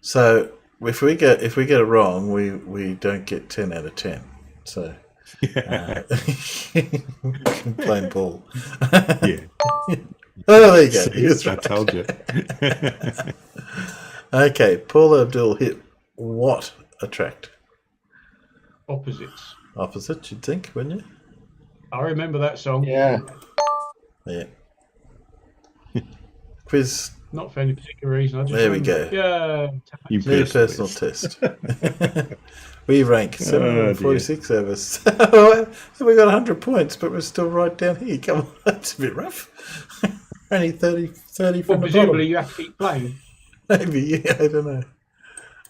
So if we get it wrong, we don't get 10 out of 10. So plain ball. Yeah. Oh, there you go. See, I told you. Okay, Paul Abdul hit what attract? Opposites. Opposite, you'd think, wouldn't you? I remember that song. Yeah. Yeah. Quiz. Not for any particular reason. I just There we remember. go. Yeah. Your personal test. We rank 746 of us. We got 100 points, but we're still right down here. Come on, that's a bit rough. Only 30 from the bottom. Presumably you have to keep playing. Maybe, yeah, I don't know.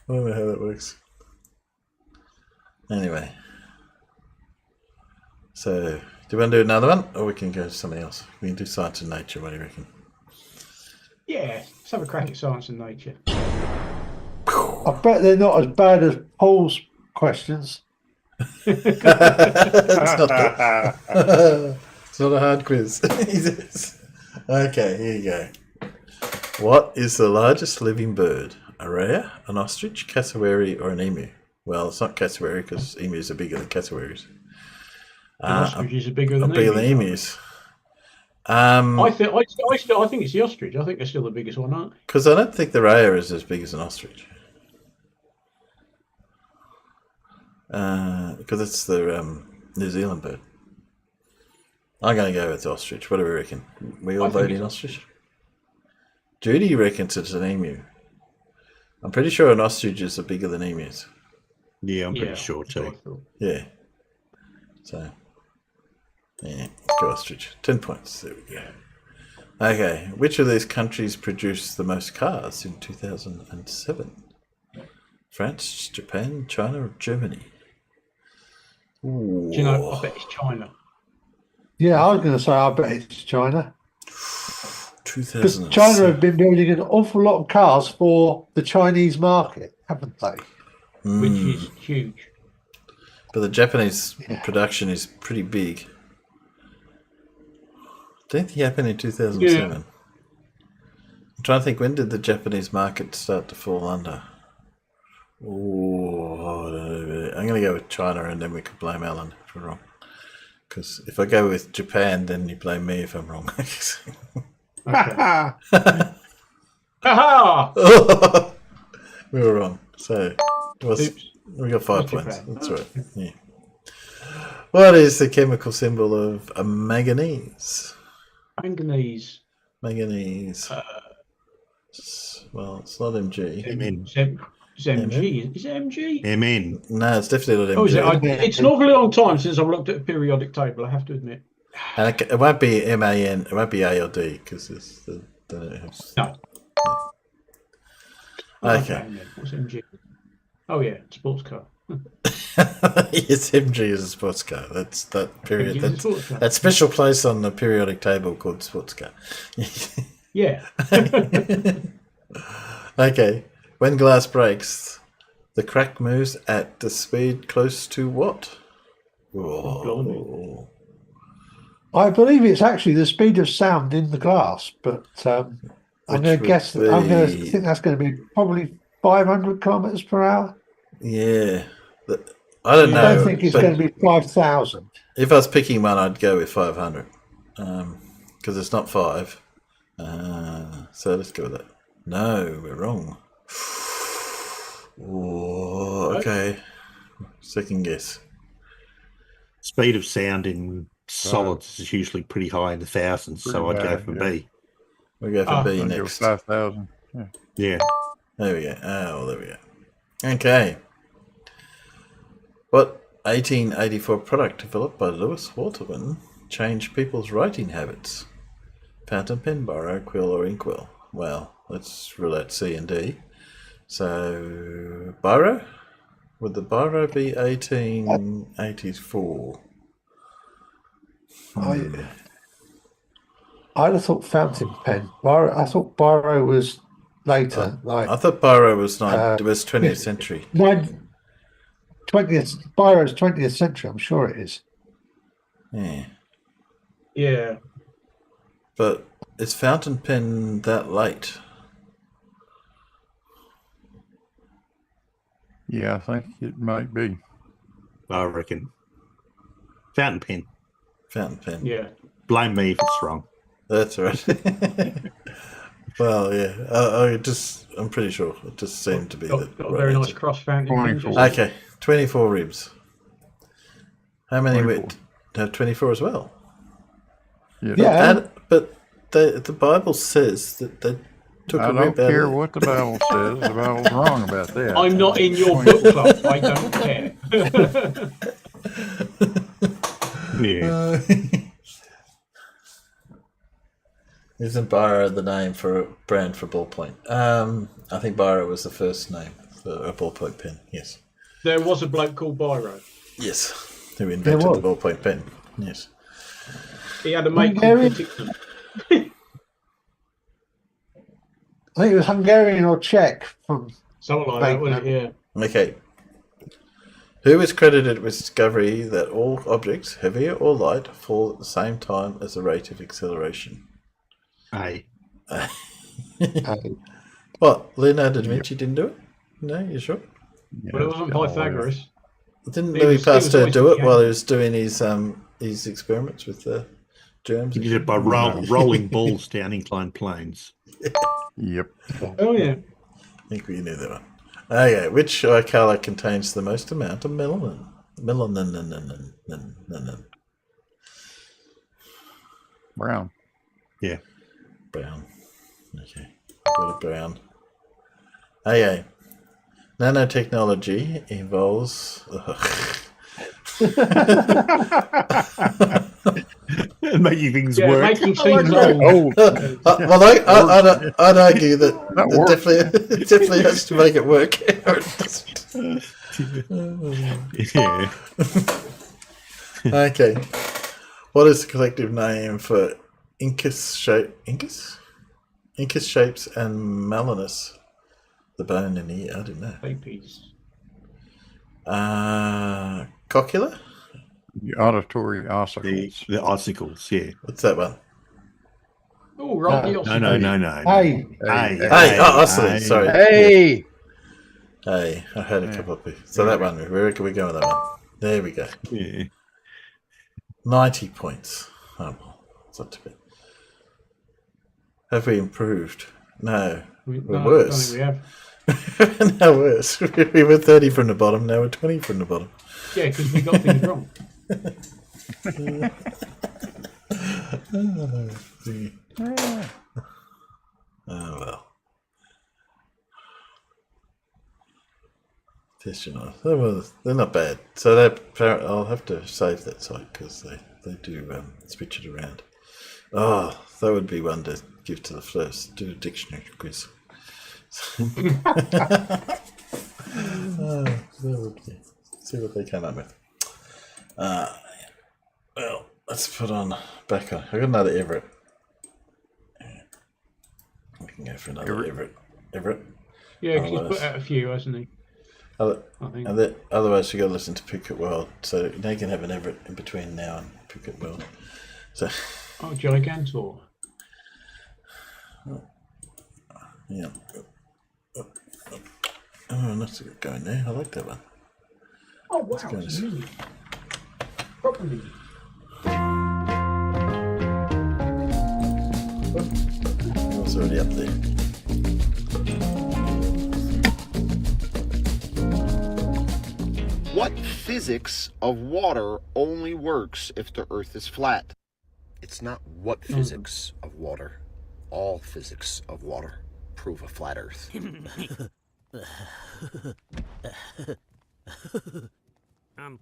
I don't know how that works. Anyway. So, do you want to do another one? Or we can go to something else? We can do science and nature, what do you reckon? Yeah, let's have a crack at science and nature. I bet they're not as bad as Paul's questions. It's not a hard quiz. Okay, here you go. What is the largest living bird? A rhea, an ostrich, cassowary, or an emu? Well, it's not cassowary because emus are bigger than cassowaries. Ostriches are bigger than emus. I think it's the ostrich. I think they're still the biggest one, aren't they? Because I don't think the rhea is as big as an ostrich. Because it's the New Zealand bird. I'm going to go with the ostrich. What do we reckon? We all vote in ostrich? Judy reckons it's an emu. I'm pretty sure an ostrich is bigger than emus. Yeah, I'm pretty sure too. Yeah. So, yeah, let's go ostrich. 10 points. There we go. Okay, which of these countries produced the most cars in 2007? France, Japan, China, or Germany? Ooh. Do you know, I bet it's China. Yeah, I was going to say, I bet it's China. 2007. Because China have been building an awful lot of cars for the Chinese market, haven't they? Which is huge. But the Japanese production is pretty big. Don't think it happened in 2007. Yeah. I'm trying to think, when did the Japanese market start to fall under? Oh, I'm going to go with China, and then we could blame Alan if we're wrong. Because if I go with Japan, then you blame me if I'm wrong. We were wrong. So we got 5 points. That's right. Yeah. What is the chemical symbol of a manganese? Manganese. Manganese. Well, it's not Mg. It's MG. Is it MG? Mn. No, it's definitely not MG. Oh, is it? It's an awfully long time since I've looked at a periodic table, I have to admit. And it won't be MAN, it won't be A or D, because it's No. Okay. What's MG? Oh, yeah, sports car. Yes, MG is a sports car. That's that period. That special place on the periodic table called sports car. Yeah. Okay. When glass breaks, the crack moves at the speed close to what? Oh. I believe it's actually the speed of sound in the glass, but I'm going to guess that I'm going to think that's going to be probably 500 kilometers per hour. Yeah. I don't know. I don't think it's going to be 5,000. If I was picking one, I'd go with 500. Because it's not 5. So let's go with that. No, we're wrong. Oh, okay. Second guess. Speed of sound in solids is usually pretty high in the thousands, so I'd go for B. We'll go for B next. 5,000. Yeah. There we go. Oh, there we go. Okay. What 1884 product developed by Lewis Waterman changed people's writing habits? Fountain pen, biro, quill, or inkwell? Well, let's rule out C and D. So, biro? Would the biro be 1884? I'd have thought fountain pen. I thought biro was later. I thought biro was 20th century. 20th. Biro's 20th century. I'm sure it is. Yeah. Yeah. But is fountain pen that late? Yeah, I think it might be. I reckon. Fountain pen. Fountain pen. Yeah. Blame me if it's wrong. That's right. Well, yeah. I'm pretty sure. It just seemed to be that. Got a very nice cross fountain pen. Okay, 24 ribs. How many? have 24 as well. Yeah. But the Bible says that they took I a don't rib out care of what the Bible says. The Bible's wrong about that. I'm not in your book club. I don't care. Yeah. Isn't Biro the name for a brand for ballpoint? I think Biro was the first name for a ballpoint pen. Yes. There was a bloke called Biro. Yes. Who invented the ballpoint pen? Yes. He had a mate called Whittington. I think it was Hungarian or Czech from something like that, wasn't it? Yeah. Okay. Who is credited with discovery that all objects, heavy or light, fall at the same time as the rate of acceleration? A. What? Leonardo da Vinci didn't do it? No, you sure? But it wasn't Pythagoras. Didn't Louis Pasteur do it while he was doing his experiments with the germs? He did it by rolling balls down inclined planes. Yep. Oh, yeah. I think we knew that one. Okay, which eye colour contains the most amount of melanin? Melanin. Brown. Yeah. Brown. Okay. Got a brown. Okay. Nanotechnology involves... Making things work. Making things roll. Well, I'd argue that it definitely has to make it work. Yeah. Okay. What is the collective name for Incus shapes and melanus? The bone in the ear. I didn't know. Cocula? The auditory ossicles. The ossicles, yeah. What's that one? Oh, right. No. Hey. Ossicles. Sorry. Hey. Hey, I had a couple of people. So that one, where can we go with that one? There we go. Yeah. 90 points. Oh, well, it's not too bad. Have we improved? No. We're worse. I don't think we have. No, worse. We were 30 from the bottom, now we're 20 from the bottom. Yeah, because we got things wrong. Oh, well. They're not bad. So I'll have to save that site because they do switch it around. Oh, that would be one to give to the first. Do a dictionary quiz. That would be. See what they come up with. Well, let's put on back on. I got another Everett. We can go for another Everett. Yeah, because he's put out a few, hasn't he? Otherwise, you got to listen to Picket World. So now you can have an Everett in between now and Picket World. So. Oh, Gigantor. Yeah. Oh, that's a good going there. I like that one. Oh, wow. It's really properly. It was already up there. What physics of water only works if the Earth is flat? It's not what physics of water. All physics of water prove a flat Earth.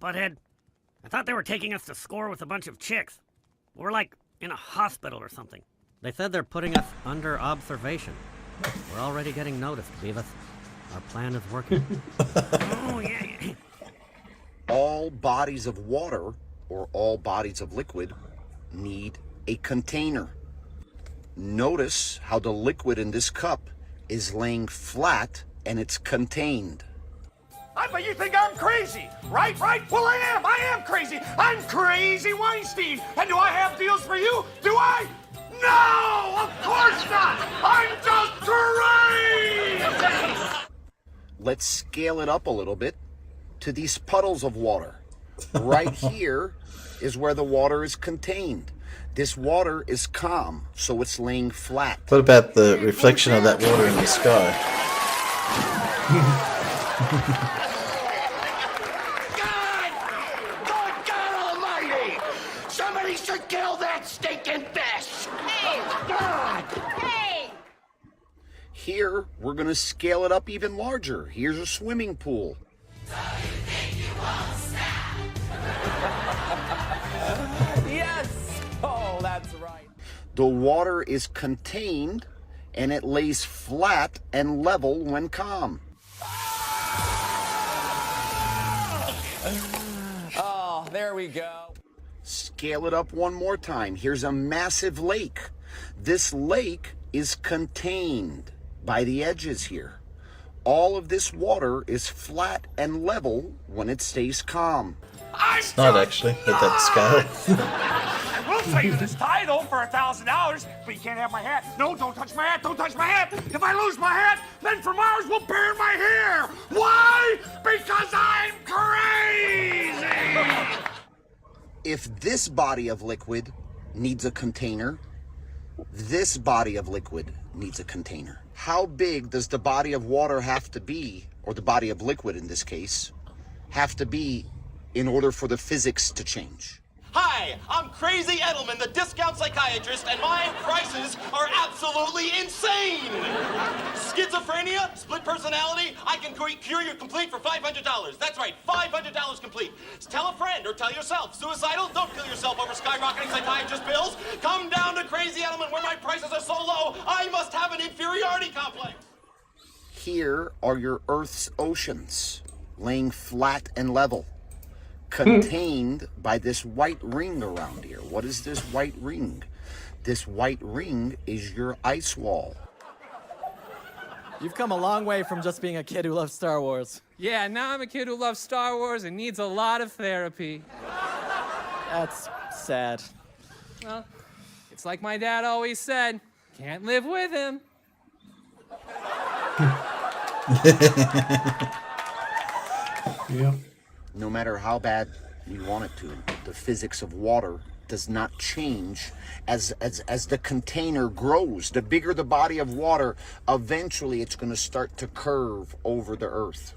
Butthead, I thought they were taking us to score with a bunch of chicks. We're like in a hospital or something. They said they're putting us under observation. We're already getting noticed, Beavis. Our plan is working. Oh, yeah. All bodies of water, or all bodies of liquid, need a container. Notice how the liquid in this cup is laying flat and it's contained. I bet you think I'm crazy, right? Well, I am crazy. I'm Crazy Weinstein. And do I have deals for you? Do I? No, of course not. I'm just crazy. Let's scale it up a little bit to these puddles of water. Right here is where the water is contained. This water is calm, so it's laying flat. What about the reflection of that water in the sky? God almighty! we're going to scale it up even larger. Here's a swimming pool. Yes! Oh, that's right. The water is contained and it lays flat and level when calm. Oh, there we go. Scale it up one more time. Here's a massive lake. This lake is contained by the edges here. All of this water is flat and level when it stays calm. It's not actually at that scale. We'll sell you this title for $1,000, but you can't have my hat. No, don't touch my hat. Don't touch my hat. If I lose my hat, then from Mars we'll burn my hair. Why? Because I'm crazy. If this body of liquid needs a container, this body of liquid needs a container. How big does the body of water have to be, or the body of liquid in this case, have to be in order for the physics to change? Hi, I'm Crazy Edelman, the discount psychiatrist, and my prices are absolutely insane! Schizophrenia, split personality, I can cure you complete for $500. That's right, $500 complete. Tell a friend or tell yourself. Suicidal? Don't kill yourself over skyrocketing psychiatrist bills. Come down to Crazy Edelman where my prices are so low, I must have an inferiority complex. Here are your Earth's oceans, laying flat and level, contained by this white ring around here. What is this white ring? This white ring is your ice wall. You've come a long way from just being a kid who loves Star Wars. Yeah, now I'm a kid who loves Star Wars and needs a lot of therapy. That's sad. Well, it's like my dad always said, can't live with him. Yeah. No matter how bad we want it to, the physics of water does not change as the container grows. The bigger the body of water, eventually it's going to start to curve over the Earth.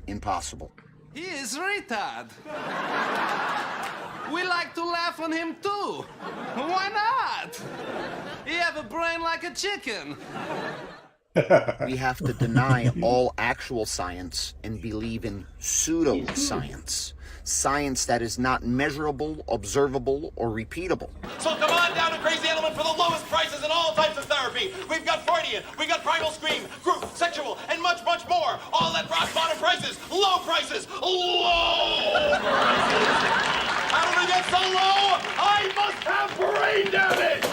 Impossible. He is retard. We like to laugh on him too. Why not? He have a brain like a chicken. We have to deny all actual science and believe in pseudoscience. Science that is not measurable, observable, or repeatable. So come on down to Crazy Edelman for the lowest prices in all types of therapy. We've got Freudian, we got primal scream, group, sexual, and much, much more. All at rock bottom prices, low prices, low prices. How did we get so low? I must have brain damage.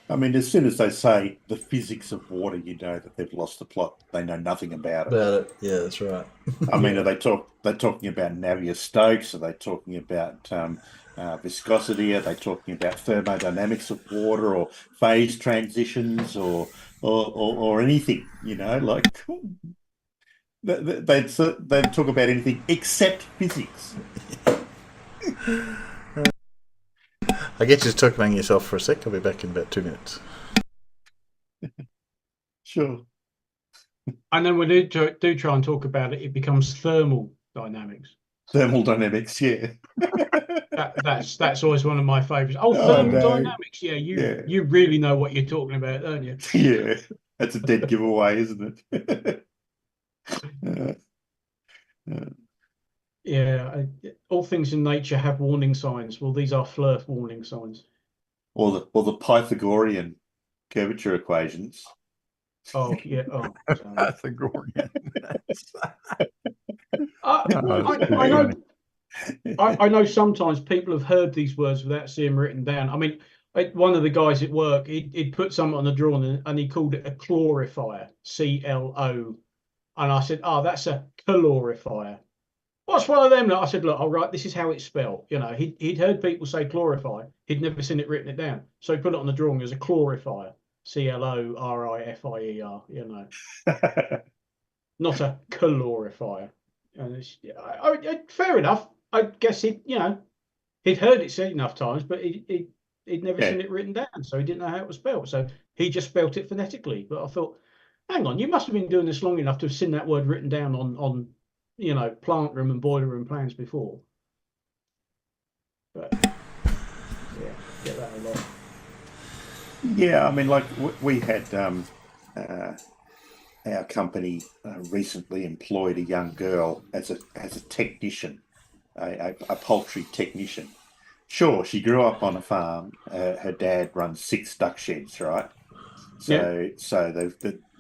I mean, as soon as they say the physics of water, you know that they've lost the plot. They know nothing about it. Yeah, that's right. I mean, they're talking about Navier-Stokes? Are they talking about viscosity? Are they talking about thermodynamics of water, or phase transitions, or anything? You know, like they talk about anything except physics. I get you to talk among yourself for a sec. I'll be back in about 2 minutes. Sure. And then when we do try and talk about it, it becomes thermal dynamics. Thermodynamics, yeah. That's always one of my favourites. Oh, thermodynamics. Yeah, you really know what you're talking about, don't you? Yeah, that's a dead giveaway, isn't it? Yeah, all things in nature have warning signs. Well, these are flirt warning signs. Or the Pythagorean curvature equations. Oh, yeah. Oh, Pythagorean. I know sometimes people have heard these words without seeing them written down. I mean, one of the guys at work, he'd put something on the drawing and he called it a chlorifier, C-L-O. And I said, oh, that's a calorifier. What's one of them? I said, look, all right, this is how it's spelled. You know, he'd heard people say chlorify. He'd never seen it written it down. So he put it on the drawing as a chlorifier, C-L-O-R-I-F-I-E-R, you know. Not a calorifier. And it's, fair enough. I guess he'd heard it said enough times, but he'd never seen it written down. So he didn't know how it was spelled. So he just spelt it phonetically. But I thought, hang on, you must have been doing this long enough to have seen that word written down on plant room and boiler room plans before. But yeah. Get that a lot. Yeah, I mean, like we had our company recently employed a young girl as a technician, a poultry technician. Sure, she grew up on a farm. Her dad runs 6 duck sheds, right? So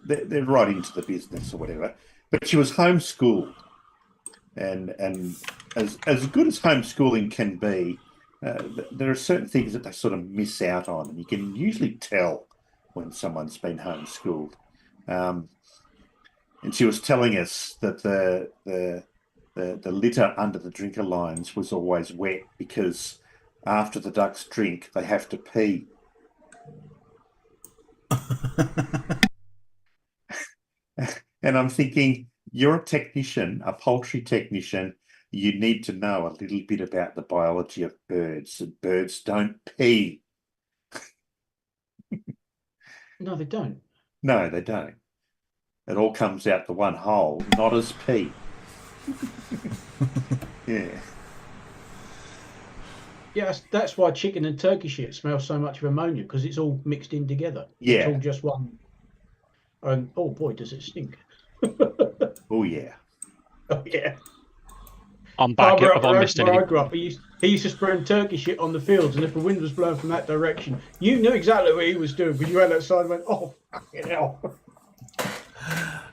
they're right into the business or whatever. But she was homeschooled, and as good as homeschooling can be, there are certain things that they sort of miss out on, and you can usually tell when someone's been homeschooled. And she was telling us that the litter under the drinker lines was always wet because after the ducks drink, they have to pee. And I'm thinking, you're a technician, a poultry technician. You need to know a little bit about the biology of birds. And birds don't pee. No, they don't. No, they don't. It all comes out the one hole, not as pee. Yeah. Yeah, that's why chicken and turkey shit smells so much of ammonia, because it's all mixed in together. Yeah. It's all just one. And oh boy, does it stink. Oh yeah. Oh yeah. I'm back if I missed where I anything. grew up, he used to spread turkey shit on the fields, and if the wind was blowing from that direction, you knew exactly what he was doing, because you went outside and went, oh, fucking hell.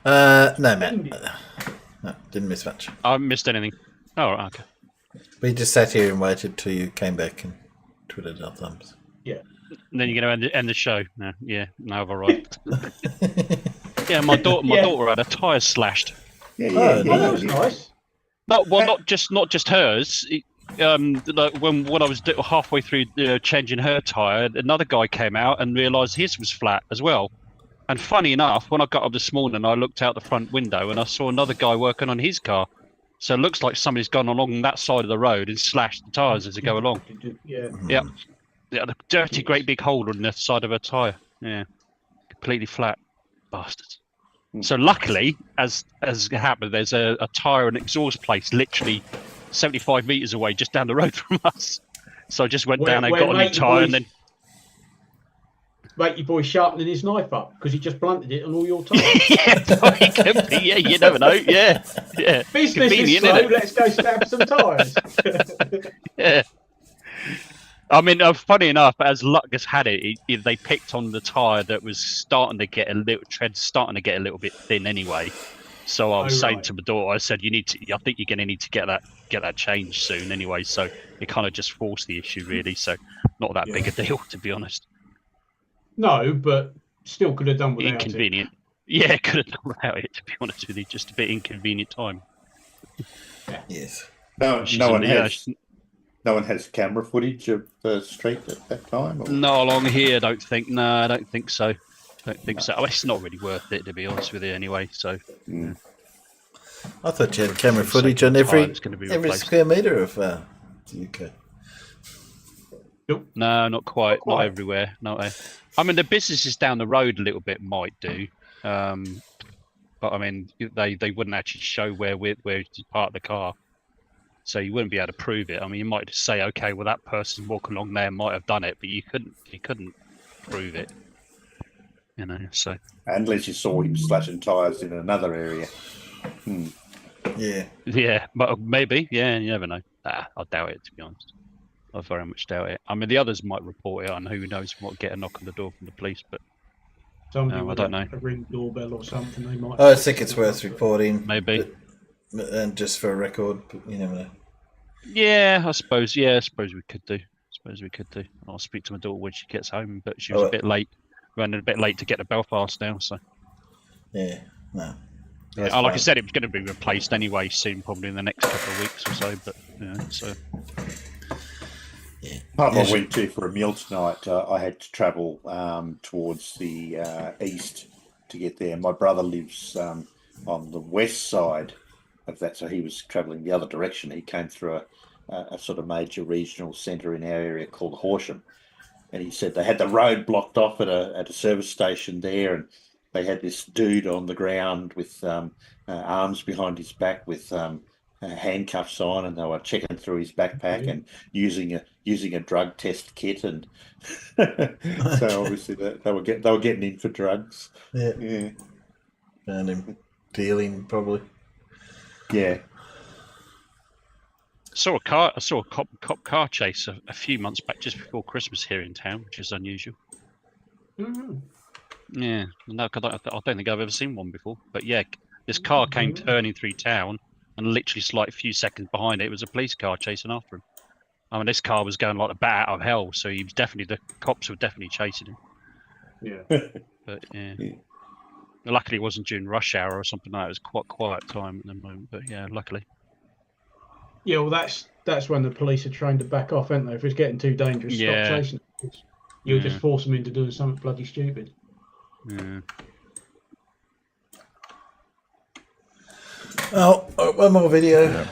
No, Matt. No, didn't miss much. I haven't missed anything. Oh, right, okay. We just sat here and waited till you came back and twiddled our thumbs. Yeah. And then you're going to end the show. No, yeah, now I've arrived. Yeah, my daughter had her tyres slashed. That was nice. No, well, not just hers. Like when I was halfway through changing her tyre, another guy came out and realised his was flat as well. And funny enough, when I got up this morning, I looked out the front window and I saw another guy working on his car. So it looks like somebody's gone along that side of the road and slashed the tyres as they go along. Yeah. Yeah. Yeah, the dirty, great big hole on the side of her tyre. Yeah. Completely flat. Bastards. So luckily, as happened, there's a tyre and exhaust place literally 75 metres away, just down the road from us. So I just went down and got a new tyre and then... Mate, your boy sharpening his knife up because he just blunted it on all your tyres. It could be, yeah, you never know. Yeah. Yeah. Business is slow, let's go stab some tyres. Yeah. I mean, funny enough, as luck has had it, they picked on the tyre that was starting to get a little bit thin anyway. So I was saying to my daughter, I said, I think you're going to need to get that changed soon anyway. So it kind of just forced the issue really. So not that big a deal, to be honest. No, but still could have done without inconvenient. Yeah, could have done without it, to be honest with you. Just a bit inconvenient time. Yes. No one has camera footage of the street at that time? Or? Not along here, I don't think. No, I don't think so. Oh, it's not really worth it, to be honest with you, anyway. So, I thought you had camera footage on every square metre of the UK. No, not quite. Not everywhere. No. I mean, the businesses down the road a little bit might do, but I mean, they wouldn't actually show where you park the car, so you wouldn't be able to prove it. I mean, you might just say, okay, well, that person walking along there might have done it, but you couldn't prove it. You know, so unless you saw him slashing tyres in another area. Yeah, but maybe. Yeah, you never know. I doubt it, to be honest. I very much doubt it. I mean, the others might report it, and who knows, might get a knock on the door from the police, but I don't know. A ring doorbell or something, they might. I think it's worth reporting. Maybe. And just for a record, but you never know. Yeah, I suppose. Yeah, I suppose we could do. I'll speak to my daughter when she gets home, but she was a bit late. Running a bit late to get to Belfast now, so. Yeah, no. Yeah, like I said, it was going to be replaced anyway soon, probably in the next couple of weeks or so, but, so. Pub I went to for a meal tonight, I had to travel towards the east to get there. My brother lives on the west side of that, so he was travelling the other direction. He came through a sort of major regional centre in our area called Horsham, and he said they had the road blocked off at a service station there, and they had this dude on the ground with arms behind his back with handcuffs on, and they were checking through his backpack and using a drug test kit, and so obviously they were getting in for drugs. Yeah. Found him dealing probably. Yeah. I saw a cop car chase a few months back, just before Christmas here in town, which is unusual. Mhm. Yeah, no, I don't think I've ever seen one before. But yeah, this car came turning through town, and literally just like a few seconds behind it, it was a police car chasing after him. I mean, this car was going like a bat out of hell, so he was the cops were definitely chasing him. Yeah. But yeah. Luckily, it wasn't during rush hour or something like that. It was quite quiet time at the moment. But yeah, luckily. Yeah, well, that's when the police are trained to back off, aren't they? If it's getting too dangerous, Yeah. stop chasing it. You'll Yeah. just force them into doing something bloody stupid. Yeah. Oh, one more video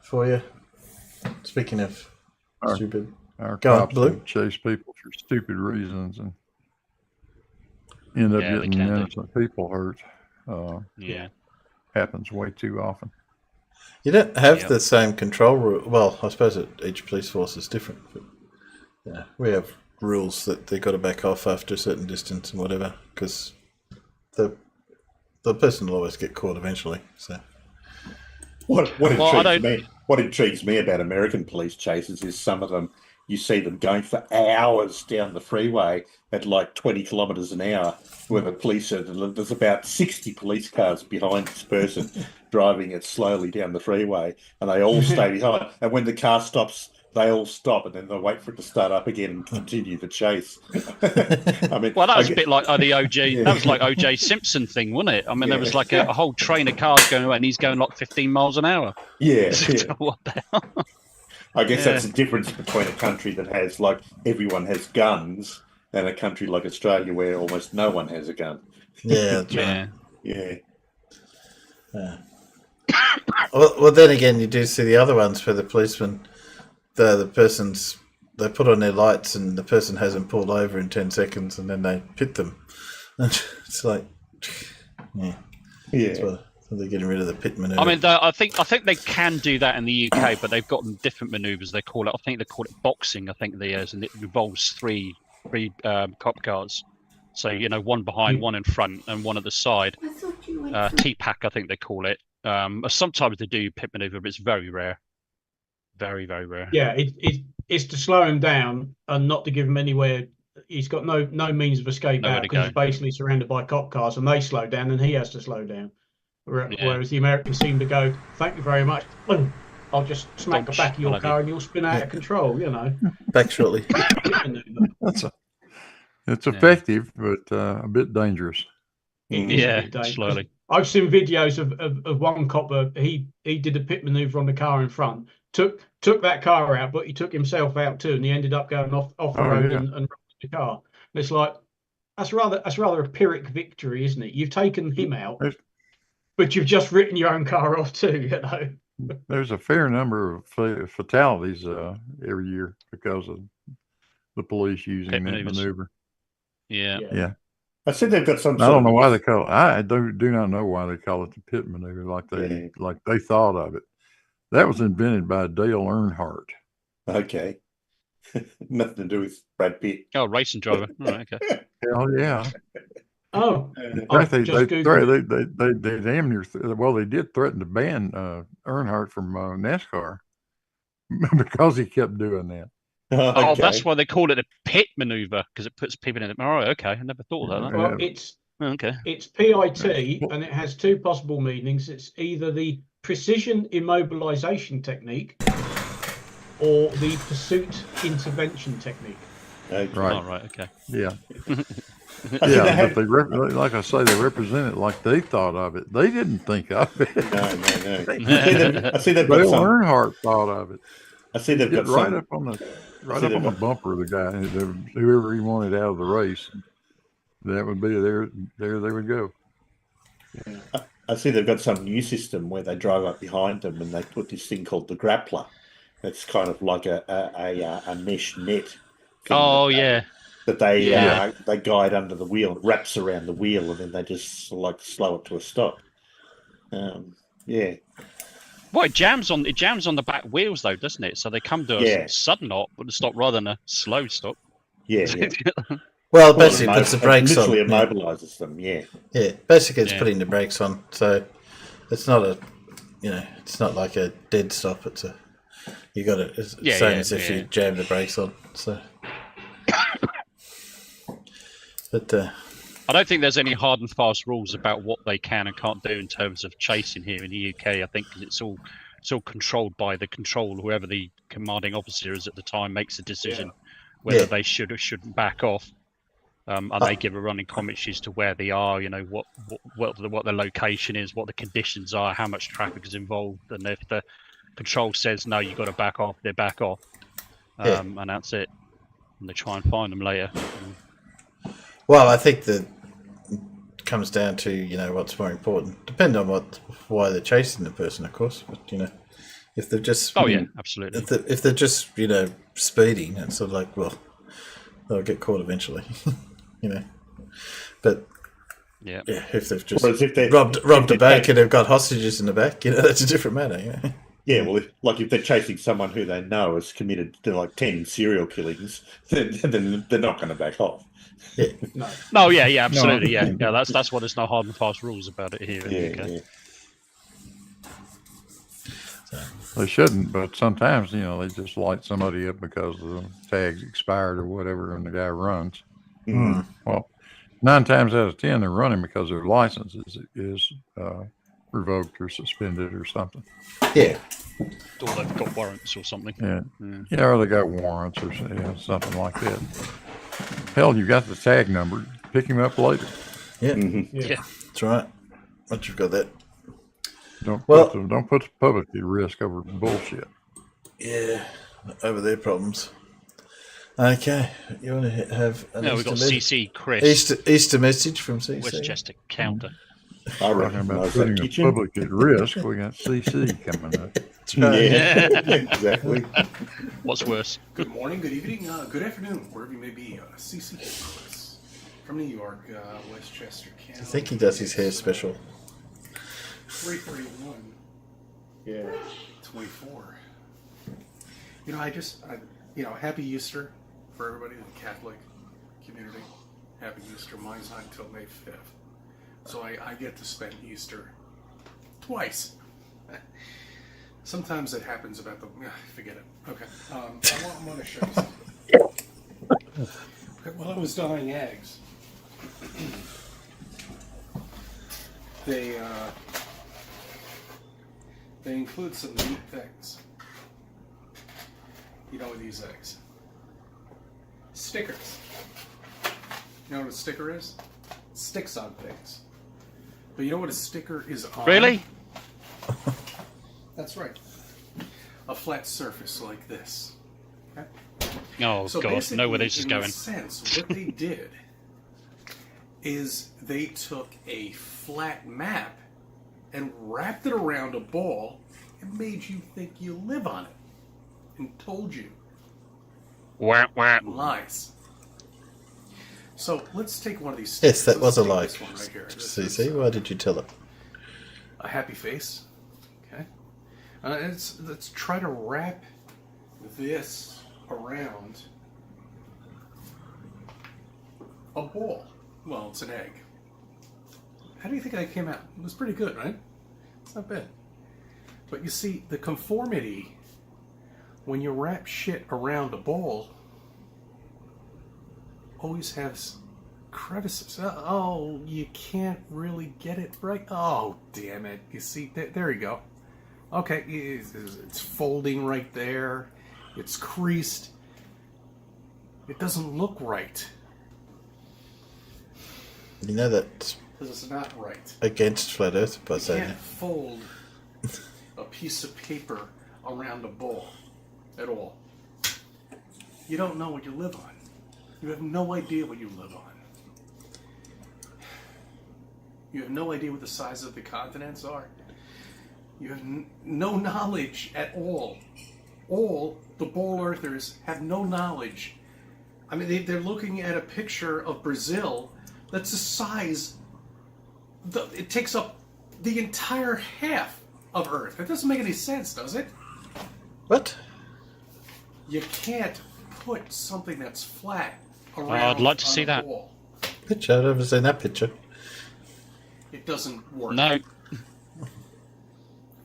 for you. Speaking of stupid. Our Go on, cops Blue. will chase people for stupid reasons and end up Yeah, they getting can do. innocent people hurt. Yeah. Happens way too often. You don't have the same control rule. Well, I suppose each police force is different. But yeah, we have rules that they've got to back off after a certain distance and whatever, because the person will always get caught eventually. So What intrigues me about American police chases is some of them, you see them going for hours down the freeway at like 20 kilometres an hour, where the police there's about 60 police cars behind this person driving it slowly down the freeway, and they all stay behind. And when the car stops, they all stop, and then they wait for it to start up again and continue the chase. I mean, Well, that was a bit like the OJ. Yeah. That was like OJ Simpson thing, wasn't it? I mean, there was like a whole train of cars going away, and he's going like 15 miles an hour. Yeah. What the hell? I guess that's the difference between a country that has, like, everyone has guns and a country like Australia where almost no one has a gun. yeah, that's right. Yeah. Well, then again, you do see the other ones where the policeman, the person's, they put on their lights and the person hasn't pulled over in 10 seconds, and then they pit them. And it's like, That's why they're getting rid of the pit maneuver. I mean, I think they can do that in the UK, but they've got different manoeuvres. They call it. I think they call it boxing. I think they is, and it involves three cop cars. So one behind, one in front, and one at the side. T-pack, I think they call it. Sometimes they do pit maneuver, but it's very rare. Very, very rare. Yeah, it's to slow him down and not to give him anywhere. He's got no means of escape Nowhere out to because go. he's basically surrounded by cop cars, and they slow down, and he has to slow down. Whereas the Americans seem to go, "Thank you very much. Boom. I'll just smack the back of your car, and you'll spin out of control." Back shortly. It's effective, but a bit dangerous. Slowly. I've seen videos of one cop. He did a pit maneuver on the car in front. Took that car out, but he took himself out too, and he ended up going off the road and running the car. And it's like that's rather a Pyrrhic victory, isn't it? You've taken him out, but you've just written your own car off too. There's a fair number of fatalities every year because of the police using that maneuver. Yeah. I said they've got some. I don't know why they call it. I do not know why they call it the pit maneuver, like they thought of it. That was invented by Dale Earnhardt. Okay. Nothing to do with Brad Pitt. Oh, racing driver. Oh, okay. Hell yeah. Oh, in fact, they damn near. They did threaten to ban Earnhardt from NASCAR because he kept doing that. Oh, that's why they call it a pit maneuver, because it puts people in it. Oh, okay. I never thought of that. Well, it's PIT, and it has two possible meanings. It's either the precision immobilization technique or the pursuit intervention technique. Right. Oh, right. Okay. Yeah. But like I say, they represent it like they thought of it. They didn't think of it. No. I see they've got Dale some. Earnhart thought of it. I see they've got right some. up on the bumper of the guy, whoever he wanted out of the race. That would be there. There they would go. I see they've got some new system where they drive up behind them and they put this thing called the grappler. It's kind of like a mesh net. Oh yeah. That they guide under the wheel. It wraps around the wheel, and then they just like slow it to a stop. Yeah. Well, it jams on the back wheels though, doesn't it? So they come to a sudden stop rather than a slow stop. Yeah. Well, basically, it puts the brakes on. Literally immobilises them. Yeah. Yeah, basically, it's putting the brakes on. So it's not it's not like a dead stop. It's you got it. It's same as if you jam the brakes on. So, but I don't think there's any hard and fast rules about what they can and can't do in terms of chasing here in the UK. I think it's all controlled by whoever the commanding officer is at the time makes a decision whether they should or shouldn't back off. And they give a running commentary as to where they are, what the location is, what the conditions are, how much traffic is involved, and if the control says no, you've got to back off, they back off, and that's it. And they try and find them later. Well, I think that comes down to what's more important. Depending on why they're chasing the person, of course. But if they're just absolutely. If they're just speeding, it's sort of like they'll get caught eventually. But if they've just robbed a bank and they've got hostages in the back, that's a different matter. Yeah, well, if they're chasing someone who they know has committed 10 serial killings, then they're not going to back off. Yeah. No, absolutely, yeah. That's why there's no hard and fast rules about it here in the UK. They shouldn't, but sometimes they just light somebody up because the tag's expired or whatever, and the guy runs. Mm. Well, 9 times out of 10, they're running because their license is revoked or suspended or something. Yeah. Or they've got warrants or something. Yeah, or they got warrants or something like that. Hell, you got the tag number. Pick him up later. Yeah. Mm-hmm. Yeah. That's right. Once you've got that. Don't put the public at risk over bullshit. Yeah, over their problems. Okay, you want to have an we've got CC Chris. Easter message from CC. Westchester Counter. I reckon about putting the public at risk. We got CC coming up. That's right. Yeah, exactly. What's worse? Good morning, good evening, good afternoon, wherever you may be. CC Chris from New York, Westchester, Canada. I think he does his hair special. 331. Yeah. 24. Happy Easter for everybody in the Catholic community. Happy Easter. Mine's not until May 5th. So I get to spend Easter twice. Sometimes it happens about forget it. Okay. I want to show you something. Okay, while I was dyeing eggs, they include some neat things. You know what these eggs? Stickers. You know what a sticker is? It sticks on things. But you know what a sticker is on? Really? That's right. A flat surface like this. Okay? Oh, So God. Know where this is in going. a sense, what they did is they took a flat map and wrapped it around a ball and made you think you live on it and told you lies. So let's take one of these Yes, that Let's was a take lie. this one right here. This CC, is, why did you tell it? a happy face. Okay. Let's try to wrap this around a ball. Well, it's an egg. How do you think that came out? It was pretty good, right? It's not bad. But you see, the conformity, when you wrap shit around a ball, always has crevices. Oh, you can't really get it right. Oh, damn it. You see, there you go. Okay, it's folding right there. It's creased. It doesn't look right. You know that Because it's not right. against flat Earth by You saying can't fold a piece of paper around a ball at all. You don't know what you live on. You have no idea what you live on. You have no idea what the size of the continents are. You have no knowledge at all. All the ball earthers have no knowledge. I mean, they're looking at a picture of Brazil that's the size. It takes up the entire half of Earth. It doesn't make any sense, does it? What? You can't put something that's flat around. I'd like to see a that. ball. Picture? I've never seen that picture. It doesn't work. No.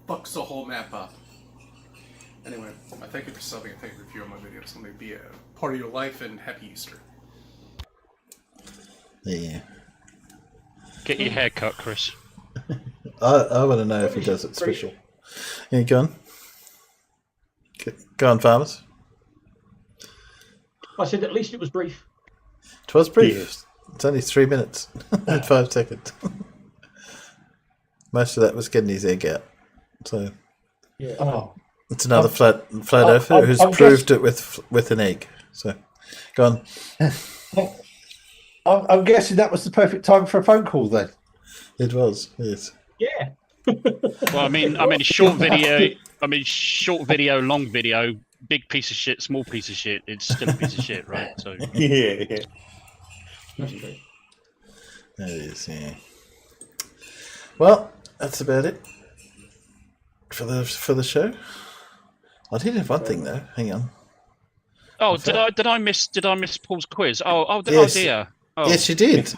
Fucks the whole map up. Anyway, I thank you for subbing. I thank you for viewing my videos. Let me be a part of your life, and happy Easter. Yeah. Get your hair cut, Chris. I want to know if he does it special. Yeah, go on. Go on, farmers. I said at least it was brief. It was brief. Yes. It's only 3 minutes and 5 seconds. Most of that was getting his egg out. So Yeah. Oh. it's another flat earther who's proved it with an egg. So go on. I'm guessing that was the perfect time for a phone call then. It was, yes. Yeah. Well, I mean, short video. Short video, long video, big piece of shit, small piece of shit. It's still a piece of shit, right? So Yeah. That's true. That is, yeah. Well, that's about it for the show. I did have one thing though. Hang on. oh, did I miss Paul's quiz? Oh Yes. dear. Oh. Yes, you did.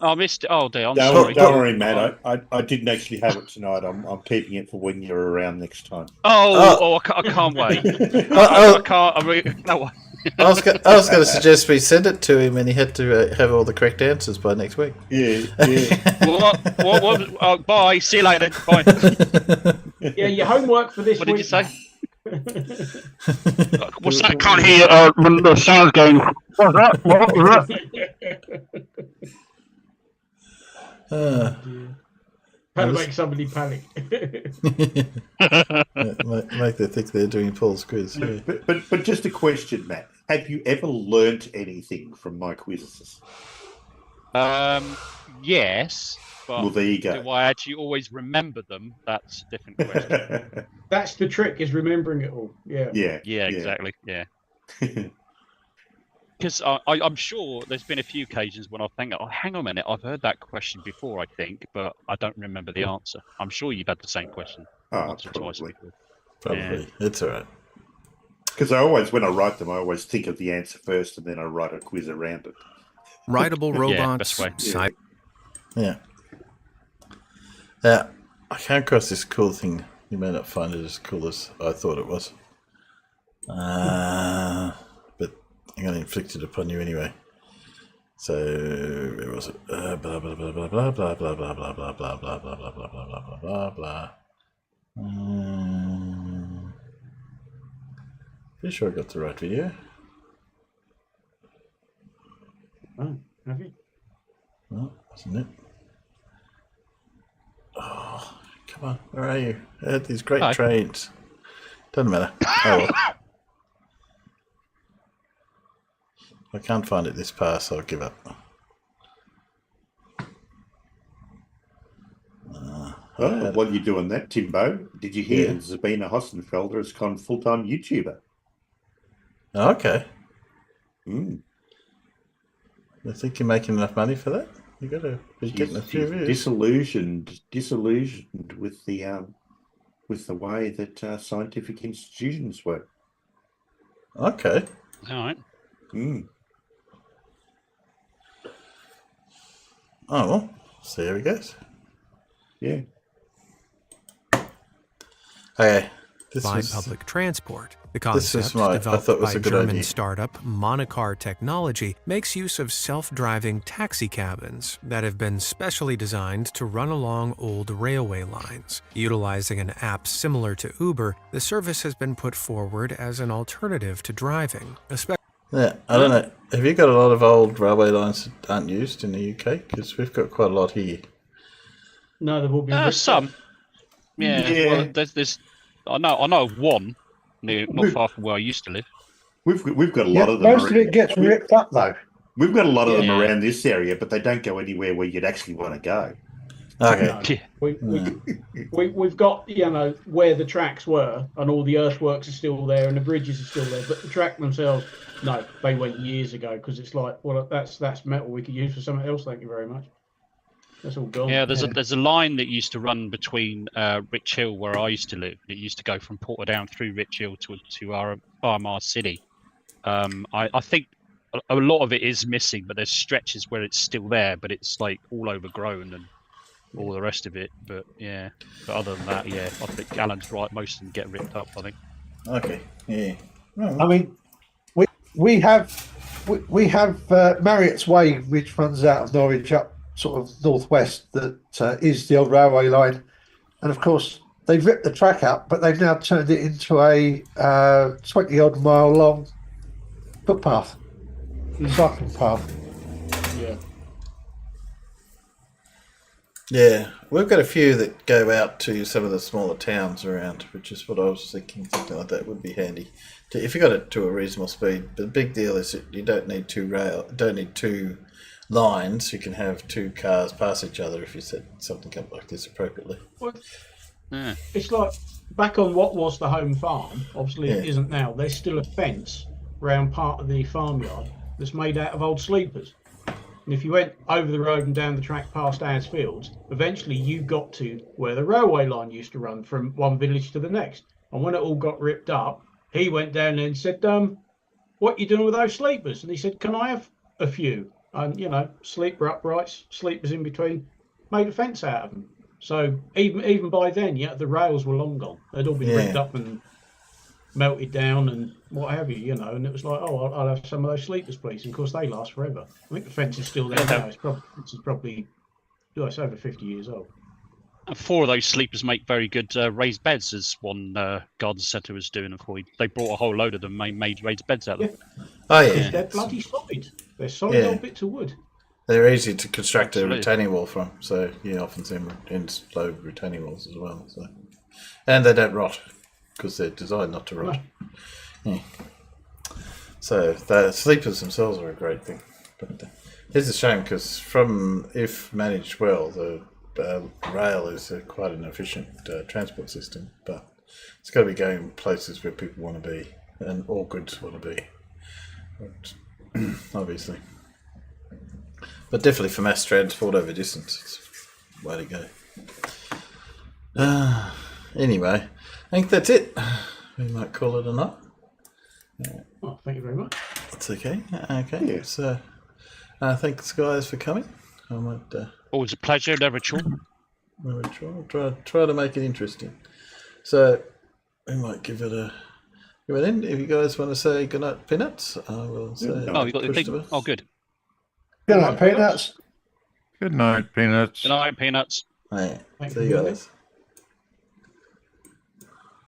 I missed it. Oh dear, I'm Don't, sorry. don't worry, Matt. I didn't actually have it tonight. I'm keeping it for when you're around next time. I can't wait. I can't. No. I was going to suggest we send it to him, and he had to have all the correct answers by next week. Yeah. What? Bye. See you later. Bye. Yeah, your homework for this What week. did you say? What's that? Can't hear the sound going. What's that? What was that? How to make somebody panic. Make them think they're doing Paul's quiz. Yeah. But just a question, Matt. Have you ever learnt anything from my quizzes? Yes. But Well, there you go. do I actually always remember them? That's a different question. That's the trick, is remembering it all. Yeah. Yeah, exactly. Yeah. Because I'm sure there's been a few occasions when I think, oh, hang on a minute, I've heard that question before, I think, but I don't remember the answer. I'm sure you've had the same question once or twice before. Probably. It's all right. Because when I write them, I always think of the answer first, and then I write a quiz around it. Rideable robots. Yeah. Yeah. I came across this cool thing. You may not find it as cool as I thought it was. But I'm going to inflict it upon you anyway. So, where was it? Blah, blah, blah, blah, blah, blah, blah, blah, blah, blah, blah, blah, blah, blah, blah, blah, blah, blah, blah, blah. Pretty sure I got the right video. Oh, have you? No, wasn't it? Oh, come on. Where are you? I had these great trains. Doesn't matter. Oh, well. I can't find it this pass, so I'll give up. While you're doing that, Timbo, did you hear Yeah. that Sabina Hossenfelder has gone full-time YouTuber? Okay. Mm. I think you're making enough money for that? You got to be getting a few views. Disillusioned with the way that scientific institutions work. Okay. All right. Mm. Oh, well. So there he goes. Yeah. Okay. By public transport. The this is concept, I thought developed was by a good German idea. startup Monocar Technology, makes use of self-driving taxi cabins that have been specially designed to run along old railway lines. Utilizing an app similar to Uber, the service has been put forward as an alternative to driving, especially. Yeah, I don't know. Have you got a lot of old railway lines that aren't used in the UK? Because we've got quite a lot here. No, there will be some. Yeah. Well, there's. I know one not far from where I used to live. We've got a lot of them. Most of it gets ripped up though. We've got a lot of them around this area, but they don't go anywhere where you'd actually want to go. Okay. We've got, where the tracks were, and all the earthworks are still there, and the bridges are still there, but the track themselves, no, they went years ago, because it's like, well, that's metal we could use for something else. Thank you very much. That's all gone. Yeah, there's a line that used to run between Rich Hill, where I used to live. It used to go from Portadown through Rich Hill to our Armagh City. I think a lot of it is missing, but there's stretches where it's still there, but it's like all overgrown and all the rest of it. But yeah, but other than that, yeah, I think Alan's right. Most of them get ripped up, I think. Okay, yeah. I mean, we have Marriott's Way, which runs out of Norwich up sort of northwest, that is the old railway line, and of course they've ripped the track up, but they've now turned it into a 20-odd mile long footpath, cycling path. Yeah. Yeah, we've got a few that go out to some of the smaller towns around, which is what I was thinking. Something like that would be handy if you got it to a reasonable speed. But the big deal is that you don't need two lines. You can have two cars pass each other if you set something up like this appropriately. Well, it's like back on what was the home farm. Obviously, it isn't now. There's still a fence around part of the farmyard that's made out of old sleepers. And if you went over the road and down the track past Ayers Fields, eventually you got to where the railway line used to run from one village to the next. And when it all got ripped up, he went down there and said, what you doing with those sleepers? And he said, can I have a few? And, sleeper uprights, sleepers in between, made a fence out of them. So even by then, the rails were long gone. They'd all been ripped up and melted down and what have you, and it was like, I'll have some of those sleepers, please. And of course, they last forever. I think the fence is still there now. It's probably it's over 50 years old. And 4 of those sleepers make very good raised beds, as one garden centre was doing. They brought a whole load of them, made raised beds out of them. Oh yeah, they're bloody solid. They're solid old bits of wood. They're easy to construct a retaining wall from, so you often see them in slow retaining walls as well. So, and they don't rot because they're designed not to rot. No. Yeah. So the sleepers themselves are a great thing, but it's a shame because if managed well, the rail is quite an efficient transport system, but it's got to be going places where people want to be and all goods want to be, obviously. But definitely for mass transport over distance, it's the way to go. Anyway, I think that's it. We might call it a night. Oh, thank you very much. That's okay. Okay. Yeah. So, thanks guys for coming. I might. Always a pleasure. Never chore. Try to make it interesting. So, we might give it an end. If you guys want to say goodnight, Peanuts, I will say. Oh, you got the thing. Oh, good. Good night, Peanuts. Good night, Peanuts. Good night, Peanuts. Right. See you guys.